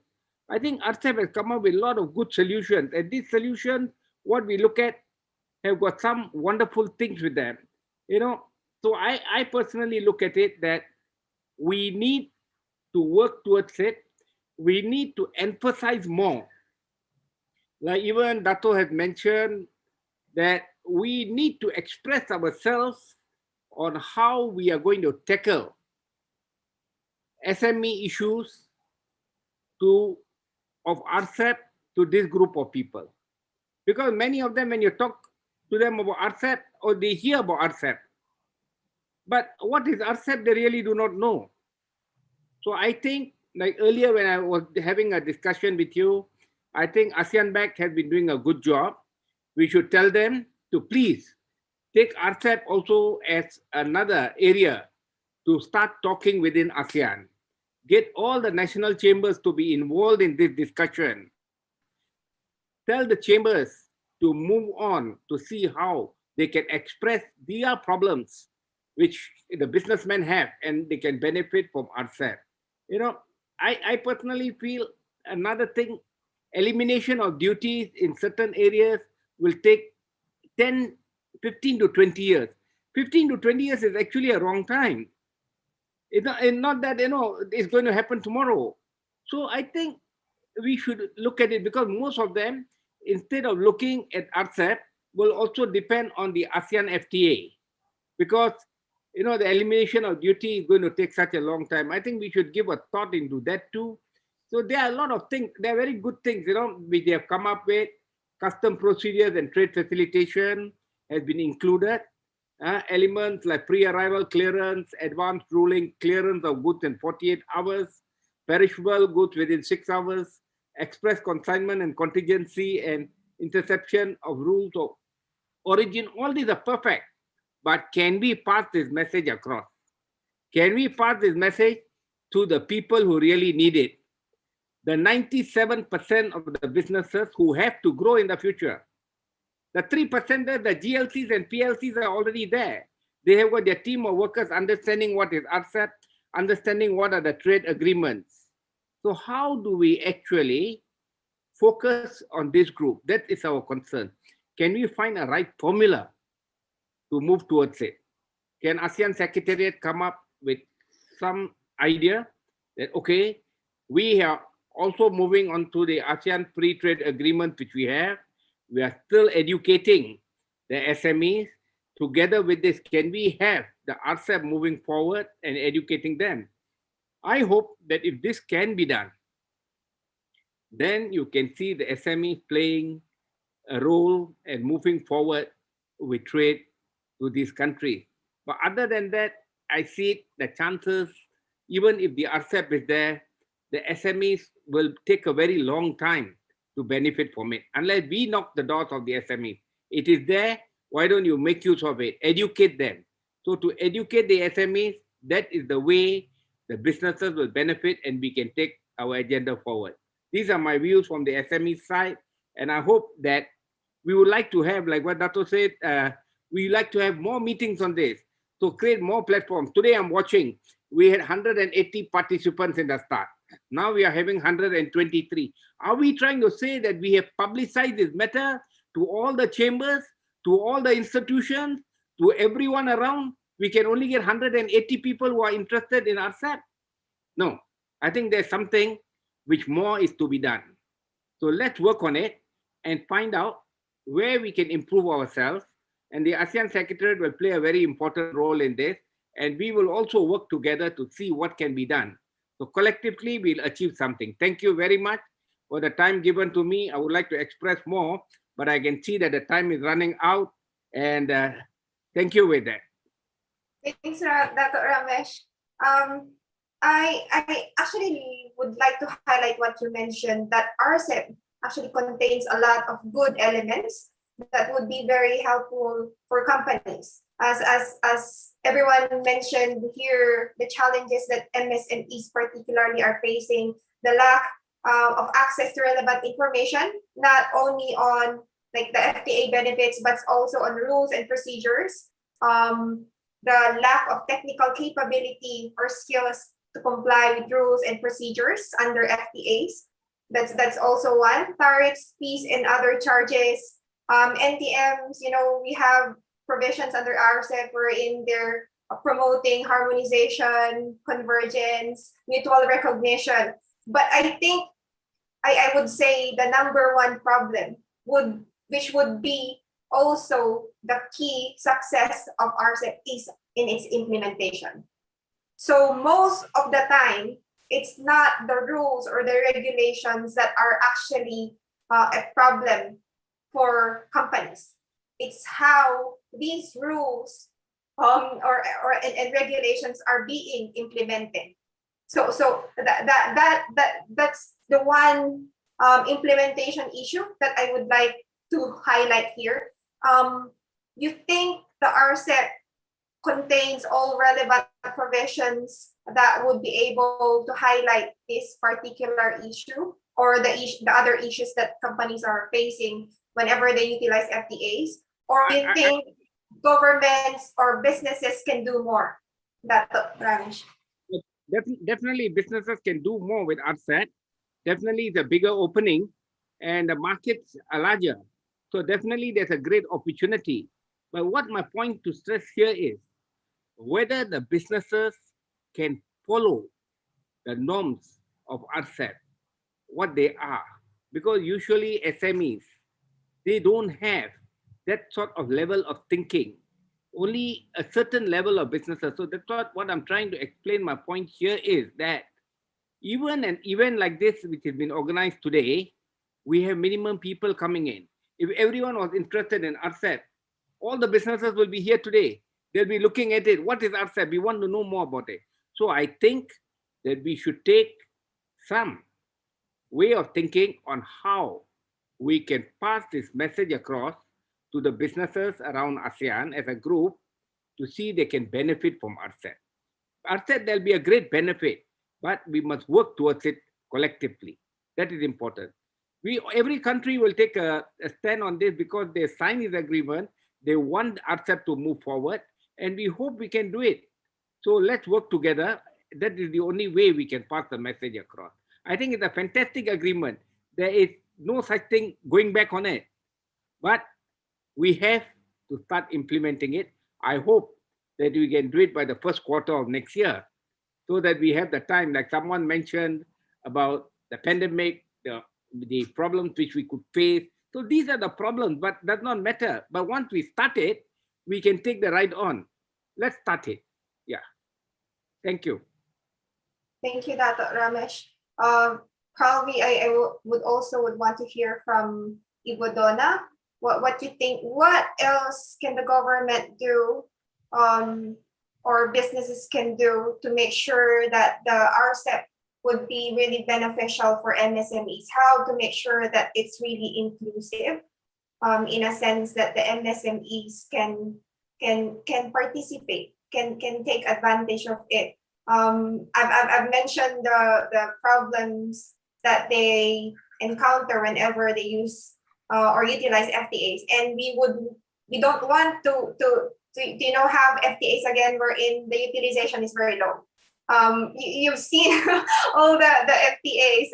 I think Rcep has come up with a lot of good solutions, and these solutions, what we look at, have got some wonderful things with them. So I personally look at it that we need to work towards it. We need to emphasize more. Like even Dato has mentioned that we need to express ourselves on how we are going to tackle SME issues of Rcep to this group of people. Because many of them, when you talk to them about Rcep, or they hear about Rcep, but what is Rcep, they really do not know. So I think, like earlier when I was having a discussion with you, I think ASEAN Bank has been doing a good job. We should tell them to please take Rcep also as another area to start talking within ASEAN. Get all the national chambers to be involved in this discussion. Tell the chambers to move on to see how they can express their problems which the businessmen have, and they can benefit from Rcep. I personally feel another thing, elimination of duties in certain areas will take 15 to 20 years. 15 to 20 years is actually a wrong time. It's not that, it's going to happen tomorrow. So I think we should look at it, because most of them, instead of looking at Rcep, will also depend on the ASEAN FTA. Because, the elimination of duty is going to take such a long time. I think we should give a thought into that too. So there are a lot of things, there are very good things, which they have come up with. Custom procedures and trade facilitation has been included. Elements like pre-arrival clearance, advanced ruling, clearance of goods in 48 hours, perishable goods within 6 hours, express consignment and contingency, and interception of rules of origin. All these are perfect. But can we pass this message across? Can we pass this message to the people who really need it? The 97% of the businesses who have to grow in the future. The 3%, the GLCs and PLCs are already there. They have got their team of workers understanding what is Rcep, understanding what are the trade agreements. So how do we actually focus on this group? That is our concern. Can we find a right formula to move towards it? Can ASEAN Secretariat come up with some idea that, okay, we are also moving on to the ASEAN Free Trade Agreement, which we have. We are still educating the SMEs. Together with this, can we have the Rcep moving forward and educating them? I hope that if this can be done, then you can see the SME playing a role and moving forward with trade to these countries. But other than that, I see the chances, even if the Rcep is there, the SMEs will take a very long time to benefit from it, unless we knock the doors of the SMEs. It is there, why don't you make use of it? Educate them. So to educate the SMEs, that is the way the businesses will benefit and we can take our agenda forward. These are my views from the SME side, and I hope that we would like to have, like what Dato said, we like to have more meetings on this, to create more platforms. Today I'm watching, we had 180 participants in the start. Now we are having 123. Are we trying to say that we have publicized this matter to all the chambers, to all the institutions, to everyone around? We can only get 180 people who are interested in Rcep? No, I think there's something which more is to be done. So let's work on it and find out where we can improve ourselves. And the ASEAN Secretariat will play a very important role in this. And we will also work together to see what can be done. So collectively, we'll achieve something. Thank you very much for the time given to me. I would like to express more, but I can see that the time is running out. And thank you with that. Thanks, Dr. Ramesh. I actually would like to highlight what you mentioned, that Rcep actually contains a lot of good elements. that would be very helpful for companies. As everyone mentioned here, the challenges that MSMEs particularly are facing, the lack of access to relevant information, not only on like the FTA benefits, but also on rules and procedures, the lack of technical capability or skills to comply with rules and procedures under FTAs. That's also one. Tariffs, fees, and other charges. NTMs, we have provisions under Rcep wherein they're promoting harmonization, convergence, mutual recognition. But I think I would say the number one problem which would be also the key success of Rcep is in its implementation. So most of the time, it's not the rules or the regulations that are actually a problem for companies. It's how these rules and regulations are being implemented. So that's the one implementation issue that I would like to highlight here. You think the Rcep contains all relevant provisions that would be able to highlight this particular issue or the other issues that companies are facing whenever they utilize FTAs? Or do you think governments or businesses can do more? Ramesh. Definitely, businesses can do more with Rcep. Definitely, the bigger opening and the markets are larger. So definitely, there's a great opportunity. But what my point to stress here is whether the businesses can follow the norms of Rcep, what they are. Because usually SMEs, they don't have that sort of level of thinking. Only a certain level of businesses. So that's what I'm trying to explain. My point here is that even an event like this, which has been organized today, we have minimum people coming in. If everyone was interested in Rcep, all the businesses will be here today. They'll be looking at it. What is Rcep? We want to know more about it. So I think that we should take some way of thinking on how we can pass this message across to the businesses around ASEAN as a group to see they can benefit from Rcep. Rcep, there'll be a great benefit, but we must work towards it collectively. That is important. Every country will take a stand on this because they signed this agreement. They want Rcep to move forward, and we hope we can do it. So let's work together. That is the only way we can pass the message across. I think it's a fantastic agreement. There is no such thing going back on it. But we have to start implementing it. I hope that we can do it by the first quarter of next year so that we have the time, like someone mentioned about the pandemic, the problems which we could face. So these are the problems, but does not matter. But once we start it, we can take the ride on. Let's start it. Yeah. Thank you. Thank you, Dato' Ramesh. Probably I would want to hear from Ibu Donna. What do you think? What else can the government do or businesses can do to make sure that the Rcep would be really beneficial for MSMEs? How to make sure that it's really inclusive in a sense that the MSMEs can participate, can take advantage of it. I've mentioned the problems that they encounter whenever they use or utilize FTAs, and we don't want to have FTAs again wherein the utilization is very low. You've seen all the FTAs,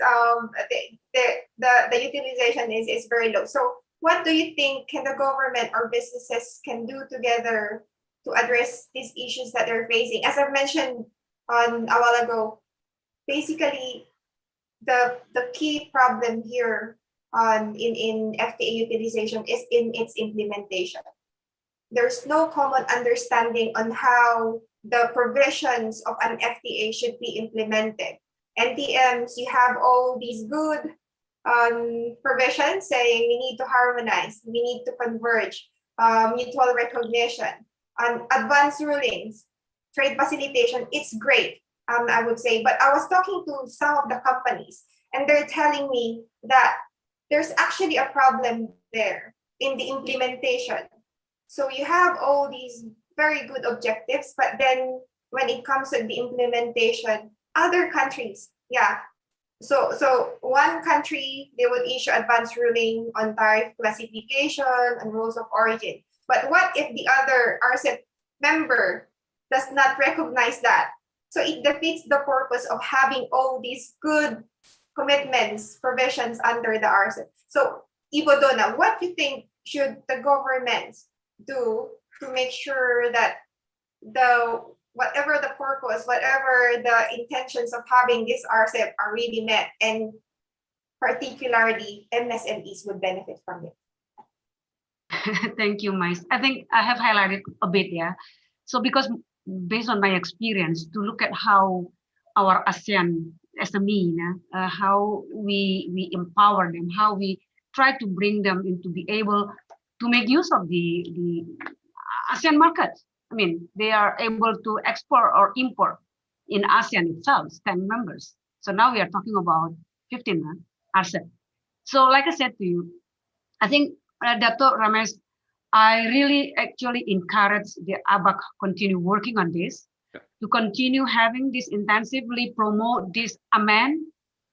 the utilization is very low. So what do you think can the government or businesses can do together to address these issues that they're facing? As I've mentioned a while ago, basically the key problem here in FTA utilization is in its implementation. There's no common understanding on how the provisions of an FTA should be implemented. NTMs, you have all these good provisions saying we need to harmonize, we need to converge, mutual recognition, and advanced rulings, trade facilitation. It's great, I would say. But I was talking to some of the companies, and they're telling me that there's actually a problem there. in the implementation. So you have all these very good objectives, but then when it comes to the implementation, other countries, so one country, they would issue advanced ruling on tariff classification and rules of origin. But what if the other Rcep member does not recognize that? So it defeats the purpose of having all these good commitments, provisions under the Rcep. So Ibo Donna, what do you think should the governments do to make sure that whatever the purpose, whatever the intentions of having this Rcep are really met, and particularly MSMEs would benefit from it? Thank you, Mais. I think I have highlighted a bit, yeah. So because based on my experience, to look at how our ASEAN SME, how we empower them, how we try to bring them into be able to make use of the ASEAN market. I mean, they are able to export or import in ASEAN itself, 10 members. So now we are talking about 15 Rcep. So like I said to you, I think Dato' Ramesh, I really actually encourage the ABAC continue working on this, to continue having this intensively promote this amend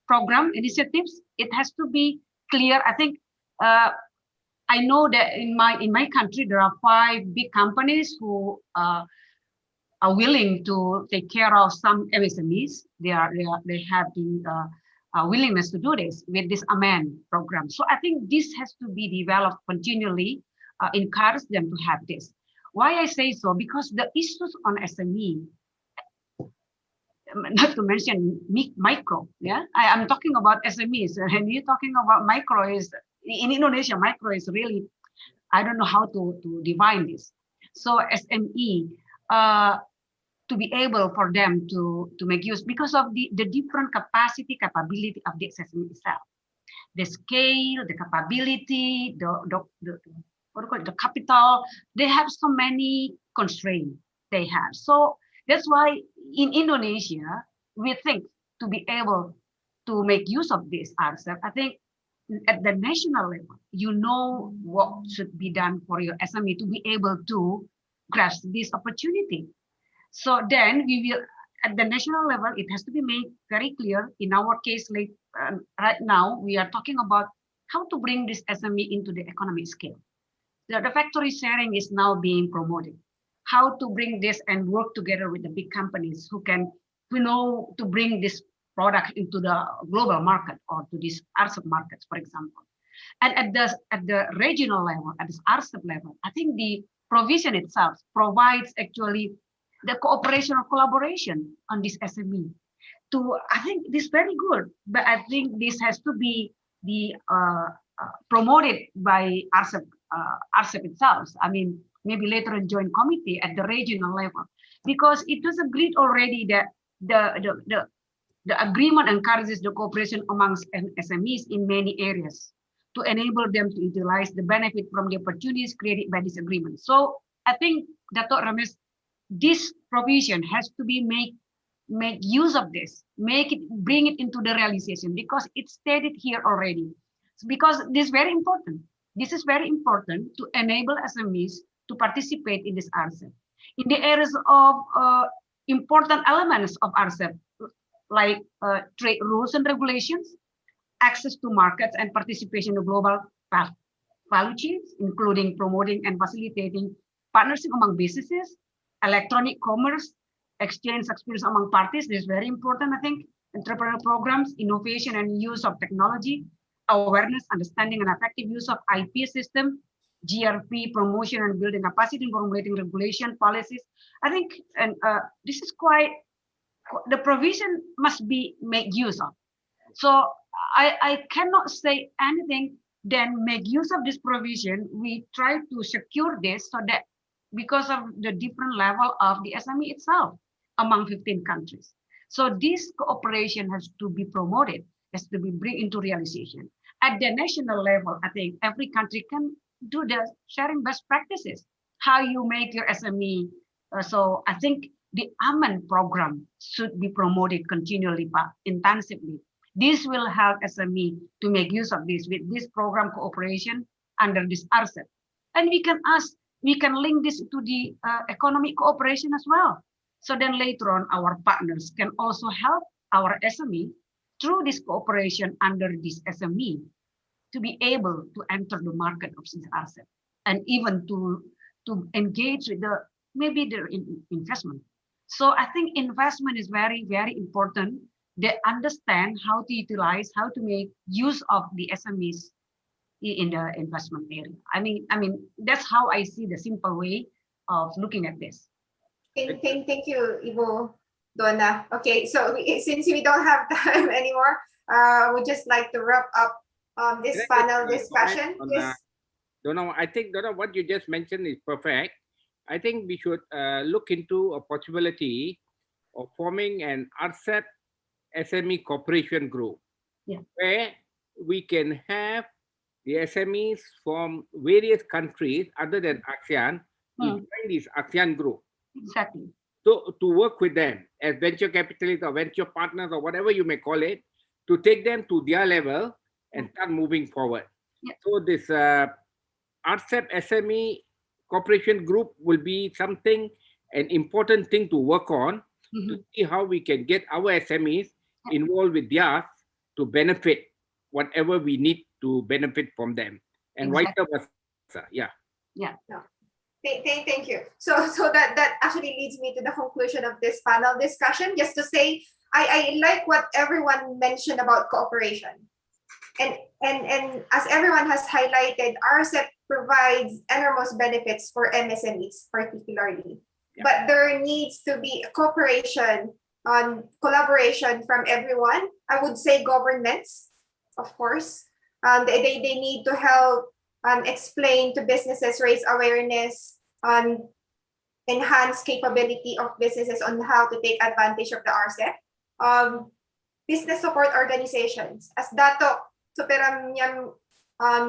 program initiatives. It has to be clear. I think I know that in my country there are 5 big companies who are willing to take care of some MSMEs. They have the willingness to do this with this amend program. So I think this has to be developed continually. Encourage them to have this. Why I say so? Because the issues on SME, not to mention micro, yeah, I'm talking about SMEs, and you're talking about micro. Is in Indonesia, micro is really, I don't know how to define this. So SME, to be able for them to make use, because of the different capability of the SME itself, the scale, the capability, the capital, they have so many constraints they have. So that's why in Indonesia, we think to be able to make use of this Rcep, I think at the national level, you know what should be done for your SME to be able to grasp this opportunity. So then we will, at the national level, it has to be made very clear. In our case, like right now, we are talking about how to bring this SME into the economic scale. The factory sharing is now being promoted. How to bring this and work together with the big companies who can, to bring this product into the global market or to these Rcep markets, for example. And at the regional level, at this Rcep level, I think the provision itself provides actually the cooperation or collaboration on this SME. I think this is very good, but I think this has to be promoted by Rcep itself. I mean, maybe later in joint committee at the regional level, because it was agreed already that the agreement encourages the cooperation amongst SMEs in many areas to enable them to utilize the benefit from the opportunities created by this agreement. So I think, Dato' Ramesh, this provision has to be make use of this, bring it into the realization, because it's stated here already. Because this is very important. This is very important to enable SMEs to participate in this Rcep. In the areas of important elements of Rcep, like trade rules and regulations, access to markets and participation in global value chains, including promoting and facilitating partnership among businesses, electronic commerce, exchange experience among parties. This is very important, I think. Entrepreneurial programs, innovation and use of technology, awareness, understanding and effective use of IP system, GRP, promotion and building capacity in formulating regulation policies. I think, and this is quite, the provision must be made use of. So I cannot say anything then make use of this provision. We try to secure this so that because of the different level of the SME itself among 15 countries. So this cooperation has to be promoted, has to be brought into realization. At the national level, I think every country can do the sharing best practices, how you make your SME. So I think the AMEN program should be promoted continually but intensively. This will help SME to make use of this. With this program cooperation, under this Rcep. And we can link this to the economic cooperation as well. So then later on, our partners can also help our SME through this cooperation under this SME to be able to enter the market of this Rcep, and even to engage with maybe the investment. So I think investment is very, very important. They understand how to utilize, how to make use of the SMEs in the investment area. I mean, that's how I see the simple way of looking at this. Thank you, Ibu Donna. Okay, so since we don't have time anymore, we'd just like to wrap up this panel discussion. Yes. Donna, I think Donna, what you just mentioned is perfect. I think we should look into a possibility of forming an Rcep SME cooperation group, where we can have the SMEs from various countries other than ASEAN to join this ASEAN group. Exactly. So to work with them as venture capitalists or venture partners or whatever you may call it, to take them to their level and start moving forward. So this Rcep SME cooperation group will be something, an important thing to work on, to see how we can get our SMEs involved with theirs to benefit whatever we need to benefit from them, and vice versa. Yeah. Thank you. So that actually leads me to the conclusion of this panel discussion. Just to say, I like what everyone mentioned about cooperation, and as everyone has highlighted, Rcep provides enormous benefits for MSMEs particularly. But there needs to be a cooperation on collaboration from everyone. I would say governments, of course. They need to help explain to businesses, raise awareness, enhance capability of businesses on how to take advantage of the Rcep. Business support organizations, as Dato Superamyam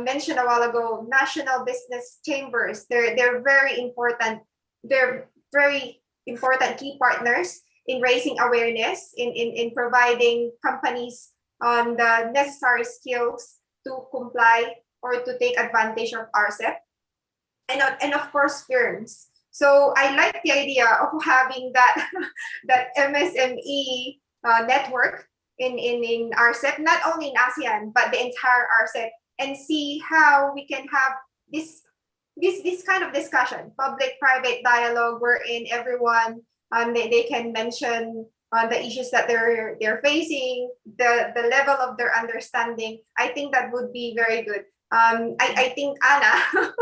mentioned a while ago, national business chambers, they're very important. They're very important key partners in raising awareness, in providing companies the necessary skills to comply or to take advantage of Rcep, and of course firms. So I like the idea of having that that MSME network in Rcep, not only in ASEAN but the entire Rcep, and see how we can have this kind of discussion, public-private dialogue, wherein everyone they can mention the issues that they're facing, the level of their understanding. I think that would be very good. I think Anna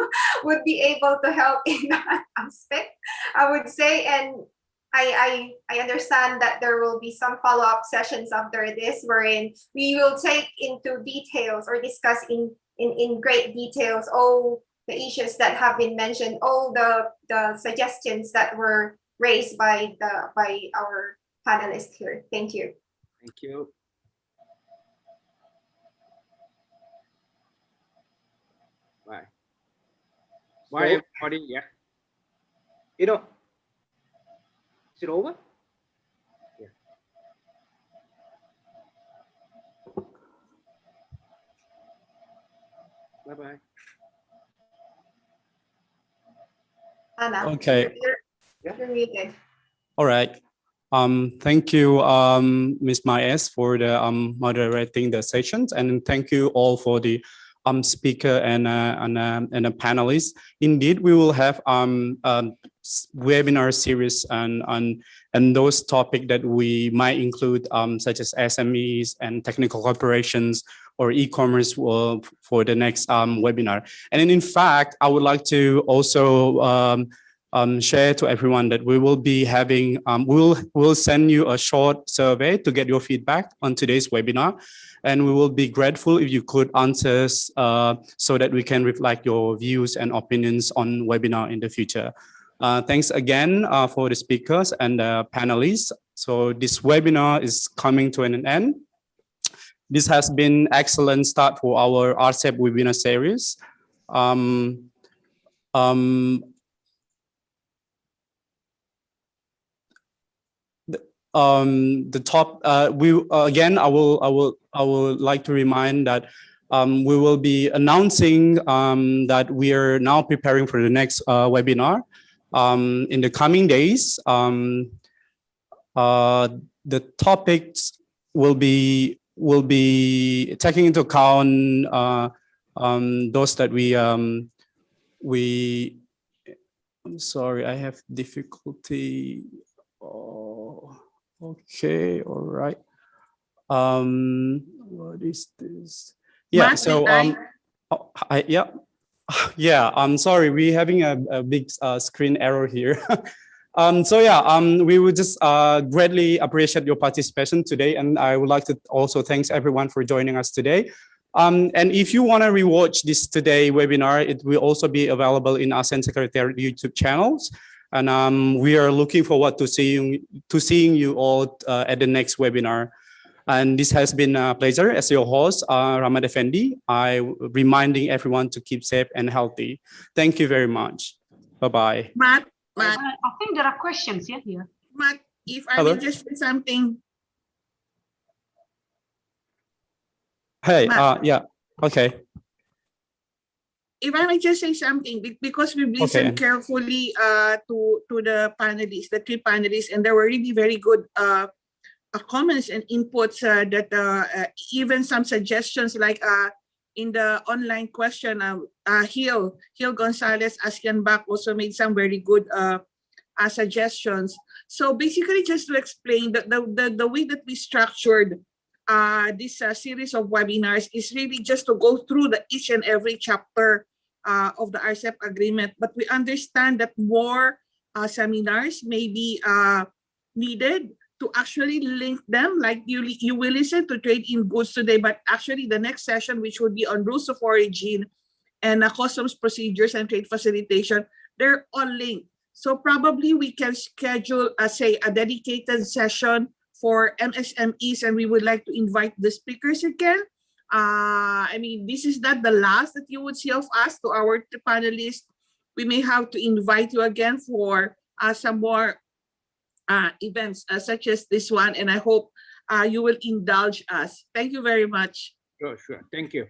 would be able to help in that aspect, I would say, and I understand that there will be some follow-up sessions after this, wherein we will take into details or discuss in great details all the issues that have been mentioned, all the suggestions that were raised by our panelists here. Thank you. Thank you. Bye. Bye, everybody. Yeah. You know, is it over? Yeah. Bye-bye. Anna, Okay. you're muted. All right. Thank you, Ms. Maes, for the moderating the sessions, and thank you all for the speaker and the panelists. Indeed, we will have webinar series and those topics that we might include, such as SMEs and technical corporations or e-commerce for the next webinar. And then, in fact, I would like to also share to everyone that we will be having, we'll send you a short survey to get your feedback on today's webinar. And we will be grateful if you could answer so that we can reflect your views and opinions on webinar in the future. Thanks again for the speakers and the panelists. So this webinar is coming to an end. This has been excellent start for our Rcep webinar series. The top again, I will like to remind that we will be announcing that we are now preparing for the next webinar. In the coming days, the topics will be taking into account those that I'm sorry, I have difficulty. Oh, okay, all right. What is this? Yeah, Matt, so yeah, I'm sorry, we're having a big screen error here. So yeah, we would just greatly appreciate your participation today, and I would like to also thank everyone for joining us today. And if you want to rewatch this today webinar, it will also be available in ASEAN Secretariat YouTube channels. And we are looking forward to seeing you all at the next webinar. And this has been a pleasure as your host, Rcep Effendi. I reminding everyone to keep safe and healthy. Thank you very much. Bye-bye. Matt, I think there are questions here. Matt, if I Hello? may just say something. Hey, Matt. yeah, okay. If I may just say something, because we've listened carefully to the panelists, the three panelists, and there were really very good comments and inputs that even some suggestions like in the online question, Gil Gonzalez Asian Back also made some very good suggestions. So basically, just to explain the way that we structured this series of webinars is really just to go through each and every chapter of the Rcep agreement. But we understand that more seminars may be needed to actually link them. Like you will listen to trade in goods today, but actually the next session, which would be on rules of origin and customs procedures and trade facilitation, they're all linked. So probably we can schedule, say, a dedicated session for MSMEs, and we would like to invite the speakers again. I mean, this is not the last that you would see of us. To our panelists, we may have to invite you again for some more events such as this one, and I hope you will indulge us. Thank you very much. Sure. Thank you.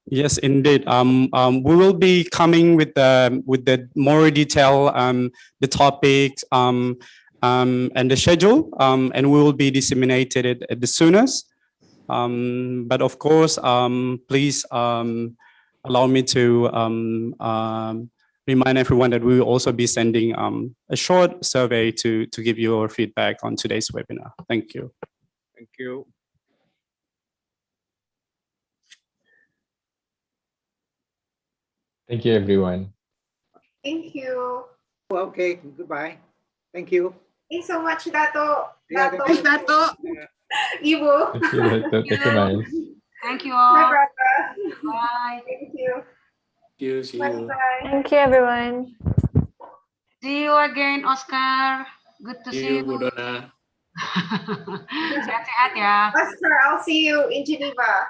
Yes, indeed. We will be coming with the more detail, the topics, and the schedule, and we will be disseminated it at the soonest. But of course, please allow me to remind everyone that we will also be sending a short survey to give you your feedback on today's webinar. Thank you. Thank you. Thank you, everyone. Thank you. Okay, goodbye. Thank you. Thanks so much, Dato. Yeah, Dato. Thanks, Dato. Ibu. Thank you, thank you, Miles. Thank you Bye, all. brother. Bye. Thank you. See Bye you. bye. Thank you, everyone. See you again, Oscar. Good to See see you, Bu you. Dona. Sehat-sehat ya. Oscar, I'll see you in Geneva.